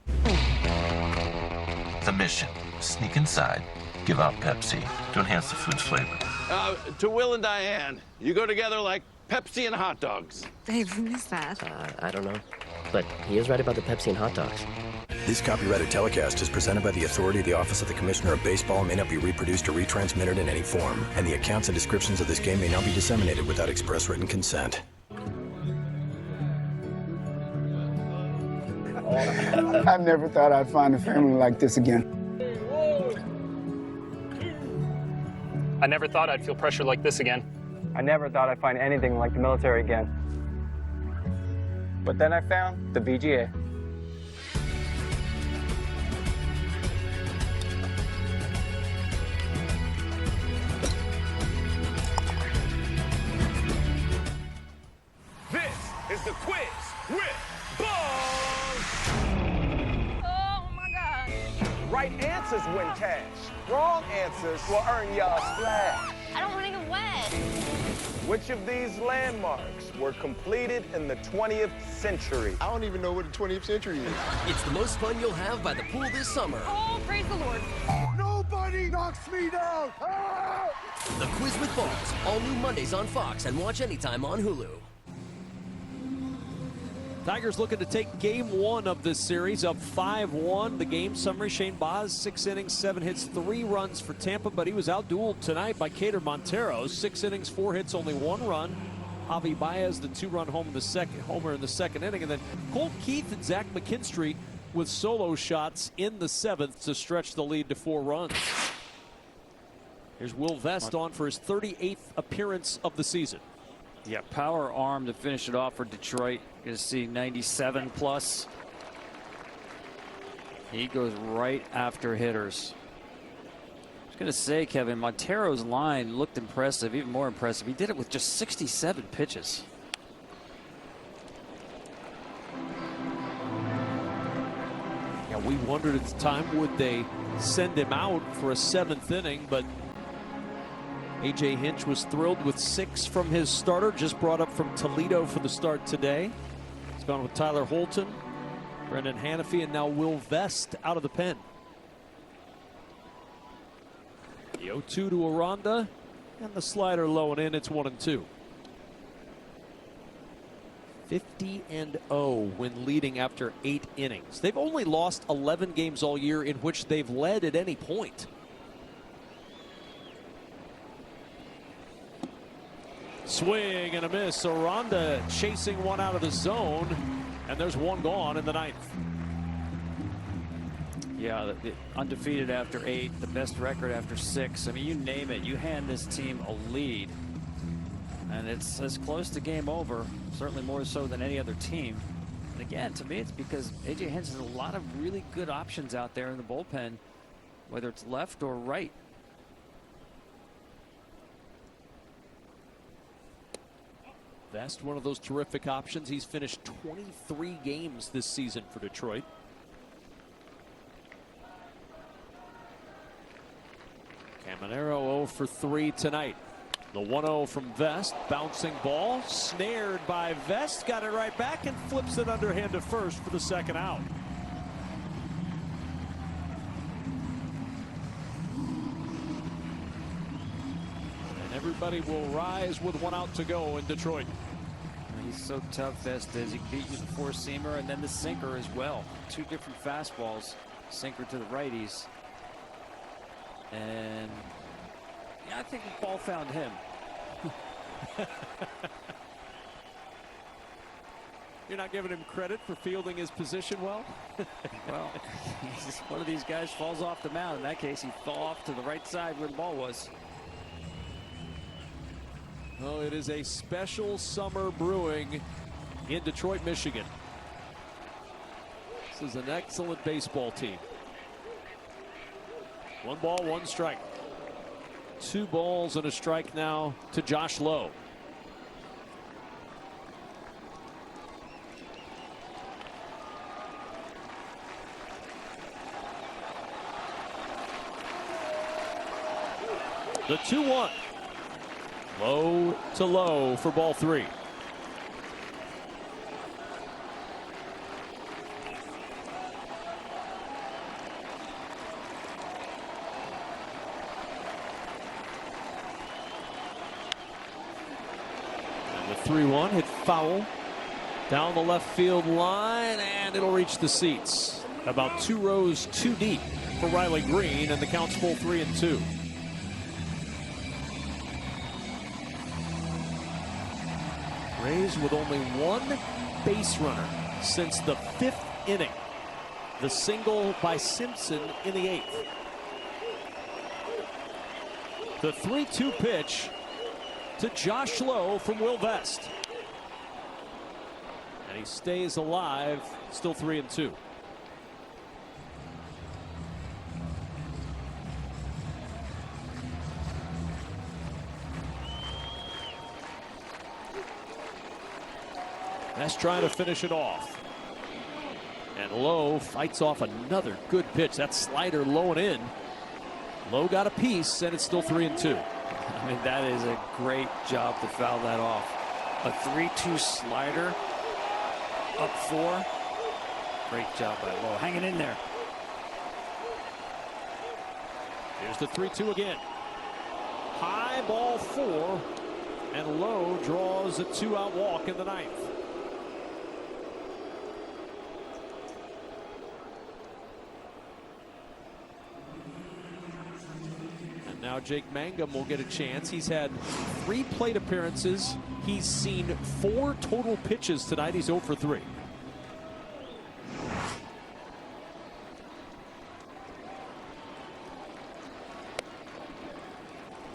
The mission, sneak inside, give out Pepsi to enhance the food's flavor. To Will and Diane, you go together like Pepsi and hot dogs. Babe, who is that? I don't know. But he is right about the Pepsi and hot dogs. This copyrighted telecast is presented by the authority of the Office of the Commissioner of Baseball and may not be reproduced or retransmitted in any form. And the accounts and descriptions of this game may not be disseminated without express written consent. I never thought I'd find a family like this again. I never thought I'd feel pressure like this again. I never thought I'd find anything like the military again. But then I found the VGA. This is the quiz with balls. Oh my God. Right answers win cash. Wrong answers will earn you a splash. I don't want to get wet. Which of these landmarks were completed in the 20th century? I don't even know what the 20th century is. It's the most fun you'll have by the pool this summer. Oh, praise the Lord. Nobody knocks me down! Ah! The Quiz with Balls, all new Mondays on Fox and watch anytime on Hulu. Tigers looking to take game one of this series, up 5-1. The game summary, Shane Baz, 6 innings, 7 hits, 3 runs for Tampa, but he was outdueled tonight by Cater Montero. 6 innings, 4 hits, only 1 run. Javi Baez, the 2-run homer in the second inning, and then Colt Keith and Zach McKinstry with solo shots in the 7th to stretch the lead to 4 runs. Here's Will Vest on for his 38th appearance of the season. Yeah, power arm to finish it off for Detroit. Going to see 97 plus. He goes right after hitters. I was going to say, Kevin, Montero's line looked impressive, even more impressive. He did it with just 67 pitches. Yeah, we wondered at the time, would they send him out for a 7th inning, but A.J. Hinch was thrilled with 6 from his starter, just brought up from Toledo for the start today. He's gone with Tyler Holton, Brendan Hanafy, and now Will Vest out of the pen. The 0-2 to Aranda, and the slider low and in. It's 1-2. 50-0 when leading after 8 innings. They've only lost 11 games all year in which they've led at any point. Swing and a miss. Aranda chasing one out of the zone, and there's one gone in the 9th. Yeah, the undefeated after 8, the best record after 6. I mean, you name it, you hand this team a lead, and it's as close to game over, certainly more so than any other team. And again, to me, it's because A.J. Hinch has a lot of really good options out there in the bullpen, whether it's left or right. Vest, one of those terrific options. He's finished 23 games this season for Detroit. Caminero 0 for 3 tonight. The 1-0 from Vest. Bouncing ball. Snared by Vest. Got it right back and flips it underhand to first for the 2nd out. Everybody will rise with 1 out to go in Detroit. He's so tough, Vestas. He can beat you the four-seamer and then the sinker as well. 2 different fastballs. Sinker to the righties. And yeah, I think the ball found him. You're not giving him credit for fielding his position well? Well, he's just one of these guys falls off the mound. In that case, he fell off to the right side where the ball was. Oh, it is a special summer brewing in Detroit, Michigan. This is an excellent baseball team. 1 ball, 1 strike. 2 balls and a strike now to Josh Lowe. The 2-1. Low to low for ball 3. And the 3-1 hit foul down the left field line, and it'll reach the seats. About 2 rows too deep for Riley Green, and the count's full 3-2. Rays with only 1 base runner since the 5th inning. The single by Simpson in the 8th. The 3-2 pitch to Josh Lowe from Will Vest. And he stays alive, still 3-2. Vest trying to finish it off. And Lowe fights off another good pitch. That slider low and in. Lowe got a piece, and it's still 3-2. I mean, that is a great job to foul that off. A 3-2 slider, up 4. Great job by Lowe, hanging in there. Here's the 3-2 again. High ball 4, and Lowe draws a 2-out walk in the 9th. Now Jake Mangum will get a chance. He's had 3 plate appearances. He's seen 4 total pitches tonight. He's 0 for 3.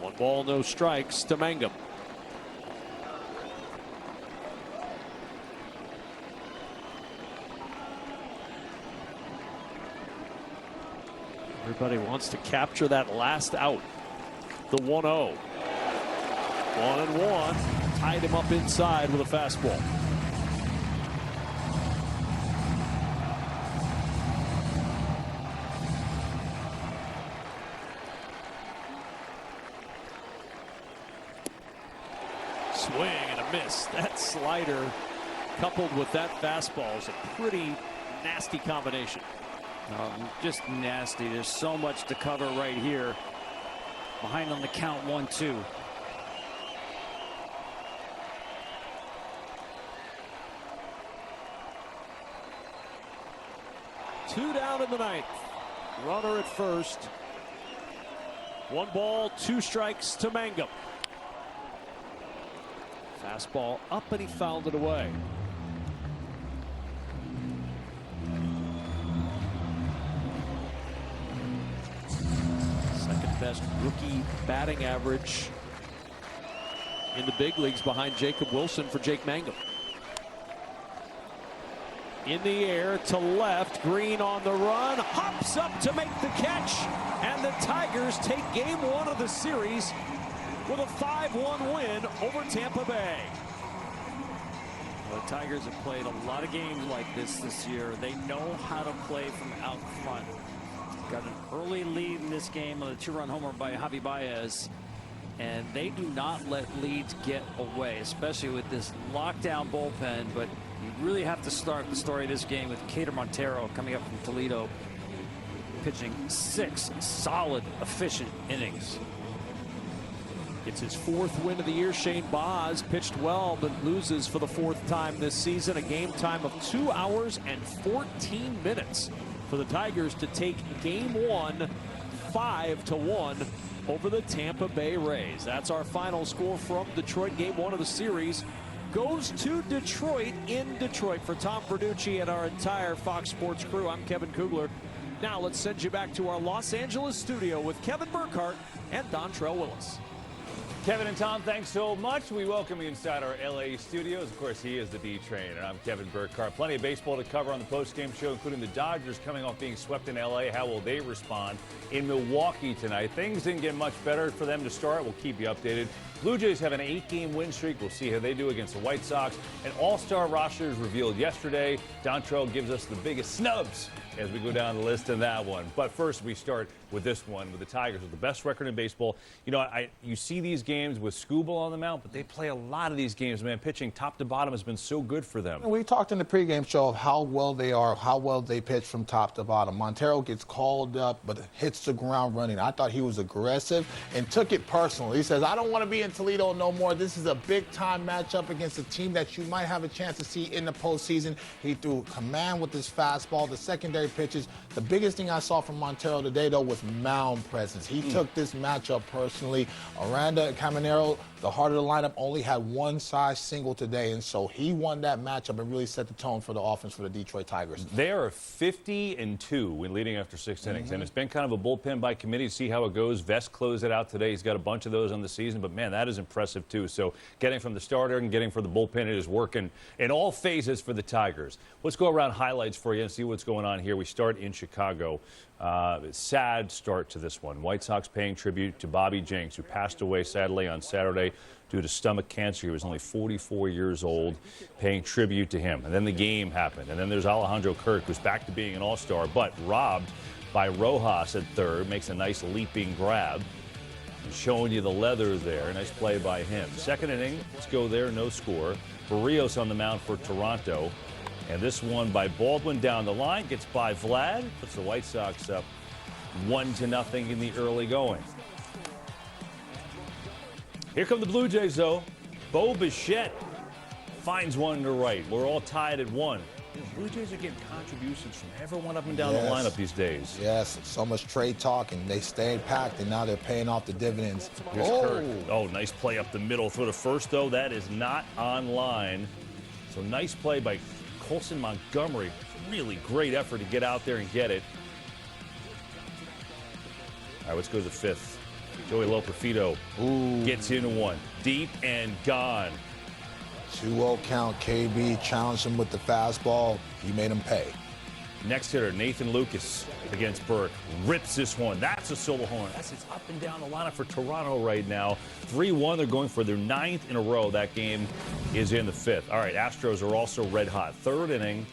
One ball, no strikes to Mangum. Everybody wants to capture that last out. The 1-0. 1-1. Tied him up inside with a fastball. Swing and a miss. That slider coupled with that fastball is a pretty nasty combination. Just nasty. There's so much to cover right here. Behind on the count, 1-2. Two down in the 9th. Runner at first. 1 ball, 2 strikes to Mangum. Fastball up, and he fouled it away. Best rookie batting average in the big leagues behind Jacob Wilson for Jake Mangum. In the air to left, Green on the run, hops up to make the catch, and the Tigers take game 1 of the series with a 5-1 win over Tampa Bay. The Tigers have played a lot of games like this year. They know how to play from out front. Got an early lead in this game on a 2-run homer by Javi Baez, and they do not let leads get away, especially with this lockdown bullpen. But you really have to start the story of this game with Cater Montero coming up from Toledo, pitching 6 solid, efficient innings. It's his 4th win of the year. Shane Boz pitched well, but loses for the 4th time this season. A game time of 2 hours and 14 minutes for the Tigers to take Game 1 5-1 over the Tampa Bay Rays. That's our final score from Detroit. Game 1 of the series goes to Detroit in Detroit. For Tom Verducci and our entire Fox Sports crew, I'm Kevin Kugler. Now let's send you back to our Los Angeles studio with Kevin Burkhardt and Dontrell Willis. Kevin and Tom, thanks so much. We welcome you inside our LA studios. Of course, he is the D-Train, and I'm Kevin Burkhardt. Plenty of baseball to cover on the postgame show, including the Dodgers coming off being swept in LA. How will they respond in Milwaukee tonight? Things didn't get much better for them to start. We'll keep you updated. Blue Jays have an 8-game win streak. We'll see how they do against the White Sox. An all-star roster is revealed yesterday. Dontrell gives us the biggest snubs as we go down the list in that one. But first, we start with this one, with the Tigers, with the best record in baseball. You know, you see these games with Skubal on the mound, but they play a lot of these games, man. Pitching top to bottom has been so good for them. We talked in the pregame show of how well they are, how well they pitch from top to bottom. Montero gets called up, but hits the ground running. I thought he was aggressive and took it personally. He says, I don't want to be in Toledo no more. This is a big-time matchup against a team that you might have a chance to see in the postseason. He threw command with his fastball, the secondary pitches. The biggest thing I saw from Montero today, though, was mound presence. He took this matchup personally. Aranda and Caminero, the heart of the lineup, only had one size single today, and so he won that matchup and really set the tone for the offense for the Detroit Tigers. They are 50-2 when leading after 6 innings, and it's been kind of a bullpen by committee to see how it goes. Vest closed it out today. He's got a bunch of those on the season, but, man, that is impressive, too. So getting from the starter and getting for the bullpen, it is working in all phases for the Tigers. Let's go around highlights for you and see what's going on here. We start in Chicago. Sad start to this one. White Sox paying tribute to Bobby Jenks, who passed away sadly on Saturday due to stomach cancer. He was only 44 years old, paying tribute to him. And then the game happened. And then there's Alejandro Kirk, who's back to being an all-star, but robbed by Rojas at third. Makes a nice leaping grab. Showing you the leather there. Nice play by him. Second inning, let's go there, no score. Barrios on the mound for Toronto. And this one by Baldwin down the line, gets by Vlad, puts the White Sox up 1-0 in the early going. Here come the Blue Jays, though. Bo Bichette finds one to right. We're all tied at 1. The Blue Jays are getting contributions from everyone up and down the lineup these days. Yes, so much trade talk, and they stayed packed, and now they're paying off the dividends. Here's Kirk. Oh, nice play up the middle for the first, though. That is not on line. So nice play by Colson Montgomery. Really great effort to get out there and get it. All right, let's go to the 5th. Joey Lopefito gets into one. Deep and gone. 2-0 count. KB challenged him with the fastball. He made him pay. Next hitter, Nathan Lucas against Burke. Rips this one. That's a solo home run. That's it's up and down the lineup for Toronto right now. 3-1. They're going for their 9th in a row. That game is in the 5th. All right, Astros are also red hot. Third inning.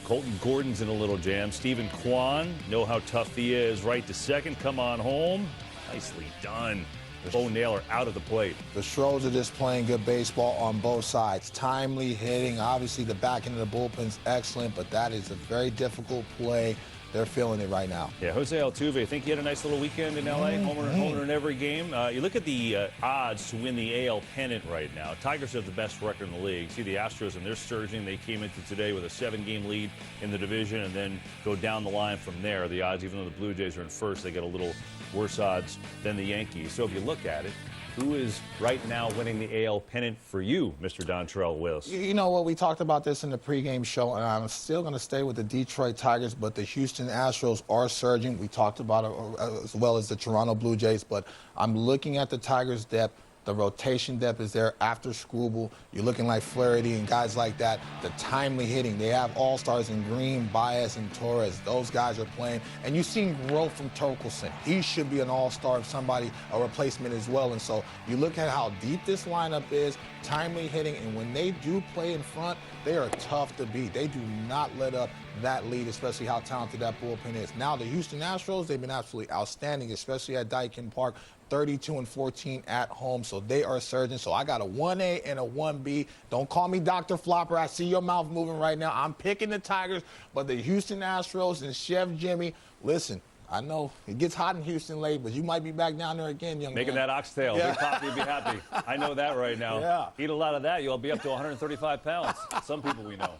Colton Gordon's in a little jam. Stephen Kwan, know how tough he is. Right to second. Come on home. Nicely done. Bo Naylor out of the plate. The Stros are just playing good baseball on both sides. Timely hitting. Obviously, the back end of the bullpen's excellent, but that is a very difficult play. They're feeling it right now. Yeah, Jose Altuve, I think he had a nice little weekend in L.A., homer in every game. You look at the odds to win the AL pennant right now. Tigers have the best record in the league. See the Astros, and they're surging. They came into today with a 7-game lead in the division and then go down the line from there. The odds, even though the Blue Jays are in first, they get a little worse odds than the Yankees. So if you look at it, who is right now winning the AL pennant for you, Mr. Dontrell Willis? You know what? We talked about this in the pregame show, and I'm still going to stay with the Detroit Tigers, but the Houston Astros are surging. We talked about it as well as the Toronto Blue Jays, but I'm looking at the Tigers' depth. The rotation depth is there after Skubal. You're looking like Flaherty and guys like that. The timely hitting. They have all-stars in Green, Baez, and Torres. Those guys are playing. And you've seen growth from Torkelson. He should be an all-star, somebody, a replacement as well. And so you look at how deep this lineup is, timely hitting, and when they do play in front, they are tough to beat. They do not let up that lead, especially how talented that bullpen is. Now, the Houston Astros, they've been absolutely outstanding, especially at Daikin Park. 32-14 at home, so they are surging. So I got a 1A and a 1B. Don't call me Dr. Flopper. I see your mouth moving right now. I'm picking the Tigers, but the Houston Astros and Chef Jimmy, listen, I know it gets hot in Houston late, but you might be back down there again, young Making man. that oxtail. Yeah. Big Poppy would be happy. I know that right now. Yeah. Eat a lot of that, you'll be up to 135 pounds. Some people we know.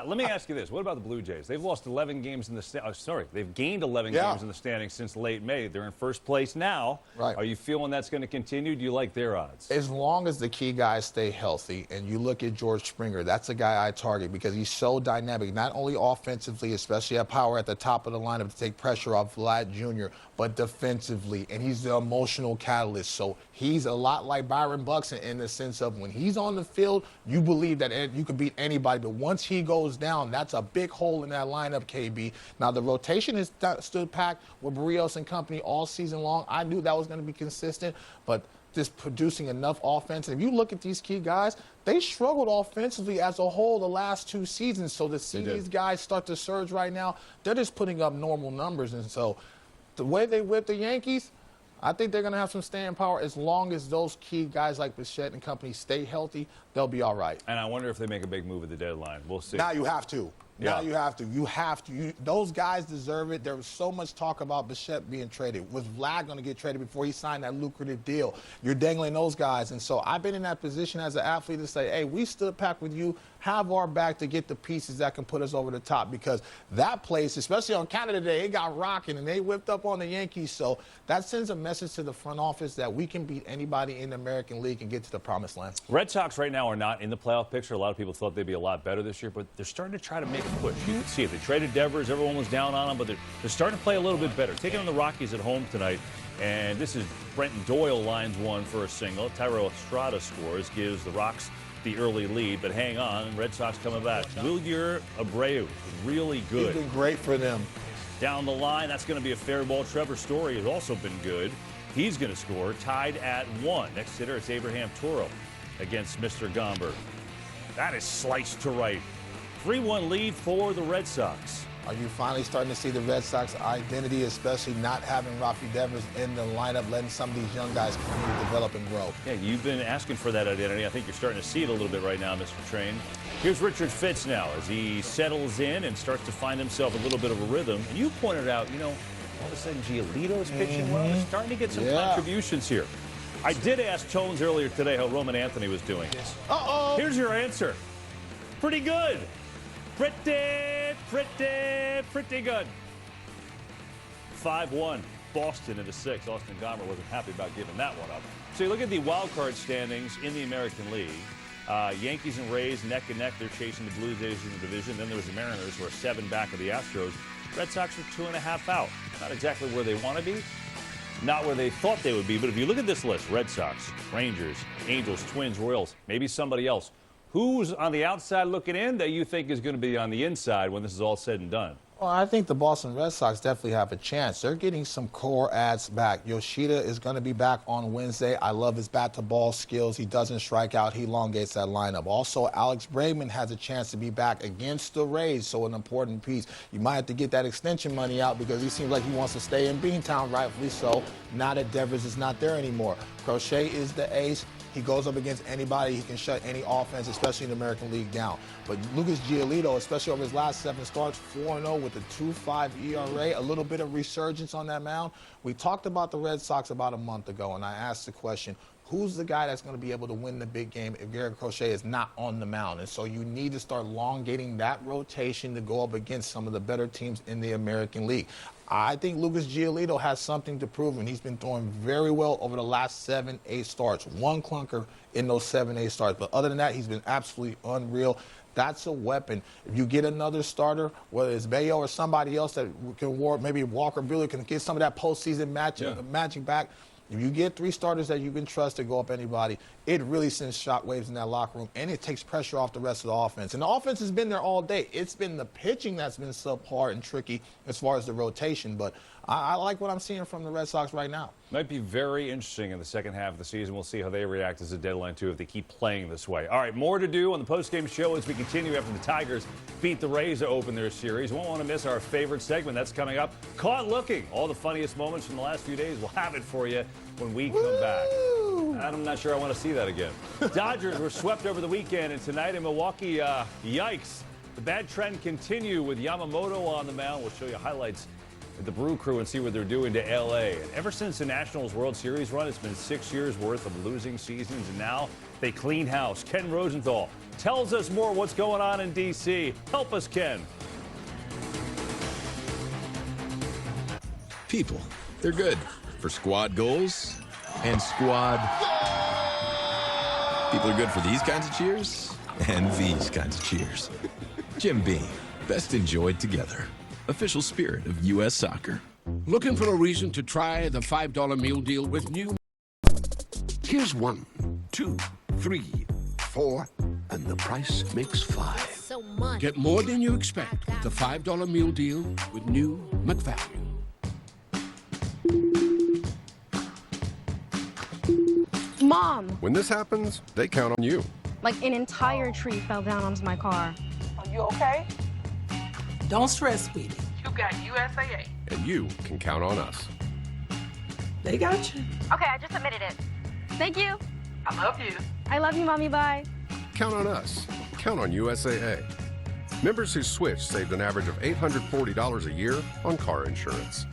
Let me ask you this. What about the Blue Jays? They've lost 11 games in the they've gained 11 games in the standings since late May. They're in first place now. Right. Are you feeling that's going to continue? Do you like their odds? As long as the key guys stay healthy, and you look at George Springer, that's a guy I target because he's so dynamic, not only offensively, especially at power at the top of the lineup to take pressure off Vlad Jr., but defensively, and he's the emotional catalyst. So he's a lot like Byron Buxton in the sense of when he's on the field, you believe that you can beat anybody, but once he goes down, that's a big hole in that lineup, KB. Now, the rotation has stood packed with Barrios and company all season long. I knew that was going to be consistent, but just producing enough offense. And if you look at these key guys, they struggled offensively as a whole the last 2 seasons. So to see these guys start to surge right now, they're just putting up normal numbers. And so the way they whip the Yankees, I think they're going to have some staying power. As long as those key guys like Bichette and company stay healthy, they'll be all right. And I wonder if they make a big move at the deadline. We'll see. Now you have to. Now you have to. You have to. Those guys deserve it. There was so much talk about Bichette being traded. Was Vlad going to get traded before he signed that lucrative deal? You're dangling those guys. And so I've been in that position as an athlete to say, hey, we stood packed with you. Have our back to get the pieces that can put us over the top, because that place, especially on Canada Day, it got rocking and they whipped up on the Yankees. So that sends a message to the front office that we can beat anybody in the American League and get to the promised land. Red Sox right now are not in the playoff picture. A lot of people thought they'd be a lot better this year, but they're starting to try to make a push. You can see it. They traded Devers. Everyone was down on them, but they're starting to play a little bit better. Taking on the Rockies at home tonight. And this is Brenton Doyle lines one for a single. Tyro Estrada scores, gives the Rocks the early lead, but hang on, Red Sox coming back. Wilyer Abreu, really good. He's been great for them. Down the line, that's going to be a fair ball. Trevor Story has also been good. He's going to score, tied at 1. Next hitter, it's Abraham Toro against Mr. Gomber. That is sliced to right. 3-1 lead for the Red Sox. Are you finally starting to see the Red Sox identity, especially not having Rafi Devers in the lineup, letting some of these young guys continue to develop and grow? Yeah, you've been asking for that identity. I think you're starting to see it a little bit right now, Mr. Train. Here's Richard Fitz now as he settles in and starts to find himself a little bit of a rhythm. And you pointed out, all of a sudden Giolito's pitching well. They're starting to get some contributions here. I did ask Tones earlier today how Roman Anthony was doing. Uh-oh. Here's your answer. Pretty good. Pretty good. 5-1. Boston into 6. Austin Gomber wasn't happy about giving that one up. So you look at the wild card standings in the American League. Yankees and Rays neck and neck. They're chasing the Blue Jays in the division. Then there's the Mariners, who are 7 back of the Astros. Red Sox are 2.5 out. Not exactly where they want to be. Not where they thought they would be. But if you look at this list, Red Sox, Rangers, Angels, Twins, Royals, maybe somebody else. Who's on the outside looking in that you think is going to be on the inside when this is all said and done? Well, I think the Boston Red Sox definitely have a chance. They're getting some core ads back. Yoshida is going to be back on Wednesday. I love his bat-to-ball skills. He doesn't strike out. He elongates that lineup. Also, Alex Bregman has a chance to be back against the Rays, so an important piece. You might have to get that extension money out because he seems like he wants to stay in Beantown, rightfully so, now that Devers is not there anymore. Crochet is the ace. He goes up against anybody. He can shut any offense, especially in the American League, down. But Lucas Giolito, especially over his last 7 starts, 4-0 with a 2.5 ERA, a little bit of resurgence on that mound. We talked about the Red Sox about a month ago, and I asked the question, who's the guy that's going to be able to win the big game if Garrett Crochet is not on the mound? And so you need to start elongating that rotation to go up against some of the better teams in the American League. I think Lucas Giolito has something to prove, and he's been throwing very well over the last 7-8 starts. 1 clunker in those 7-8 starts. But other than that, he's been absolutely unreal. That's a weapon. If you get another starter, whether it's Bayo or somebody else that can work, maybe Walker Buehler can get some of that postseason magic back. If you get 3 starters that you can trust to go up anybody, it really sends shockwaves in that locker room, and it takes pressure off the rest of the offense. And the offense has been there all day. It's been the pitching that's been subpar and tricky as far as the rotation. But I like what I'm seeing from the Red Sox right now. Might be very interesting in the second half of the season. We'll see how they react as a deadline, too, if they keep playing this way. All right, more to do on the postgame show as we continue after the Tigers beat the Rays to open their series. Won't want to miss our favorite segment. That's coming up. Caught Looking. All the funniest moments from the last few days. We'll have it for you when we come back. I'm not sure I want to see that again. Dodgers were swept over the weekend, and tonight in Milwaukee, yikes. The bad trend continue with Yamamoto on the mound. We'll show you highlights at the Brew Crew and see what they're doing to L.A. And ever since the Nationals World Series run, it's been 6 years worth of losing seasons, and now they clean house. Ken Rosenthal tells us more what's going on in D.C. Help us, Ken. People, they're good for squad goals and squad. People are good for these kinds of cheers and these kinds of cheers. Jim Beam, best enjoyed together. Official spirit of U.S. Soccer. Looking for a reason to try the $5 meal deal with new? Here's 1, 2, 3, 4, and the price makes 5. So much. Get more than you expect with the $5 meal deal with new McValue. Mom! When this happens, they count on you. Like an entire tree fell down onto my car. Are you okay? Don't stress, sweetie. You got USAA. And you can count on us. They got you. Okay, I just submitted it. Thank you. I love you. I love you, Mommy. Bye. Count on us. Count on USAA. Members who switch saved an average of $840 a year on car insurance.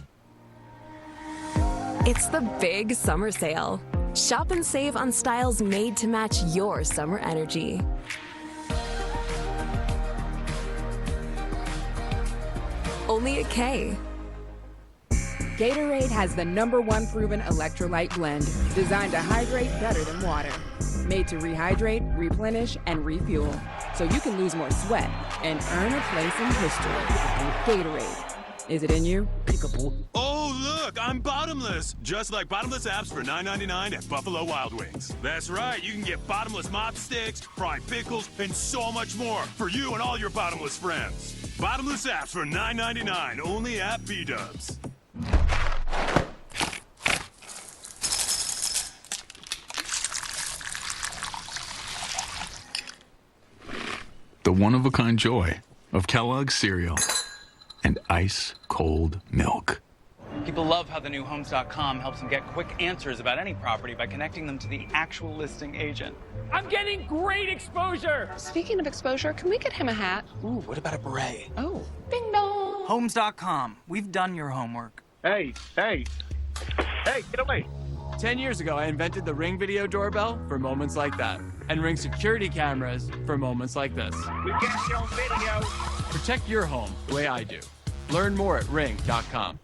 It's the big summer sale. Shop and save on styles made to match your summer energy. Only at K. Gatorade has the #1 proven electrolyte blend, designed to hydrate better than water. Made to rehydrate, replenish, and refuel, so you can lose more sweat and earn a place in history. Gatorade. Is it in you? Pickable. Oh, look, I'm bottomless. Just like bottomless apps for $9.99 at Buffalo Wild Wings. That's right, you can get bottomless mop sticks, fried pickles, and so much more for you and all your bottomless friends. Bottomless apps for $9.99 only at B-Dubs. The one-of-a-kind joy of Kellogg's cereal and ice-cold milk. People love how the new Homes.com helps them get quick answers about any property by connecting them to the actual listing agent. I'm getting great exposure. Speaking of exposure, can we get him a hat? Ooh, what about a beret? Oh, ding dong. Homes.com. We've done your homework. Hey, get away. 10 years ago, I invented the Ring video doorbell for moments like that, and Ring security cameras for moments like this. We got your video. Protect your home the way I do. Learn more at ring.com.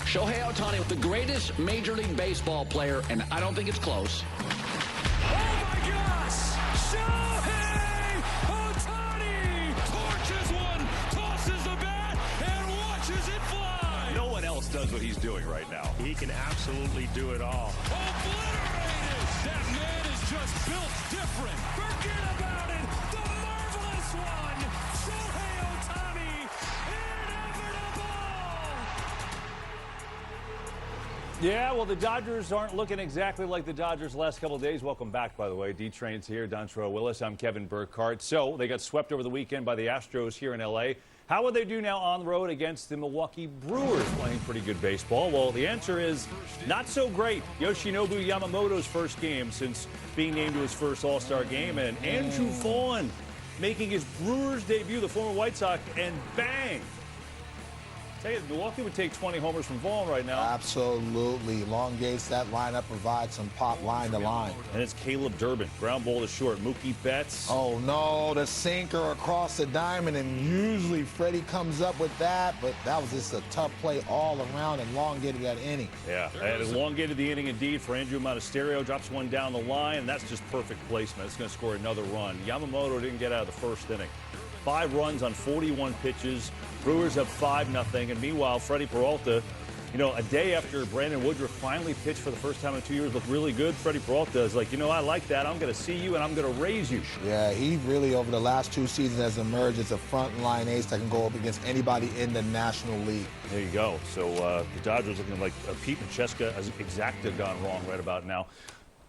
Shohei Ohtani, the greatest Major League Baseball player, and I don't think it's close. Oh my gosh! Shohei Ohtani torches one, tosses the bat, and watches it fly. No one else does what he's doing right now. He can absolutely do it all. Obliterated! That man is just built different. Forget about it. The marvelous one, Shohei Ohtani, inevitable. Yeah, well, the Dodgers aren't looking exactly like the Dodgers the last couple of days. Welcome back, by the way. D-Train's here, Dontrell Willis. I'm Kevin Burkhardt. So they got swept over the weekend by the Astros here in L.A. How would they do now on the road against the Milwaukee Brewers playing pretty good baseball? Well, the answer is not so great. Yoshinobu Yamamoto's first game since being named to his first All-Star game, and Andrew Vaughn making his Brewers debut, the former White Sox, and bang! Tell you, Milwaukee would take 20 homers from Vaughn right now. Absolutely. Elongates that lineup, provides some pop line to line. And it's Caleb Durbin. Ground ball to short. Mookie Betts. Oh, no. The sinker across the diamond, and usually Freddie comes up with that, but that was just a tough play all around and elongated that inning. Yeah, and elongated the inning indeed for Andrew Monasterio. Drops one down the line, and that's just perfect placement. It's going to score another run. Yamamoto didn't get out of the first inning. 5 runs on 41 pitches. Brewers have 5-0. And meanwhile, Freddie Peralta, you know, a day after Brandon Woodruff finally pitched for the first time in 2 years, looked really good. Freddie Peralta is like, you know, I like that. I'm going to see you, and I'm going to raise you. Yeah, he really, over the last 2 seasons, has emerged as a front-line ace that can go up against anybody in the National League. There you go. So the Dodgers looking like Pete Macheska, exacta gone wrong right about now.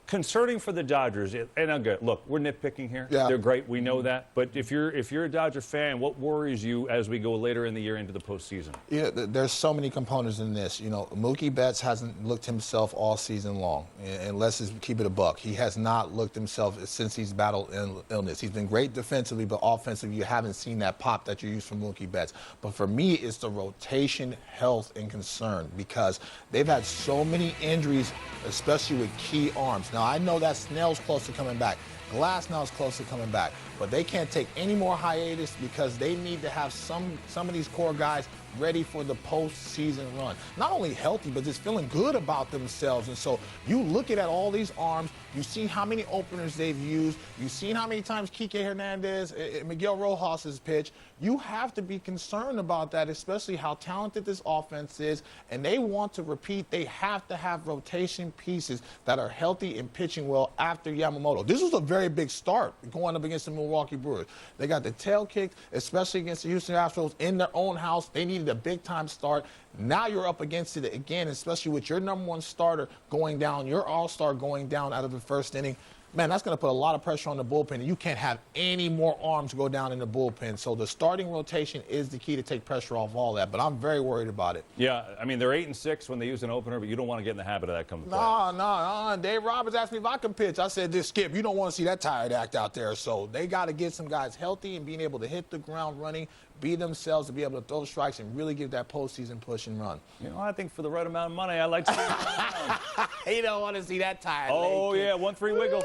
Concerning for the Dodgers, and I'm good. Look, we're nitpicking here. Yeah. They're great. We know that. But if you're a Dodger fan, what worries you as we go later in the year into the postseason? Yeah, there's so many components in this. You know, Mookie Betts hasn't looked himself all season long, and let's just keep it a buck. He has not looked himself since he's battled illness. He's been great defensively, but offensively, you haven't seen that pop that you use from Mookie Betts. But for me, it's the rotation, health, and concern because they've had so many injuries, especially with key arms. Now, I know that Snell's close to coming back. Glass now is close to coming back, but they can't take any more hiatus because they need to have some of these core guys ready for the postseason run. Not only healthy, but just feeling good about themselves. And so you look at all these arms, you see how many openers they've used, you've seen how many times Kike Hernandez, Miguel Rojas has pitched. You have to be concerned about that, especially how talented this offense is. And they want to repeat. They have to have rotation pieces that are healthy and pitching well after Yamamoto. This was a very big start going up against the Milwaukee Brewers. They got the tail kicked, especially against the Houston Astros in their own house. They needed a big-time start. Now you're up against it again, especially with your number one starter going down, your all-star going down out of the first inning. Man, that's going to put a lot of pressure on the bullpen, and you can't have any more arms go down in the bullpen. So the starting rotation is the key to take pressure off all that, but I'm very worried about it. Yeah, I mean, they're 8-6 when they use an opener, but you don't want to get in the habit of that coming No. Dave Roberts asked me if I can pitch. I said, just Skip, you don't want to see that tired act out there. So they got to get some guys healthy and being able to hit the ground running, be themselves, to be able to throw strikes and really give that postseason push and run. You know, I think for the right amount of money, I like to see it. You don't want to see that tired. Oh, yeah, 1-3 wiggle.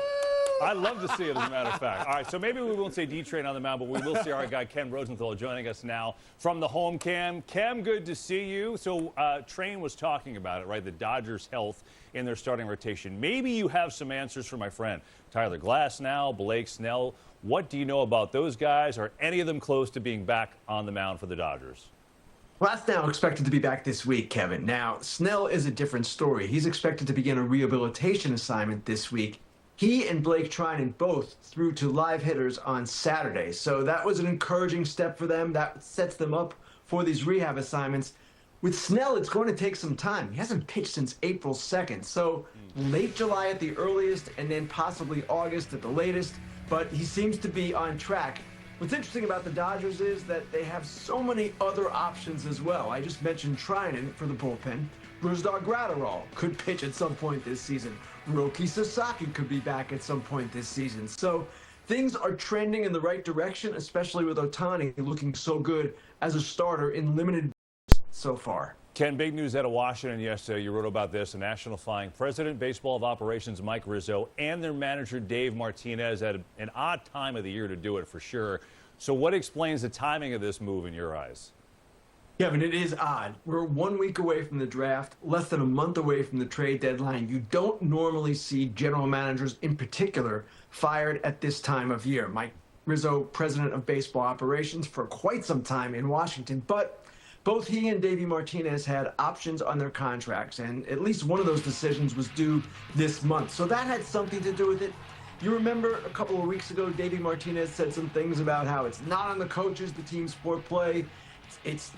I'd love to see it, as a matter of fact. All right, so maybe we won't say D-Train on the mound, but we will see our guy Ken Rosenthal joining us now from the home cam. Ken, good to see you. So Train was talking about it, right, the Dodgers' health in their starting rotation. Maybe you have some answers for my friend Tyler Glasnow, Blake Snell. What do you know about those guys? Are any of them close to being back on the mound for the Dodgers? Glasnow expected to be back this week, Kevin. Now, Snell is a different story. He's expected to begin a rehabilitation assignment this week. He and Blake Trinan both threw to live hitters on Saturday, so that was an encouraging step for them. That sets them up for these rehab assignments. With Snell, it's going to take some time. He hasn't pitched since April 2nd, so late July at the earliest and then possibly August at the latest, but he seems to be on track. What's interesting about the Dodgers is that they have so many other options as well. I just mentioned Trinan for the bullpen. Brusdar Graterol could pitch at some point this season. Roki Sasaki could be back at some point this season. So things are trending in the right direction, especially with Ohtani looking so good as a starter in limited so far. Ken, big news out of Washington yesterday. You wrote about this. The National Flying President, Baseball of Operations Mike Rizzo, and their manager Dave Martinez had an odd time of the year to do it for sure. So what explains the timing of this move in your eyes? Kevin, it is odd. We're 1 week away from the draft, less than a month away from the trade deadline. You don't normally see general managers in particular fired at this time of year. Mike Rizzo, president of baseball operations for quite some time in Washington, but both he and Davey Martinez had options on their contracts, and at least one of those decisions was due this month. So that had something to do with it. You remember a couple of weeks ago, Davey Martinez said some things about how it's not on the coaches, the team sport play. It's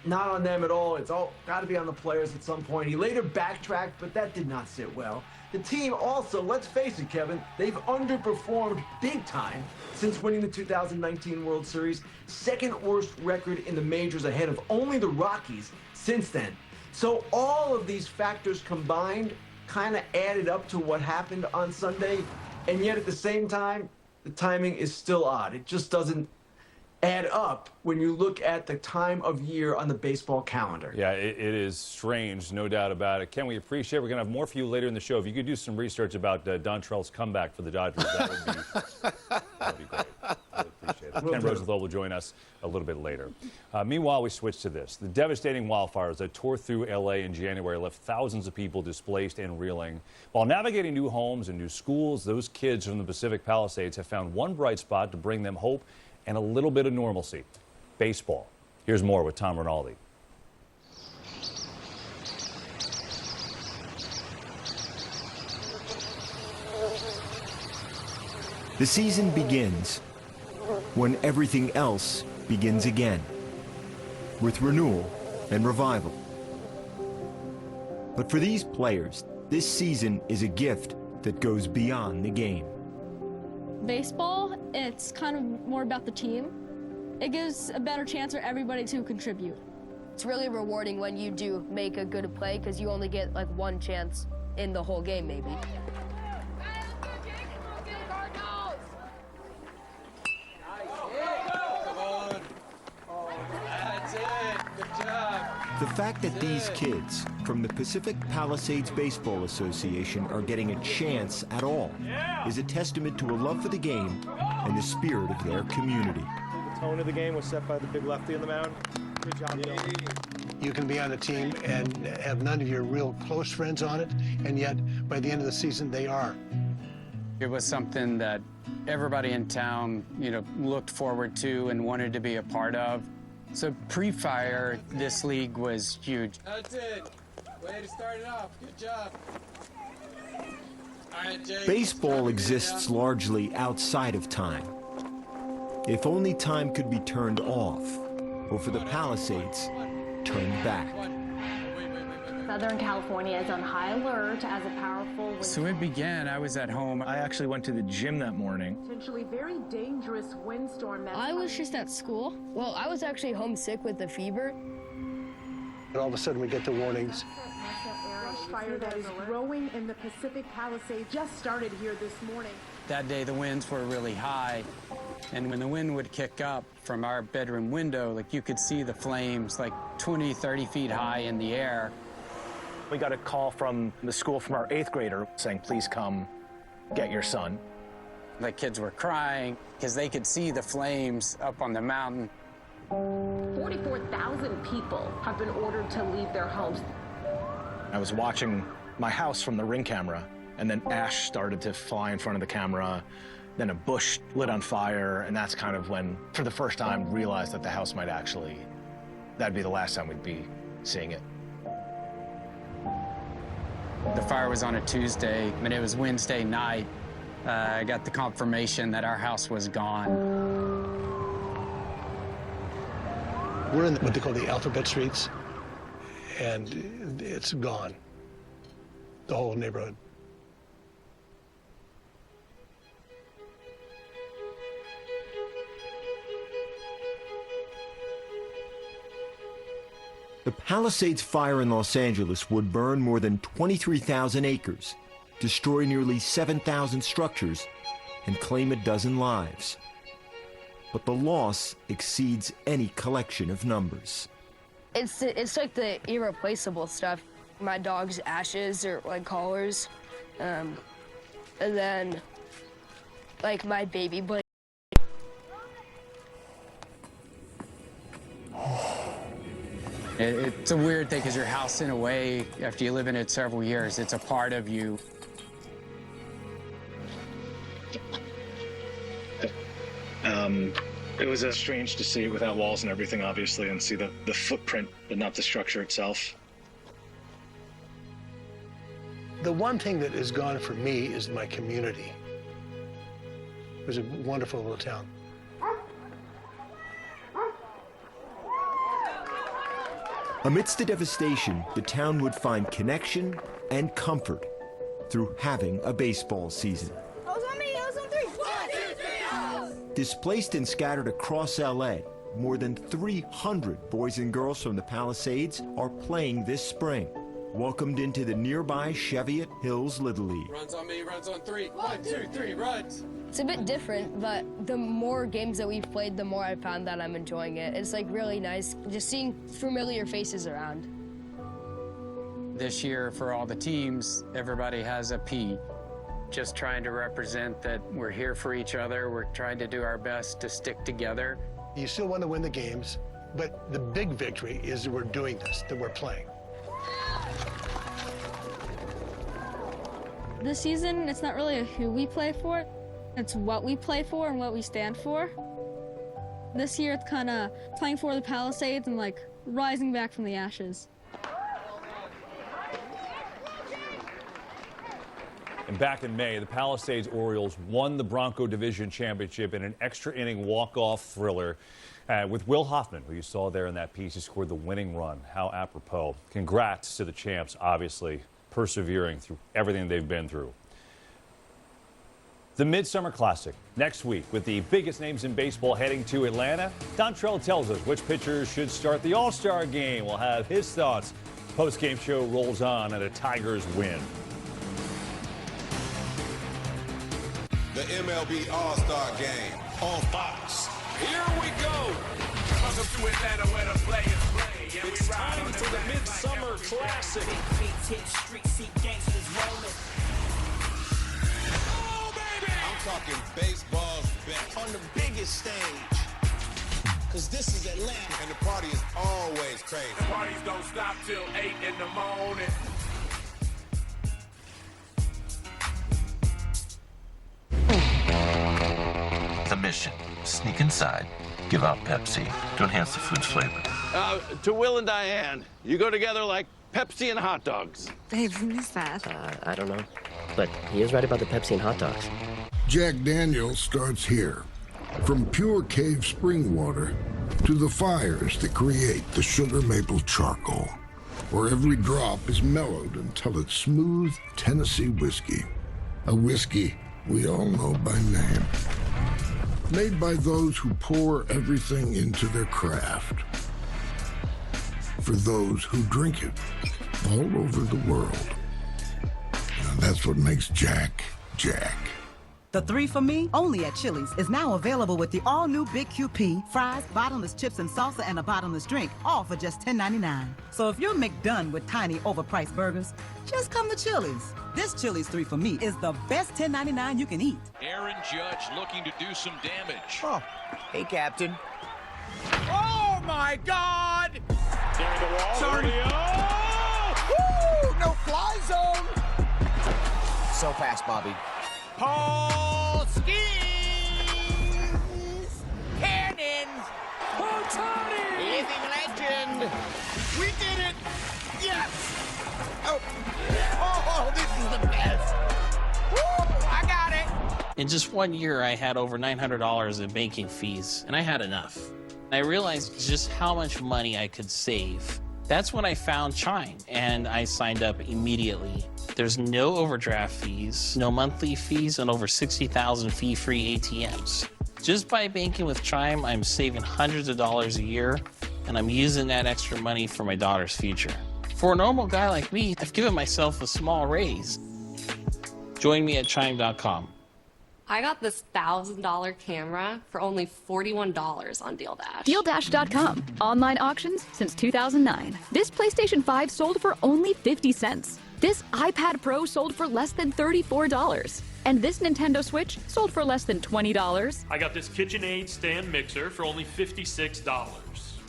not on them at all. It's all got to be on the players at some point. He later backtracked, but that did not sit well. The team also, let's face it, Kevin, they've underperformed big time since winning the 2019 World Series. Second worst record in the majors, ahead of only the Rockies since then. So all of these factors combined kind of added up to what happened on Sunday. And yet at the same time, the timing is still odd. It just doesn't add up when you look at the time of year on the baseball calendar. Yeah, it is strange, no doubt about it. Ken, we appreciate it. We're going to have more for you later in the show. If you could do some research about Dontrell's comeback for the Dodgers, that would be great. Really appreciate it. Ken Rosenthal will join us a little bit later. Meanwhile, we switch to this. The devastating wildfires that tore through L.A. in January left thousands of people displaced and reeling. While navigating new homes and new schools, those kids from the Pacific Palisades have found one bright spot to bring them hope and a little bit of normalcy: baseball. Here's more with Tom Rinaldi. The season begins when everything else begins again, with renewal and revival. But for these players, this season is a gift that goes beyond the game. Baseball, it's kind of more about the team. It gives a better chance for everybody to contribute. It's really rewarding when you do make a good play because you only get like one chance in the whole game, maybe. The fact that these kids from the Pacific Palisades Baseball Association are getting a chance at all is a testament to a love for the game and the spirit of their community. The tone of the game was set by the big lefty on the mound. Good job, Bill. You can be on a team and have none of your real close friends on it, and yet by the end of the season, they are. It was something that everybody in town, looked forward to and wanted to be a part of. So pre-fire, this league was huge. That's it. Way to start it off. Good job. All right, Jay. Baseball exists largely outside of time. If only time could be turned off, or for the Palisades, turned back. Southern California is on high alert as a powerful wind. So it began, I was at home. I actually went to the gym that morning. Potentially very dangerous windstorm. I was just at school. Well, I was actually homesick with the fever. And all of a sudden we get the warnings. Brush fire that is growing in the Pacific Palisades just started here this morning. That day the winds were really high, and when the wind would kick up from our bedroom window, you could see the flames 20, 30 feet high in the air. We got a call from the school from our 8th grader saying, please come get your son. The kids were crying because they could see the flames up on the mountain. 44,000 people have been ordered to leave their homes. I was watching my house from the Ring camera, and then ash started to fly in front of the camera. Then a bush lit on fire, and that's kind of when, for the first time, realized that the house might actually, that'd be the last time we'd be seeing it. The fire was on a Tuesday, and it was Wednesday night. I got the confirmation that our house was gone. We're in what they call the alphabet streets, and it's gone. The whole neighborhood. The Palisades fire in Los Angeles would burn more than 23,000 acres, destroy nearly 7,000 structures, and claim a dozen lives. But the loss exceeds any collection of numbers. It's like the irreplaceable stuff. My dog's ashes or collars, and then my baby blanket. It's a weird thing because your house, in a way, after you live in it several years, it's a part of you. It was strange to see it without walls and everything, obviously, and see the footprint, but not the structure itself. The one thing that is gone for me is my community. It was a wonderful little town. Amidst the devastation, the town would find connection and comfort through having a baseball season. Displaced and scattered across LA, more than 300 boys and girls from the Palisades are playing this spring, welcomed into the nearby Cheviot Hills Little League. Runs on me, runs on 3. 1, 2, 3, runs. It's a bit different, but the more games that we've played, the more I found that I'm enjoying it. It's really nice just seeing familiar faces around. This year, for all the teams, everybody has a P. Just trying to represent that we're here for each other. We're trying to do our best to stick together. You still want to win the games, but the big victory is that we're doing this, that we're playing. This season, it's not really who we play for. It's what we play for and what we stand for. This year, it's kind of playing for the Palisades and rising back from the ashes. And back in May, the Palisades Orioles won the Bronco Division Championship in an extra inning walk-off thriller with Will Hoffman, who you saw there in that piece. He scored the winning run. How apropos. Congrats to the champs, obviously, persevering through everything they've been through. The Midsummer Classic next week with the biggest names in baseball heading to Atlanta. Dontrell tells us which pitchers should start the All-Star game. We'll have his thoughts. Post-game show rolls on and a Tigers win. The MLB All-Star Game on Fox. Here we go. Welcome to Atlanta where the players play. Yeah, It's time for the Midsummer Classic. I'm talking baseball's best. On the biggest stage. Because this is Atlanta. And the party is always crazy. The parties don't stop till 8 in the morning. The mission, sneak inside, give out Pepsi to enhance the food's flavor. To Will and Diane, you go together like Pepsi and hot dogs. Babe, who is that? I don't know. But he is right about the Pepsi and hot dogs. Jack Daniels starts here. From pure cave spring water to the fires that create the sugar maple charcoal, where every drop is mellowed until it's smooth Tennessee whiskey. A whiskey we all know by name. Made by those who pour everything into their craft. For those who drink it all over the world. And that's what makes Jack, Jack. The 3 for Me, only at Chili's, is now available with the all-new Big QP, fries, bottomless chips and salsa, and a bottomless drink, all for just $10.99. So if you're McDone with tiny, overpriced burgers, just come to Chili's. This Chili's 3 for Me is the best $10.99 you can eat. Aaron Judge looking to do some damage. Oh, hey, Captain. Oh, my God! Near the wall. Sorry. Woo! No fly zone! So fast, Bobby. Paul skis! Cannons! Otani! Living legend! We did it! Yes! Oh, this is the best! Woo! I got it! In just 1 year, I had over $900 in banking fees, and I had enough. I realized just how much money I could save. That's when I found Chime, and I signed up immediately. There's no overdraft fees, no monthly fees, and over 60,000 fee-free ATMs. Just by banking with Chime, I'm saving hundreds of dollars a year, and I'm using that extra money for my daughter's future. For a normal guy like me, I've given myself a small raise. Join me at Chime.com. I got this $1,000 camera for only $41 on Deal Dash. DealDash.com. Online auctions since 2009. This PlayStation 5 sold for only 50 cents. This iPad Pro sold for less than $34. And this Nintendo Switch sold for less than $20. I got this KitchenAid stand mixer for only $56.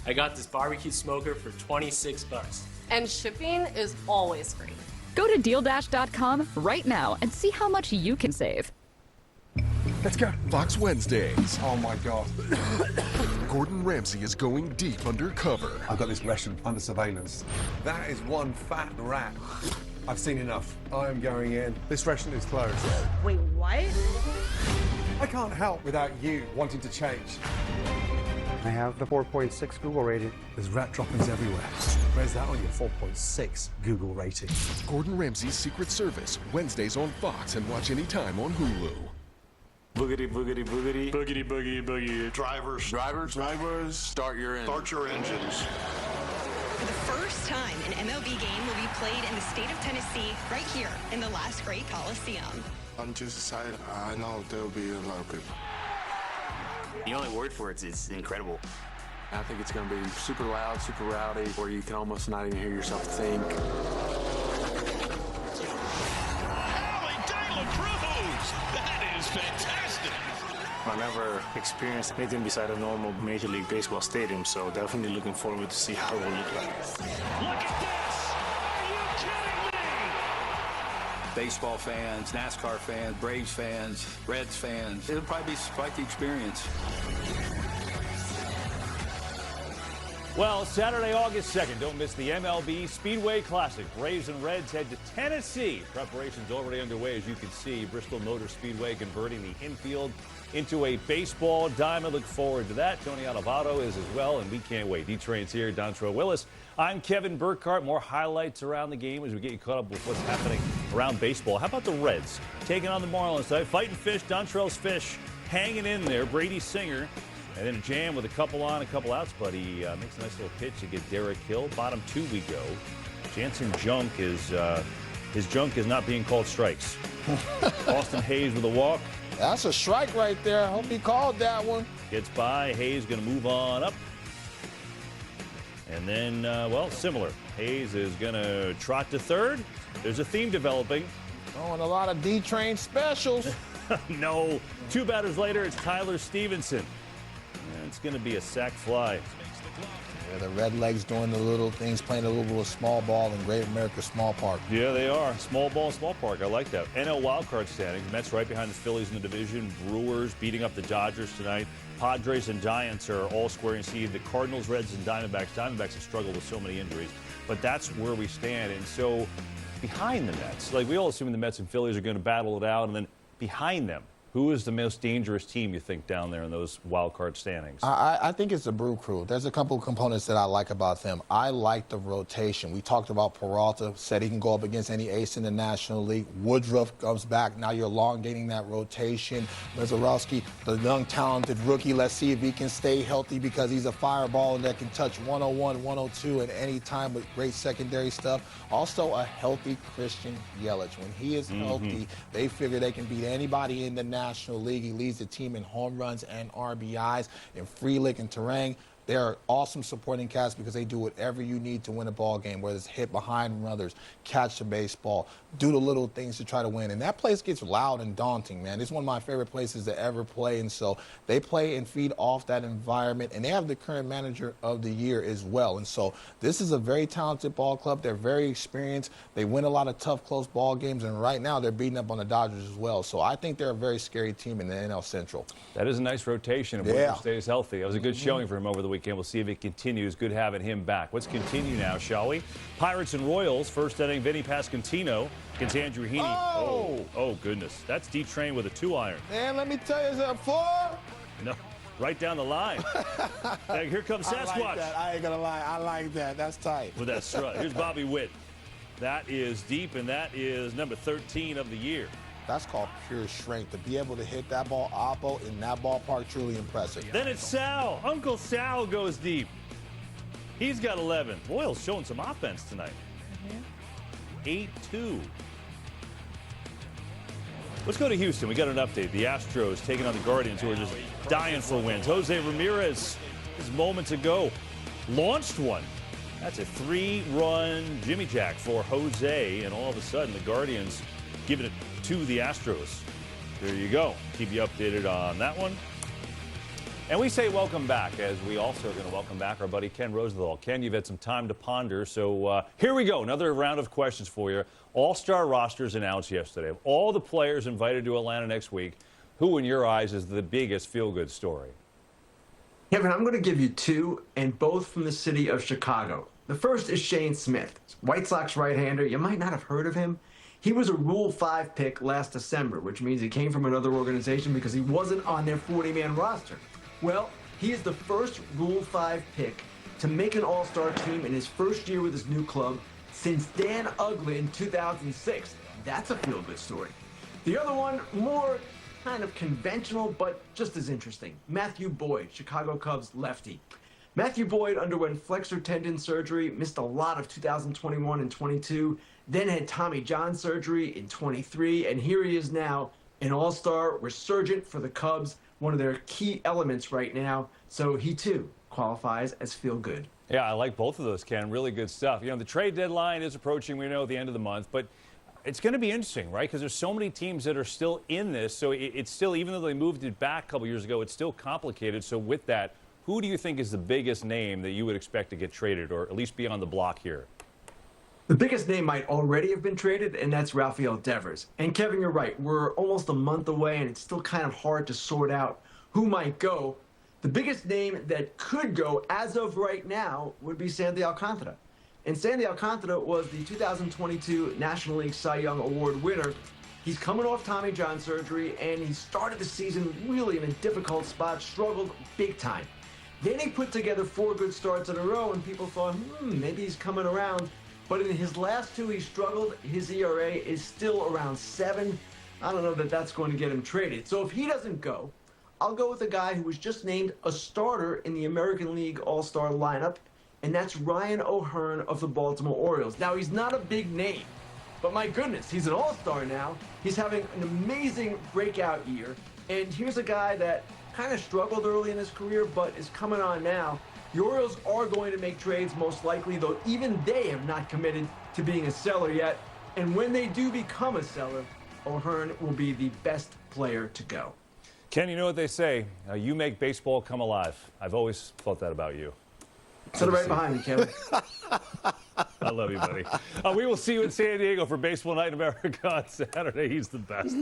I got this barbecue smoker for $26. And shipping is always free. Go to DealDash.com right now and see how much you can save. Let's go. Fox Wednesdays. Oh my God. Gordon Ramsay is going deep undercover. I've got this restaurant under surveillance. That is one fat rat. I've seen enough. I am going in. This restaurant is closed. Wait, what? I can't help without you wanting to change. I have the 4.6 Google rating. There's rat droppings everywhere. Where's that on your 4.6 Google rating? Gordon Ramsay's Secret Service, Wednesdays on Fox, and watch anytime on Hulu. Boogity, boogity, boogity. Boogity, boogie, boogie. Drivers, start your engines. For the first time, an MLB game will be played in the state of Tennessee, right here in the last great Coliseum. I'm just excited. I know there'll be a lot of people. The only word for it is incredible. I think it's going to be super loud, super rowdy, where you can almost not even hear yourself think. That is fantastic. I never experienced anything beside a normal Major League Baseball stadium, so definitely looking forward to see how it will look like. Look at this! Are you kidding me? Baseball fans, NASCAR fans, Braves fans, Reds fans. It'll probably be quite the experience. Well, Saturday, August 2nd, don't miss the MLB Speedway Classic. Braves and Reds head to Tennessee. Preparations already underway, as you can see. Bristol Motor Speedway converting the infield into a baseball diamond. Look forward to that. Tony Alavado is as well, and we can't wait. D-Train's here. Dontrell Willis I'm Kevin Burkhardt. More highlights around the game as we get you caught up with what's happening around baseball. How about the Reds taking on the Marlins tonight? Fighting Fish, Dontrell's Fish hanging in there. Brady Singer. And then a jam with a couple on, a couple outs, but he makes a nice little pitch to get Derek Hill. Bottom 2 we go. Jansen Junk is, his junk is not being called strikes. Austin Hayes with a walk. That's a strike right there. I hope he called that one. Gets by. Hayes going to move on up. And then, well, similar. Hayes is going to trot to third. There's a theme developing. Oh, and a lot of D-Train specials. No. 2 batters later, it's Tyler Stevenson. And it's going to be a sac fly. Yeah, the Redlegs doing the little things, playing a little bit of small ball in Great America Small Park. Yeah, they are. Small ball, small park. I like that. NL wildcard standings. Mets right behind the Phillies in the division. Brewers beating up the Dodgers tonight. Padres and Giants are all squaring seed. The Cardinals, Reds, and Diamondbacks. Diamondbacks have struggled with so many injuries. But that's where we stand. And so behind the Mets, like we all assume the Mets and Phillies are going to battle it out. And then behind them, who is the most dangerous team, you think, down there in those wild card standings? I think it's the Brew Crew. There's a couple of components that I like about them. I like the rotation. We talked about Peralta, said he can go up against any ace in the National League. Woodruff comes back. Now you're elongating that rotation. Mezarowski, the young, talented rookie. Let's see if he can stay healthy because he's a fireball that can touch 101, 102 at any time with great secondary stuff. Also, a healthy Christian Yelich. When he is healthy, they figure they can beat anybody in the National League. He leads the team in home runs and RBIs in Frelick and Terang. They're awesome supporting cast because they do whatever you need to win a ball game, whether it's hit behind runners, catch the baseball, do the little things to try to win. And that place gets loud and daunting, man. It's one of my favorite places to ever play. And so they play and feed off that environment. And they have the current manager of the year as well. And so this is a very talented ball club. They're very experienced. They win a lot of tough, close ball games. And right now they're beating up on the Dodgers as well. So I think they're a very scary team in the NL Central. That is a nice rotation if Woodruff stays healthy. It was a good showing for him over the weekend. We'll see if it continues. Good having him back. Let's continue now, shall we? Pirates and Royals. First inning, Vinny Pasquantino against Andrew Heaney. Oh, goodness. That's D-Train with a 2-iron. Man, let me tell you, is that 4? No, right down the line. Here comes Sasquatch. I like that. I ain't going to lie. I like that. That's tight. With that strut. Here's Bobby Witt. That is deep, and that is number 13 of the year. That's called pure strength. To be able to hit that ball oppo in that ballpark, truly impressive. Then it's Sal. Uncle Sal goes deep. He's got 11. Royals showing some offense tonight. 8-2. Let's go to Houston. We got an update. The Astros taking on the Guardians, who are just dying for wins. Jose Ramirez, just moments ago, launched one. That's a 3-run Jimmy Jack for Jose, and all of a sudden the Guardians giving it to the Astros. There you go. Keep you updated on that one. And we say welcome back, as we also are going to welcome back our buddy Ken Rosenthal. Ken, you've had some time to ponder, so here we go. Another round of questions for you. All-star rosters announced yesterday. Of all the players invited to Atlanta next week, who in your eyes is the biggest feel-good story? Kevin, I'm going to give you 2, and both from the city of Chicago. The first is Shane Smith, White Sox right-hander. You might not have heard of him. He was a Rule 5 pick last December, which means he came from another organization because he wasn't on their 40-man roster. Well, he is the first Rule 5 pick to make an All-Star team in his first year with his new club since Dan Uggla in 2006. That's a feel-good story. The other one, more kind of conventional, but just as interesting. Matthew Boyd, Chicago Cubs lefty. Matthew Boyd underwent flexor tendon surgery, missed a lot of 2021 and 22, then had Tommy John surgery in 23, and here he is now, an all-star resurgent for the Cubs, one of their key elements right now, so he too qualifies as feel-good. Yeah, I like both of those, Ken. Really good stuff. You know, the trade deadline is approaching, we know, at the end of the month, but it's going to be interesting, right? Because there's so many teams that are still in this, so it's still, even though they moved it back a couple years ago, it's still complicated. So with that, who do you think is the biggest name that you would expect to get traded, or at least be on the block here? The biggest name might already have been traded, and that's Rafael Devers. And Kevin, you're right. We're almost a month away, and it's still kind of hard to sort out who might go. The biggest name that could go as of right now would be Sandy Alcantara. And Sandy Alcantara was the 2022 National League Cy Young Award winner. He's coming off Tommy John surgery, and he started the season really in a difficult spot, struggled big time. Then he put together 4 good starts in a row, and people thought, maybe he's coming around. But in his last 2, he struggled. His ERA is still around 7. I don't know that that's going to get him traded. So if he doesn't go, I'll go with a guy who was just named a starter in the American League All-Star lineup, and that's Ryan O'Hearn of the Baltimore Orioles. Now, he's not a big name, but my goodness, he's an all-star now. He's having an amazing breakout year, and here's a guy that kind of struggled early in his career, but is coming on now. The Orioles are going to make trades most likely, though even they have not committed to being a seller yet. And when they do become a seller, O'Hearn will be the best player to go. Ken, you know what they say, you make baseball come alive. I've always thought that about you. Sit right behind me, Kevin. I love you, buddy. We will see you in San Diego for Baseball Night in America on Saturday. He's the best.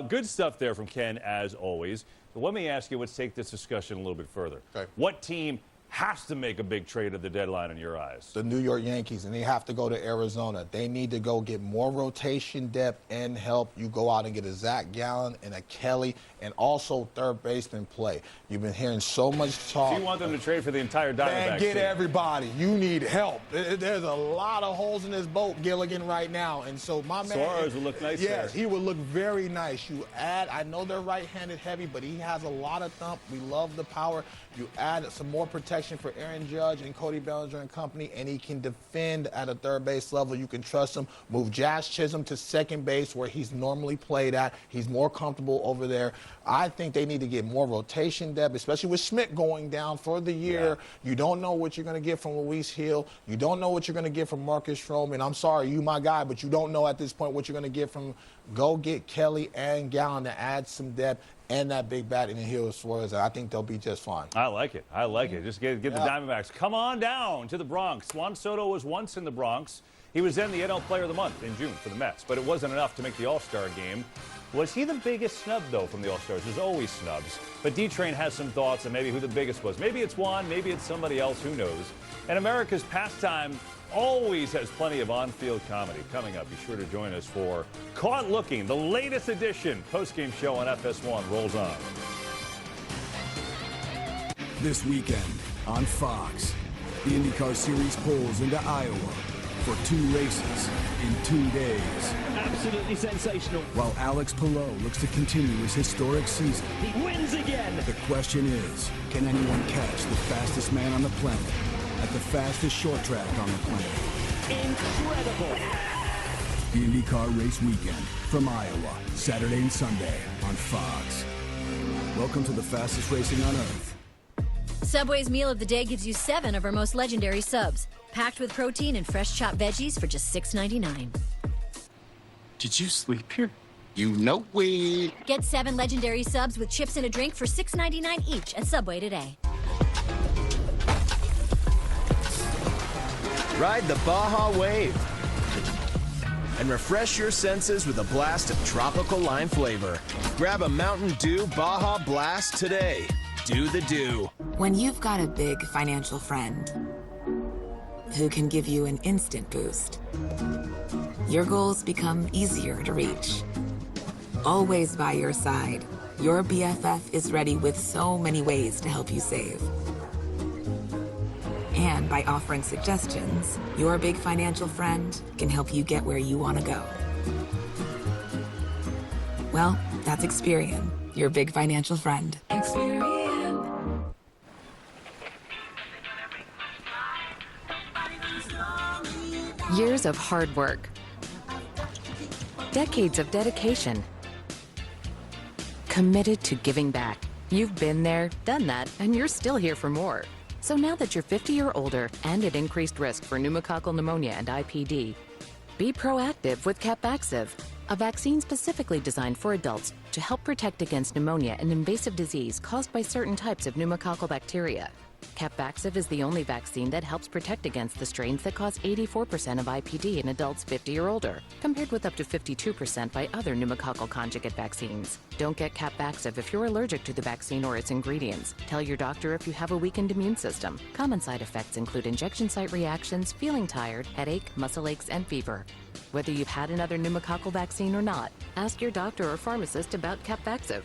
Good stuff there from Ken, as always. But let me ask you, let's take this discussion a little bit further. Okay. What team has to make a big trade at the deadline in your eyes? The New York Yankees, and they have to go to Arizona. They need to go get more rotation depth and help. You go out and get a Zach Gallen and a Kelly, and also third baseman play. You've been hearing so much talk. So you want them to trade for the entire Diamondbacks? Man, get everybody. You need help. There's a lot of holes in this boat, Gilligan, right now. And so my man, Suarez would look nice. Yes, there. he would look very nice. You add, I know they're right-handed heavy, but he has a lot of thump. We love the power. You add some more protection for Aaron Judge and Cody Bellinger and company, and he can defend at a third base level. You can trust him. Move Jazz Chisholm to second base where he's normally played at. He's more comfortable over there. I think they need to get more rotation depth, especially with Schmidt going down for the year. Yeah. You don't know what you're going to get from Luis Hill. You don't know what you're going to get from Marcus Stroman. I'm sorry, you my guy, but you don't know at this point what you're going to get from. Go get Kelly and Gallen to add some depth and that big bat in the heel of Suarez. I think they'll be just fine. I like it. I like it. Just get the Diamondbacks. Come on down to the Bronx. Juan Soto was once in the Bronx. He was then the NL Player of the Month in June for the Mets, but it wasn't enough to make the All-Star game. Was he the biggest snub, though, from the All-Stars? There's always snubs. But D-Train has some thoughts on maybe who the biggest was. Maybe it's Juan, maybe it's somebody else, who knows. And America's Pastime always has plenty of on-field comedy. Coming up, be sure to join us for Caught Looking, the latest edition post-game show on FS1 rolls on. This weekend on Fox, the IndyCar Series pulls into Iowa for 2 races in 2 days. Absolutely sensational. While Alex Palou looks to continue his historic season. He wins again. The question is, can anyone catch the fastest man on the planet at the fastest short track on the planet? Incredible. The IndyCar Race Weekend from Iowa, Saturday and Sunday on Fox. Welcome to the fastest racing on Earth. Subway's Meal of the Day gives you 7 of our most legendary subs, packed with protein and fresh chopped veggies for just $6.99. Did you sleep here? You know we. Get 7 legendary subs with chips and a drink for $6.99 each at Subway today. Ride the Baja Wave and refresh your senses with a blast of tropical lime flavor. Grab a Mountain Dew Baja Blast today. Do the do. When you've got a big financial friend who can give you an instant boost, your goals become easier to reach. Always by your side, your BFF is ready with so many ways to help you save. And by offering suggestions, your big financial friend can help you get where you want to go. Well, that's Experian, your big financial friend. Experian. Years of hard work. Decades of dedication. Committed to giving back. You've been there, done that, and you're still here for more. So now that you're 50 or older and at increased risk for pneumococcal pneumonia and IPD, be proactive with Capvaxive, a vaccine specifically designed for adults to help protect against pneumonia, an invasive disease caused by certain types of pneumococcal bacteria. Capvaxive is the only vaccine that helps protect against the strains that cause 84% of IPD in adults 50 or older, compared with up to 52% by other pneumococcal conjugate vaccines. Don't get Capvaxive if you're allergic to the vaccine or its ingredients. Tell your doctor if you have a weakened immune system. Common side effects include injection site reactions, feeling tired, headache, muscle aches, and fever. Whether you've had another pneumococcal vaccine or not, ask your doctor or pharmacist about Capvaxive.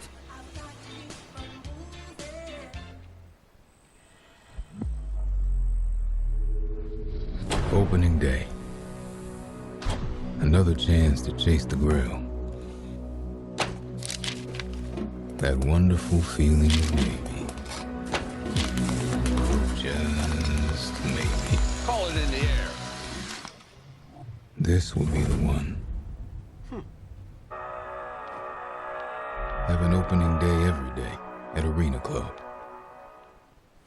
opening day. Another chance to chase the grill. That wonderful feeling of maybe. Just maybe. Call it in the air. This will be the one. Have an opening day every day at Arena Club.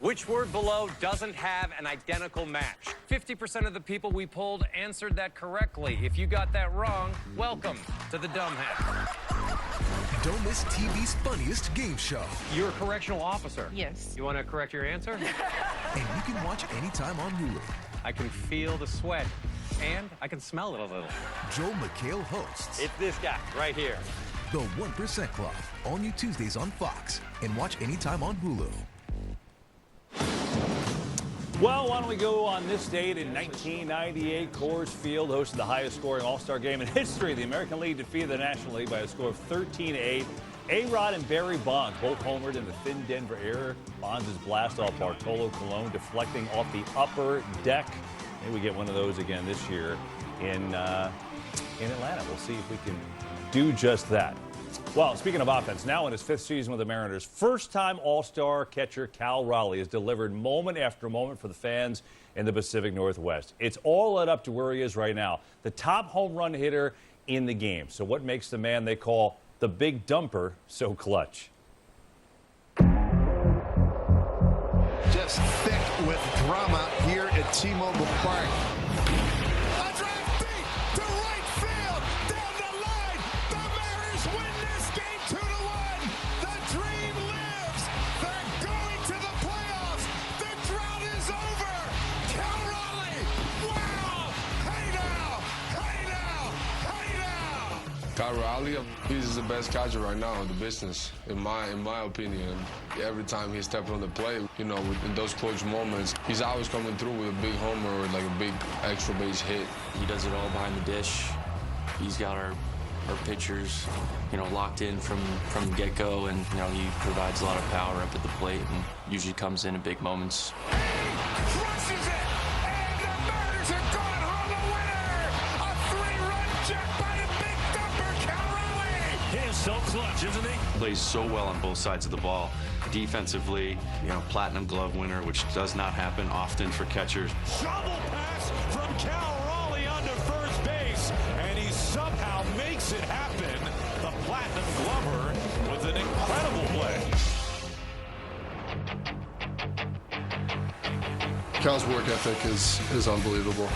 Which word below doesn't have an identical match? 50% of the people we polled answered that correctly. If you got that wrong, welcome to the Dumb Hat. Don't miss TV's funniest game show. You're a correctional officer. Yes. You want to correct your answer? And you can watch anytime on Hulu. I can feel the sweat, and I can smell it a little. Joel McHale hosts. It's this guy right here. The 1% Club, all new Tuesdays on Fox, and watch anytime on Hulu. Well, why don't we go on this date in 1998, Coors Field hosted the highest scoring All-Star game in history. The American League defeated the National League by a score of 13-8. A-Rod and Barry Bonds both homered in the thin Denver air. Bonds' blast off Bartolo Colon deflecting off the upper deck. Maybe we get one of those again this year in Atlanta. We'll see if we can do just that. Well, speaking of offense, now in his 5th season with the Mariners, first-time All-Star catcher Cal Raleigh has delivered moment after moment for the fans in the Pacific Northwest. It's all led up to where he is right now, the top home run hitter in the game. So what makes the man they call the Big Dumper so clutch? Just thick with drama here at T-Mobile Park. Cal Raleigh, he's the best catcher right now in the business, in my opinion. Every time he steps on the plate, you know, in those clutch moments, he's always coming through with a big homer or like a big extra base hit. He does it all behind the dish. He's got our pitchers, you know, locked in from the get-go, and you know, he provides a lot of power up at the plate and usually comes in big moments. Crushes it, and the Mariners are going home a winner! A 3-run jet by the Big Dumper, Cal Raleigh! He is so clutch, isn't he? Plays so well on both sides of the ball. Defensively, you know, platinum glove winner, which does not happen often for catchers. Shovel pass from Cal Raleigh onto first base, and he somehow makes it happen. The platinum glover with an incredible play. Cal's work ethic is unbelievable.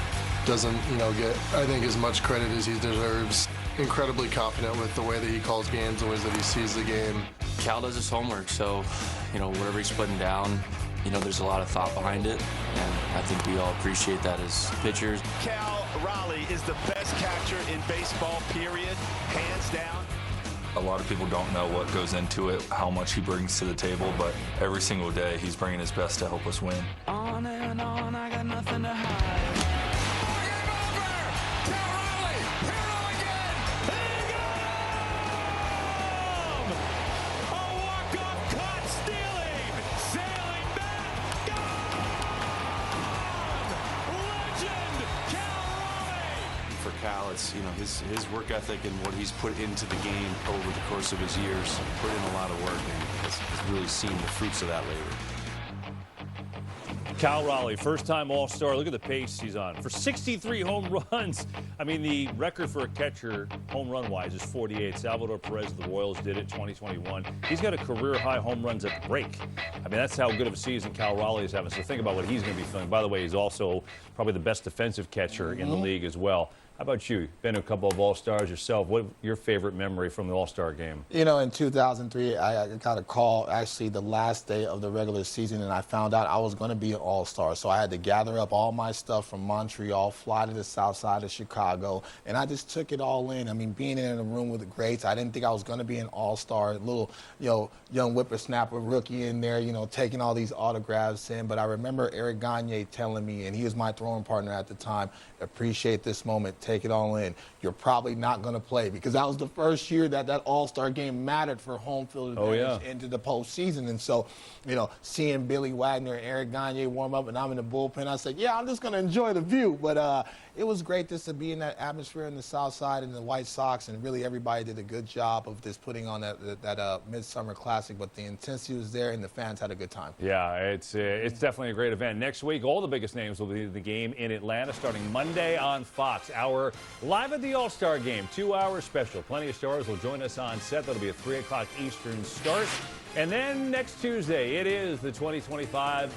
Doesn't, you know, get, I think, as much credit as he deserves. Incredibly confident with the way that he calls games, the ways that he sees the game. Cal does his homework, so, you know, whatever he's putting down, you know, there's a lot of thought behind it, and I think we all appreciate that as pitchers. Cal Raleigh is the best catcher in baseball, period, hands down. A lot of people don't know what goes into it, how much he brings to the table, but every single day he's bringing his best to help us win. On and on, I got nothing to hide. Game over! Cal Raleigh, hero again! Him! A walk-off caught stealing, sailing back, gone! Legend, Cal Raleigh! For Cal, it's, you know, his work ethic and what he's put into the game over the course of his years, put in a lot of work, and has really seen the fruits of that labor. Cal Raleigh, first-time All-Star. Look at the pace he's on. For 63 home runs. I mean, the record for a catcher, home run-wise, is 48. Salvador Perez of the Royals did it 2021. He's got a career-high home runs at the break. I mean, that's how good of a season Cal Raleigh is having. So think about what he's going to be feeling. By the way, he's also probably the best defensive catcher in the league as well. How about you? Been to a couple of All-Stars yourself. What your favorite memory from the All-Star game? You know, in 2003, I got a call actually the last day of the regular season, and I found out I was going to be an All-Star. So I had to gather up all my stuff from Montreal, fly to the south side of Chicago, and I just took it all in. I mean, being in a room with the greats, I didn't think I was going to be an All-Star. Little, you know, young whippersnapper rookie in there, you know, taking all these autographs in. But I remember Eric Gagne telling me, and he was my throwing partner at the time, appreciate this moment. take it all in. You're probably not going to play because that was the first year that All-Star game mattered for home field advantage into the postseason. And so, you know, seeing Billy Wagner and Eric Gagne warm up and I'm in the bullpen, I said, yeah, I'm just going to enjoy the view. But it was great just to be in that atmosphere in the South Side and the White Sox, and really everybody did a good job of just putting on that Midsummer Classic. But the intensity was there and the fans had a good time. Yeah, it's definitely a great event. Next week, all the biggest names will be in the game in Atlanta starting Monday on Fox. Our Live at the All-Star Game, 2-hour special. Plenty of stars will join us on set. That'll be a 3 o'clock Eastern start. And then next Tuesday, it is the 2025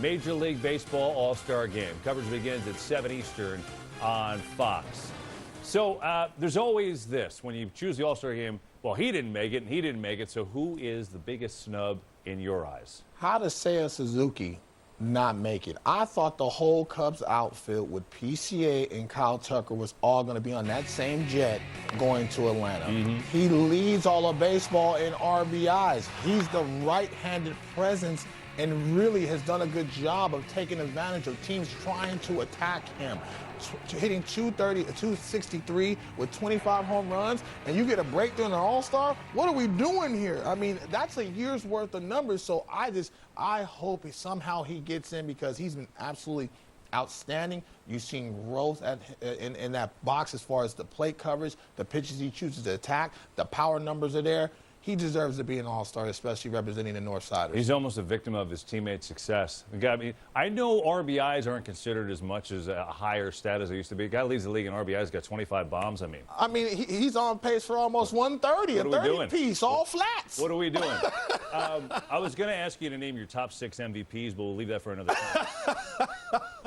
Major League Baseball All-Star Game. Coverage begins at 7 Eastern on Fox. So there's always this. When you choose the All-Star Game, well, he didn't make it and he didn't make it. So who is the biggest snub in your eyes? How does Seiya Suzuki not make it? I thought the whole Cubs outfield with PCA and Kyle Tucker was all going to be on that same jet going to Atlanta. He leads all of baseball in RBIs. He's the right-handed presence and really has done a good job of taking advantage of teams trying to attack him. Hitting 263 with 25 home runs, and you get a break during an All-Star? What are we doing here? I mean, that's a year's worth of numbers, so I hope somehow he gets in because he's been absolutely outstanding. You've seen growth in that box as far as the plate coverage, the pitches he chooses to attack, the power numbers are there. He deserves to be an All-Star, especially representing the North Siders. He's almost a victim of his teammates' success. I know RBIs aren't considered as much as a higher stat as they used to be. A guy leads the league in RBIs, got 25 bombs. I mean, he's on pace for almost 130, a 30-piece, all flats. What are we doing? I was going to ask you to name your top 6 MVPs, but we'll leave that for another time.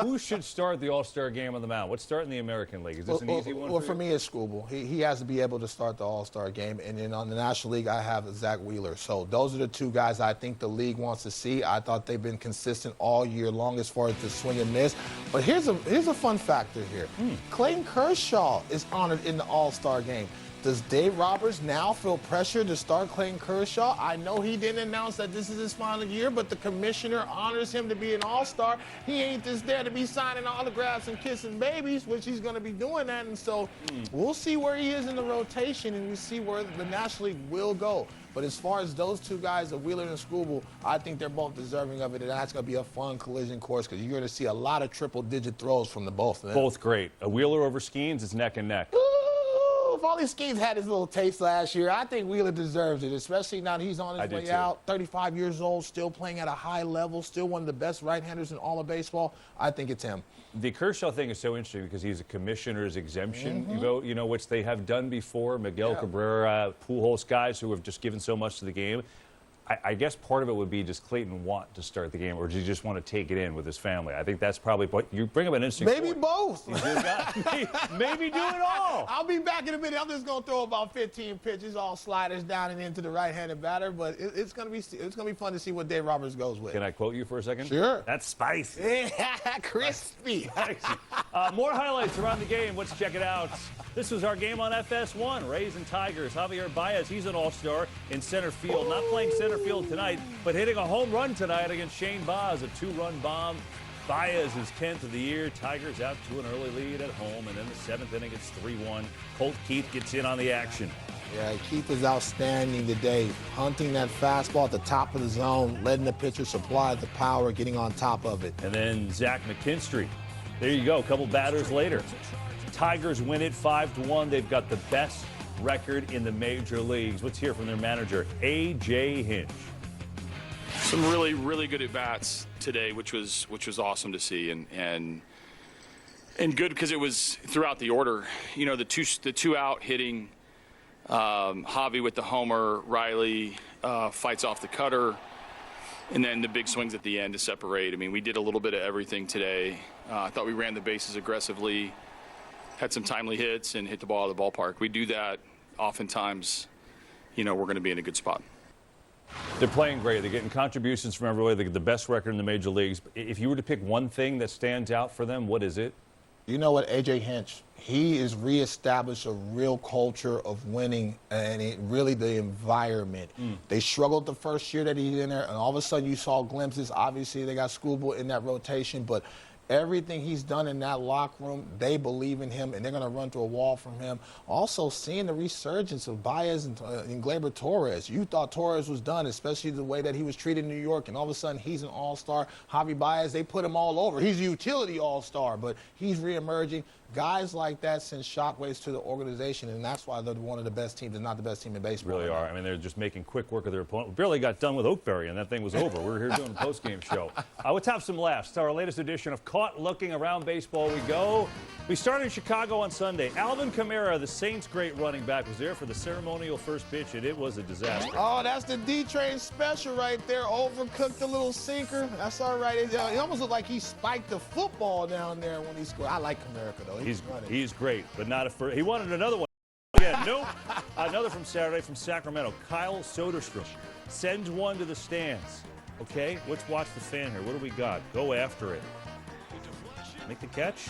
Who should start the All-Star game on the mound? What's starting the American League? Is this an easy one? Well, for me, it's Skubal. He has to be able to start the All-Star game. And then on the National League, I have Zach Wheeler. So those are the 2 guys I think the league wants to see. I thought they've been consistent all year long as far as the swing and miss. But here's a fun factor here. Clayton Kershaw is honored in the All-Star game. Does Dave Roberts now feel pressure to start Clayton Kershaw? I know he didn't announce that this is his final year, but the commissioner honors him to be an All-Star. He ain't just there to be signing autographs and kissing babies, which he's going to be doing that. And so we'll see where he is in the rotation, and we'll see where the National League will go. But as far as those 2 guys, Wheeler and Skubal, I think they're both deserving of it, and that's going to be a fun collision course because you're going to see a lot of triple-digit throws from the both of them. Both great. A Wheeler over Skeens is neck and neck. If all these Skeens had his little taste last year, I think Wheeler deserves it, especially now that he's on his way out, 35 years old, still playing at a high level, still one of the best right-handers in all of baseball. I think it's him. The Kershaw thing is so interesting because he's a commissioner's exemption vote, you know, which they have done before. Miguel Cabrera, Pujols, guys who have just given so much to the game. I guess part of it would be, does Clayton want to start the game, or does he just want to take it in with his family? I think that's probably what you bring up an interesting Maybe point. both. Maybe do it all. I'll be back in a minute. I'm just going to throw about 15 pitches, all sliders down and into the right-handed batter, but it's going to be fun to see what Dave Roberts goes with. Can I quote you for a second? Sure. That's spicy. Yeah, crispy. More highlights around the game. Let's check it out. This was our game on FS1. Rays and Tigers. Javier Baez, he's an all-star in center field. Not playing center field tonight, but hitting a home run tonight against Shane Baz, a 2-run bomb. Baez is 10th of the year. Tigers out to an early lead at home, and then the 7th inning, it's 3-1. Colt Keith gets in on the action. Yeah, Keith is outstanding today, hunting that fastball at the top of the zone, letting the pitcher supply the power, getting on top of it. And then Zach McKinstry. There you go, a couple batters later. Tigers win it 5-1. They've got the best record in the major leagues. Let's hear from their manager, A.J. Hinch. Some really, really good at-bats today, which was awesome to see, and good because it was throughout the order. You know, the two out hitting, Javi with the homer, Riley fights off the cutter, and then the big swings at the end to separate. I mean, we did a little bit of everything today. I thought we ran the bases aggressively, had some timely hits, and hit the ball out of the ballpark. We do that oftentimes, you know, we're going to be in a good spot. They're playing great. They're getting contributions from everywhere. They get the best record in the major leagues. If you were to pick one thing that stands out for them, what is it? You know what, A.J. Hinch, he has reestablished a real culture of winning and really the environment. They struggled the first year that he's in there, and all of a sudden you saw glimpses. Obviously, they got Skubal in that rotation, but everything he's done in that locker room, they believe in him, and they're going to run to a wall from him. Also, seeing the resurgence of Baez and Gleyber Torres. You thought Torres was done, especially the way that he was treated in New York, and all of a sudden he's an all-star. Javi Baez, they put him all over. He's a utility all-star, but he's reemerging. Guys like that send shockwaves to the organization, and that's why they're one of the best teams and not the best team in baseball. Really are. I mean, they're just making quick work of their opponent. We barely got done with Oakberry, and that thing was over. We were here doing a post-game show. Let's have some laughs. To our latest edition of Caught Looking Around Baseball we go. We started in Chicago on Sunday. Alvin Kamara, the Saints' great running back, was there for the ceremonial first pitch, and it was a disaster. Oh, that's the D-Train special right there. Overcooked the little sinker. That's all right. It almost looked like he spiked the football down there when he scored. I like Kamara, though. He's great, but not a first. He wanted another one. Yeah, nope. Another from Saturday from Sacramento. Kyle Soderstrom sends one to the stands. Okay, let's watch the fan here. What do we got? Go after it. Make the catch.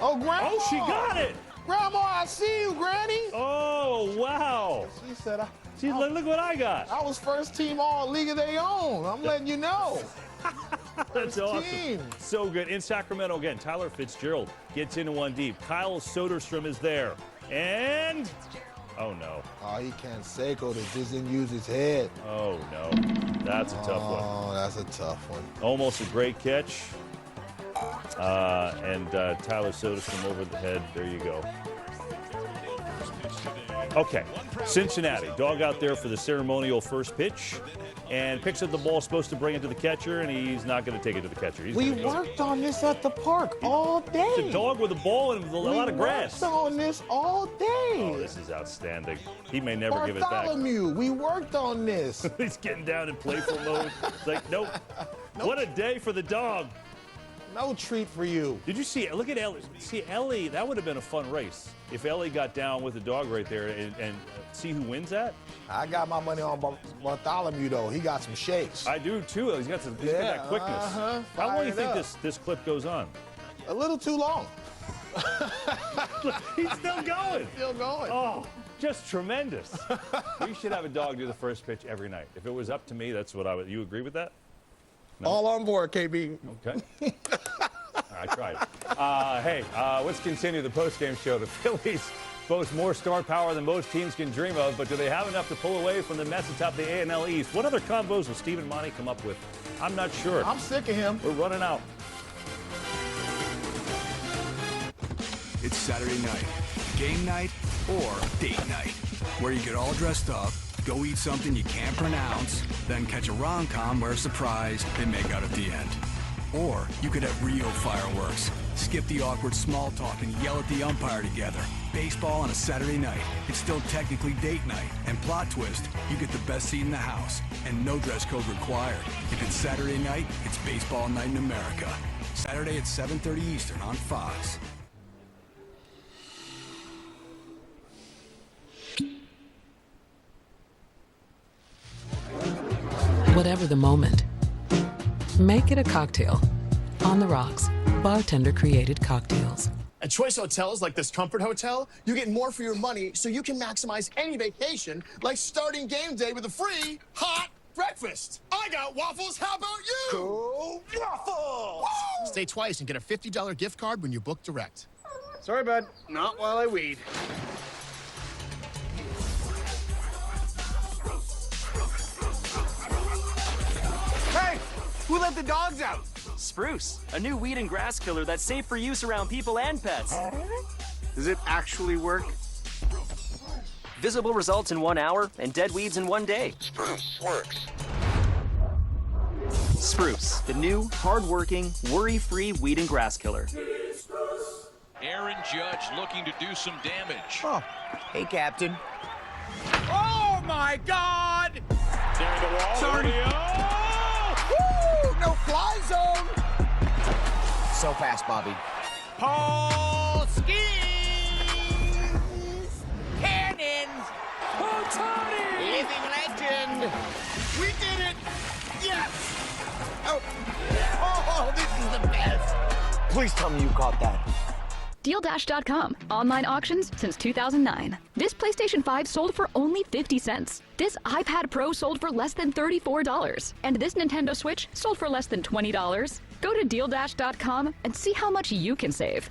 Oh, Grandma! Oh, she got it! Grandma, I see you, Granny! Oh, wow! She said, look what I got. I was first team all league of their own. I'm letting you know. That's awesome. So good. In Sacramento again, Tyler Fitzgerald gets into one deep. Kyle Soderstrom is there. And, oh no. Oh, he can't Seiko that just didn't use his head. Oh no. That's a tough one. Oh, that's a tough one. Almost a great catch. And Tyler Soderstrom over the head. There you go. Okay, Cincinnati. Dog out there for the ceremonial first pitch. And picks up the ball, supposed to bring it to the catcher, and he's not going to take it to the catcher. We worked on this at the park all day. It's a dog with a ball and a lot of grass. We worked on this all day. Oh, this is outstanding. He may never give it back. Bartholomew, we worked on this. He's getting down in playful mode. It's like, nope. What a day for the dog. No treat for you. Did you see it? Look at Ellie. See, Ellie, that would have been a fun race if Ellie got down with the dog right there and see who wins that. I got my money on Bartholomew, though. He got some shakes. I do, too. He's got that quickness. How long do you think this clip goes on? A little too long. He's still going. Still going. Oh, just tremendous. We should have a dog do the first pitch every night. If it was up to me, that's what I would. You agree with that? No. All on board, KB. Okay. I tried. Hey, let's continue the postgame show. The Phillies boast more star power than most teams can dream of, but do they have enough to pull away from the Mets atop the ANL East? What other combos will Stephen Monty come up with? I'm not sure. I'm sick of him. We're running out. It's Saturday night, game night or date night, where you get all dressed up, go eat something you can't pronounce, then catch a rom-com where, surprise, they make out at the end. Or you could have real fireworks, skip the awkward small talk and yell at the umpire together. Baseball on a Saturday night. It's still technically date night. And plot twist, you get the best seat in the house and no dress code required. If it's Saturday night, it's baseball night in America. Saturday at 7:30 Eastern on Fox. Whatever the moment, make it a cocktail. On the rocks, bartender created cocktails. At Choice Hotels like this Comfort Hotel, you get more for your money so you can maximize any vacation, like starting game day with a free hot breakfast. I got waffles, how about you? Go Waffles! Woo! Stay Twice and get a $50 gift card when you book direct. Sorry, bud. Not while I weed. Hey! Who let the dogs out? Spruce, a new weed and grass killer that's safe for use around people and pets. Does it actually work? Visible results in 1 hour and dead weeds in 1 day. Spruce works. Spruce, the new, hard-working, worry-free weed and grass killer. Aaron Judge looking to do some damage. Oh, hey, Captain. Oh, my God! Near the wall. Sorry. Woo! No fly zone! So fast, Bobby. Paul skis! Cannons! Otani! Living legend! We did it! Yes! Oh, this is the best! Please tell me you caught that. DealDash.com. Online auctions since 2009. This PlayStation 5 sold for only 50 cents. This iPad Pro sold for less than $34. And this Nintendo Switch sold for less than $20. Go to DealDash.com and see how much you can save.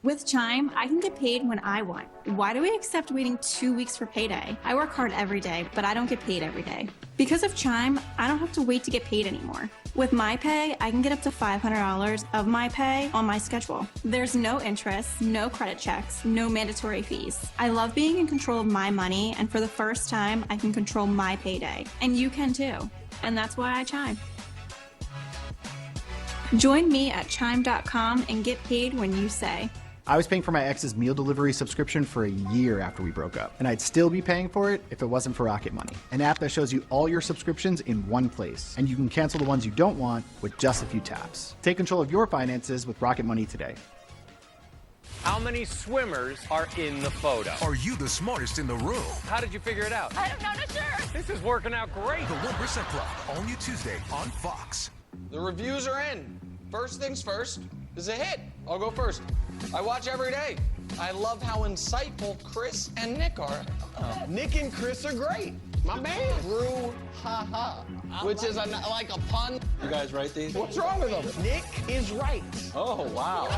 With Chime, I can get paid when I want. Why do we accept waiting 2 weeks for payday? I work hard every day, but I don't get paid every day. Because of Chime, I don't have to wait to get paid anymore. With my pay, I can get up to $500 of my pay on my schedule. There's no interest, no credit checks, no mandatory fees. I love being in control of my money, and for the first time, I can control my payday. And you can too. And that's why I Chime. Join me at Chime.com and get paid when you say. I was paying for my ex's meal delivery subscription for a year after we broke up, and I'd still be paying for it if it wasn't for Rocket Money, an app that shows you all your subscriptions in one place, and you can cancel the ones you don't want with just a few taps. Take control of your finances with Rocket Money today. How many swimmers are in the photo? Are you the smartest in the room? How did you figure it out? I don't know for sure. This is working out great. The 1% Club, all new Tuesday on Fox. The reviews are in. First things first is a hit. I'll go first. I watch every day. I love how insightful Chris and Nick are. Nick and Chris are great. My man, Brew, ha, which is like a pun. You guys write these? What's wrong with them? Nick is right. Oh, wow.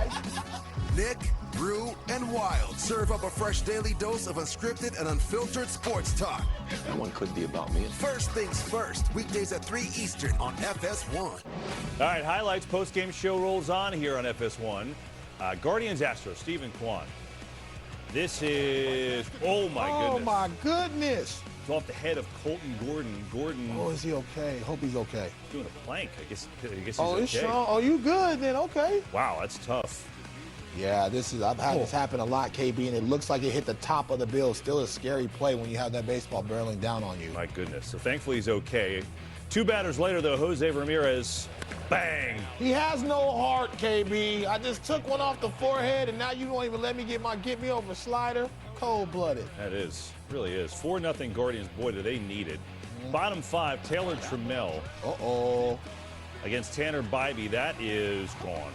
Nick, Brew, and Wild serve up a fresh daily dose of unscripted and unfiltered sports talk. That one could be about me. First things first, weekdays at 3 Eastern on FS1. All right, highlights, post-game show rolls on here on FS1. Guardians Astros, Stephen Kwan. This is, oh my goodness. Oh my goodness. It's off the head of Colton Gordon. Gordon. Oh, is he okay? Hope he's okay. Doing a plank. I guess he's oh, okay. It's strong. Oh, you good then? Okay. Wow, that's tough. Yeah, I've had this happen a lot, KB, and it looks like it hit the top of the bill. Still a scary play when you have that baseball barreling down on you. My goodness. So thankfully he's okay. Two batters later, though, Jose Ramirez, bang. He has no heart, KB. I just took one off the forehead, and now you won't even let me get me over slider. Cold-blooded. That is, really is. 4-0 Guardians. Boy, do they need it. Bottom five, Taylor Trammell. Uh-oh. Against Tanner Bybee. That is gone.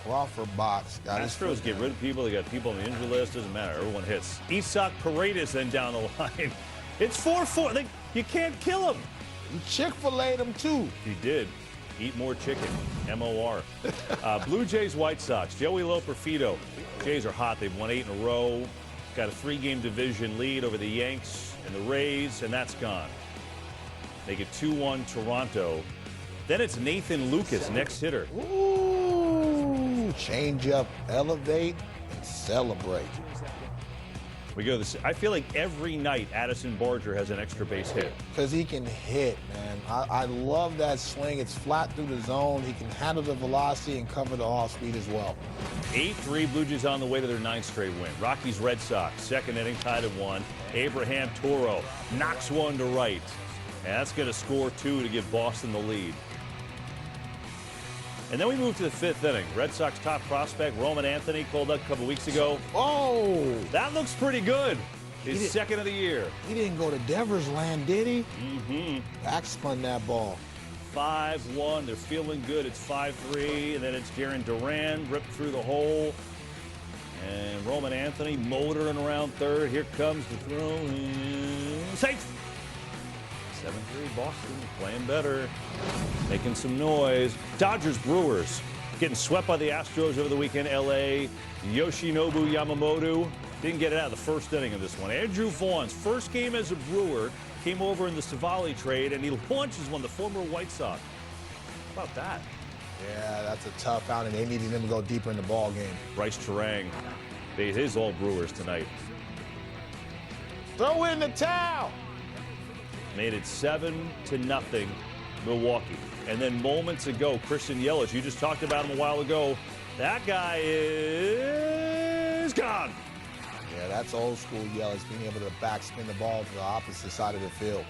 Crawford box. Astros get rid of people. They got people on the injury list. Doesn't matter. Everyone hits. Isak Paredes then down the line. It's 4-4. You can't kill him. You Chick-fil-A'd him too. He did. Eat more chicken. M-O-R. Blue Jays, White Sox. Joey Loperfido. Jays are hot. They've won 8 in a row. Got a 3-game division lead over the Yanks and the Rays, and that's gone. They get 2-1 Toronto. Then it's Nathan Lucas, next hitter. Ooh, change up, elevate, and celebrate. We go this. I feel like every night Addison Barger has an extra base hit. Because he can hit, man. I love that swing. It's flat through the zone. He can handle the velocity and cover the off speed as well. 8-3, Blue Jays on the way to their 9th straight win. Rockies, Red Sox, second inning, tied at 1. Abraham Toro knocks one to right. And that's going to score 2 to give Boston the lead. And then we move to the 5th inning. Red Sox top prospect, Roman Anthony, called up a couple weeks ago. Oh! That looks pretty good. His second of the year. He didn't go to Devers land, did he? Mm-hmm. Back spun that ball. 5-1. They're feeling good. It's 5-3. And then it's Jarren Duran ripped through the hole. And Roman Anthony motoring around third. Here comes the throw. Safe! 7-3 Boston, playing better, making some noise. Dodgers, Brewers, getting swept by the Astros over the weekend. LA, Yoshinobu Yamamoto didn't get it out of the first inning of this one. Andrew Vaughn's first game as a Brewer came over in the Savali trade, and he launches one, the former White Sox. How about that? Yeah, that's a tough outing. They needed him to go deeper in the ball game. Bryce Terang, it is all Brewers tonight. Throw in the towel. Made it 7-0 Milwaukee. And then moments ago, Christian Yelich, you just talked about him a while ago. That guy is gone. Yeah, that's old school Yelich, being able to backspin the ball to the opposite side of the field.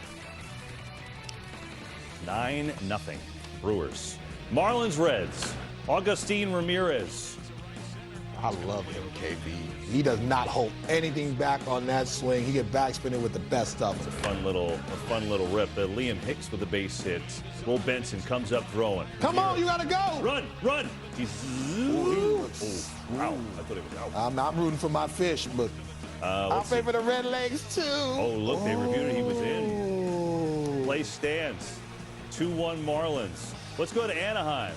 9-0 Brewers. Marlins, Reds. Augustin Ramirez. I love him, KB. He does not hold anything back on that swing. He get backspin it with the best of them. A fun little rip. Liam Hicks with the base hit. Will Benson comes up throwing. Come on, you gotta go. Run. He's wow. I thought he was out. I'm not rooting for my fish, but I favor the red legs too. Oh, look, they reviewed it. He was in. Play stands. 2-1 Marlins. Let's go to Anaheim.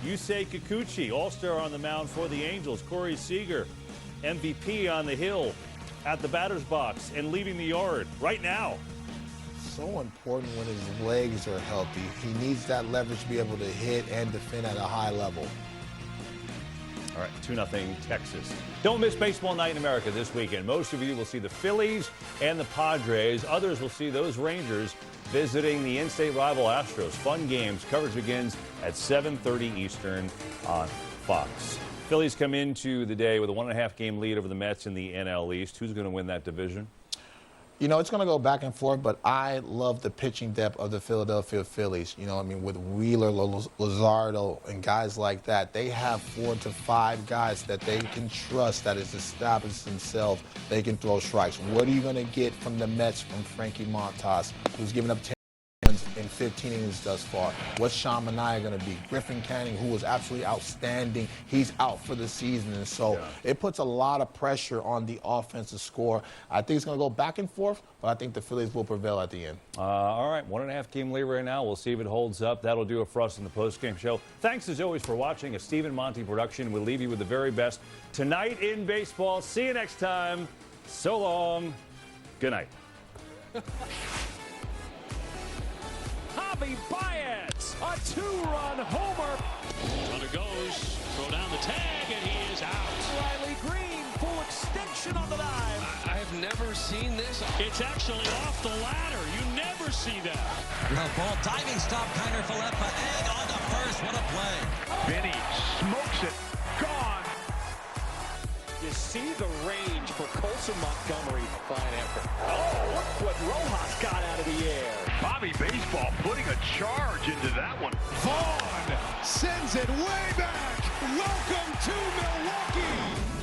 Yusei Kikuchi, all-star on the mound for the Angels. Corey Seager, MVP on the hill at the batter's box and leaving the yard right now. So important when his legs are healthy. He needs that leverage to be able to hit and defend at a high level. All right, 2-0 Texas. Don't miss Baseball Night in America this weekend. Most of you will see the Phillies and the Padres. Others will see those Rangers visiting the in-state rival Astros. Fun games. Coverage begins at 7:30 Eastern on Fox. Phillies come into the day with a 1.5-game lead over the Mets in the NL East. Who's going to win that division? You know, it's going to go back and forth, but I love the pitching depth of the Philadelphia Phillies. You know, I mean, with Wheeler, Luzardo, and guys like that, they have 4 to 5 guys that they can trust that has established themselves. They can throw strikes. What are you going to get from the Mets from Frankie Montas, who's given up 10 runs in 15 innings thus far? What's Sean Manaea going to be? Griffin Canning, who was absolutely outstanding, he's out for the season. And so it puts a lot of pressure on the offensive score. I think it's going to go back and forth, but I think the Phillies will prevail at the end. All right, 1.5-game lead right now. We'll see if it holds up. That'll do it for us in the postgame show. Thanks, as always, for watching a Stephen Monty production. We'll leave you with the very best tonight in baseball. See you next time. So long. Good night. Javi Baez, a 2-run homer. Runner goes, throw down the tag, and he is out. Riley Green, full extension on the dive. I have never seen this. It's actually off the ladder. You never see that. The ball diving stop, Kiner Falefa, and on to first. What a play. Vinny smokes it. Gone. You see the range for Colson Montgomery. Fine effort. Oh, look what Rojas got out of the air. Bobby Baseball putting a charge into that one. Vaughn sends it way back. Welcome to Milwaukee.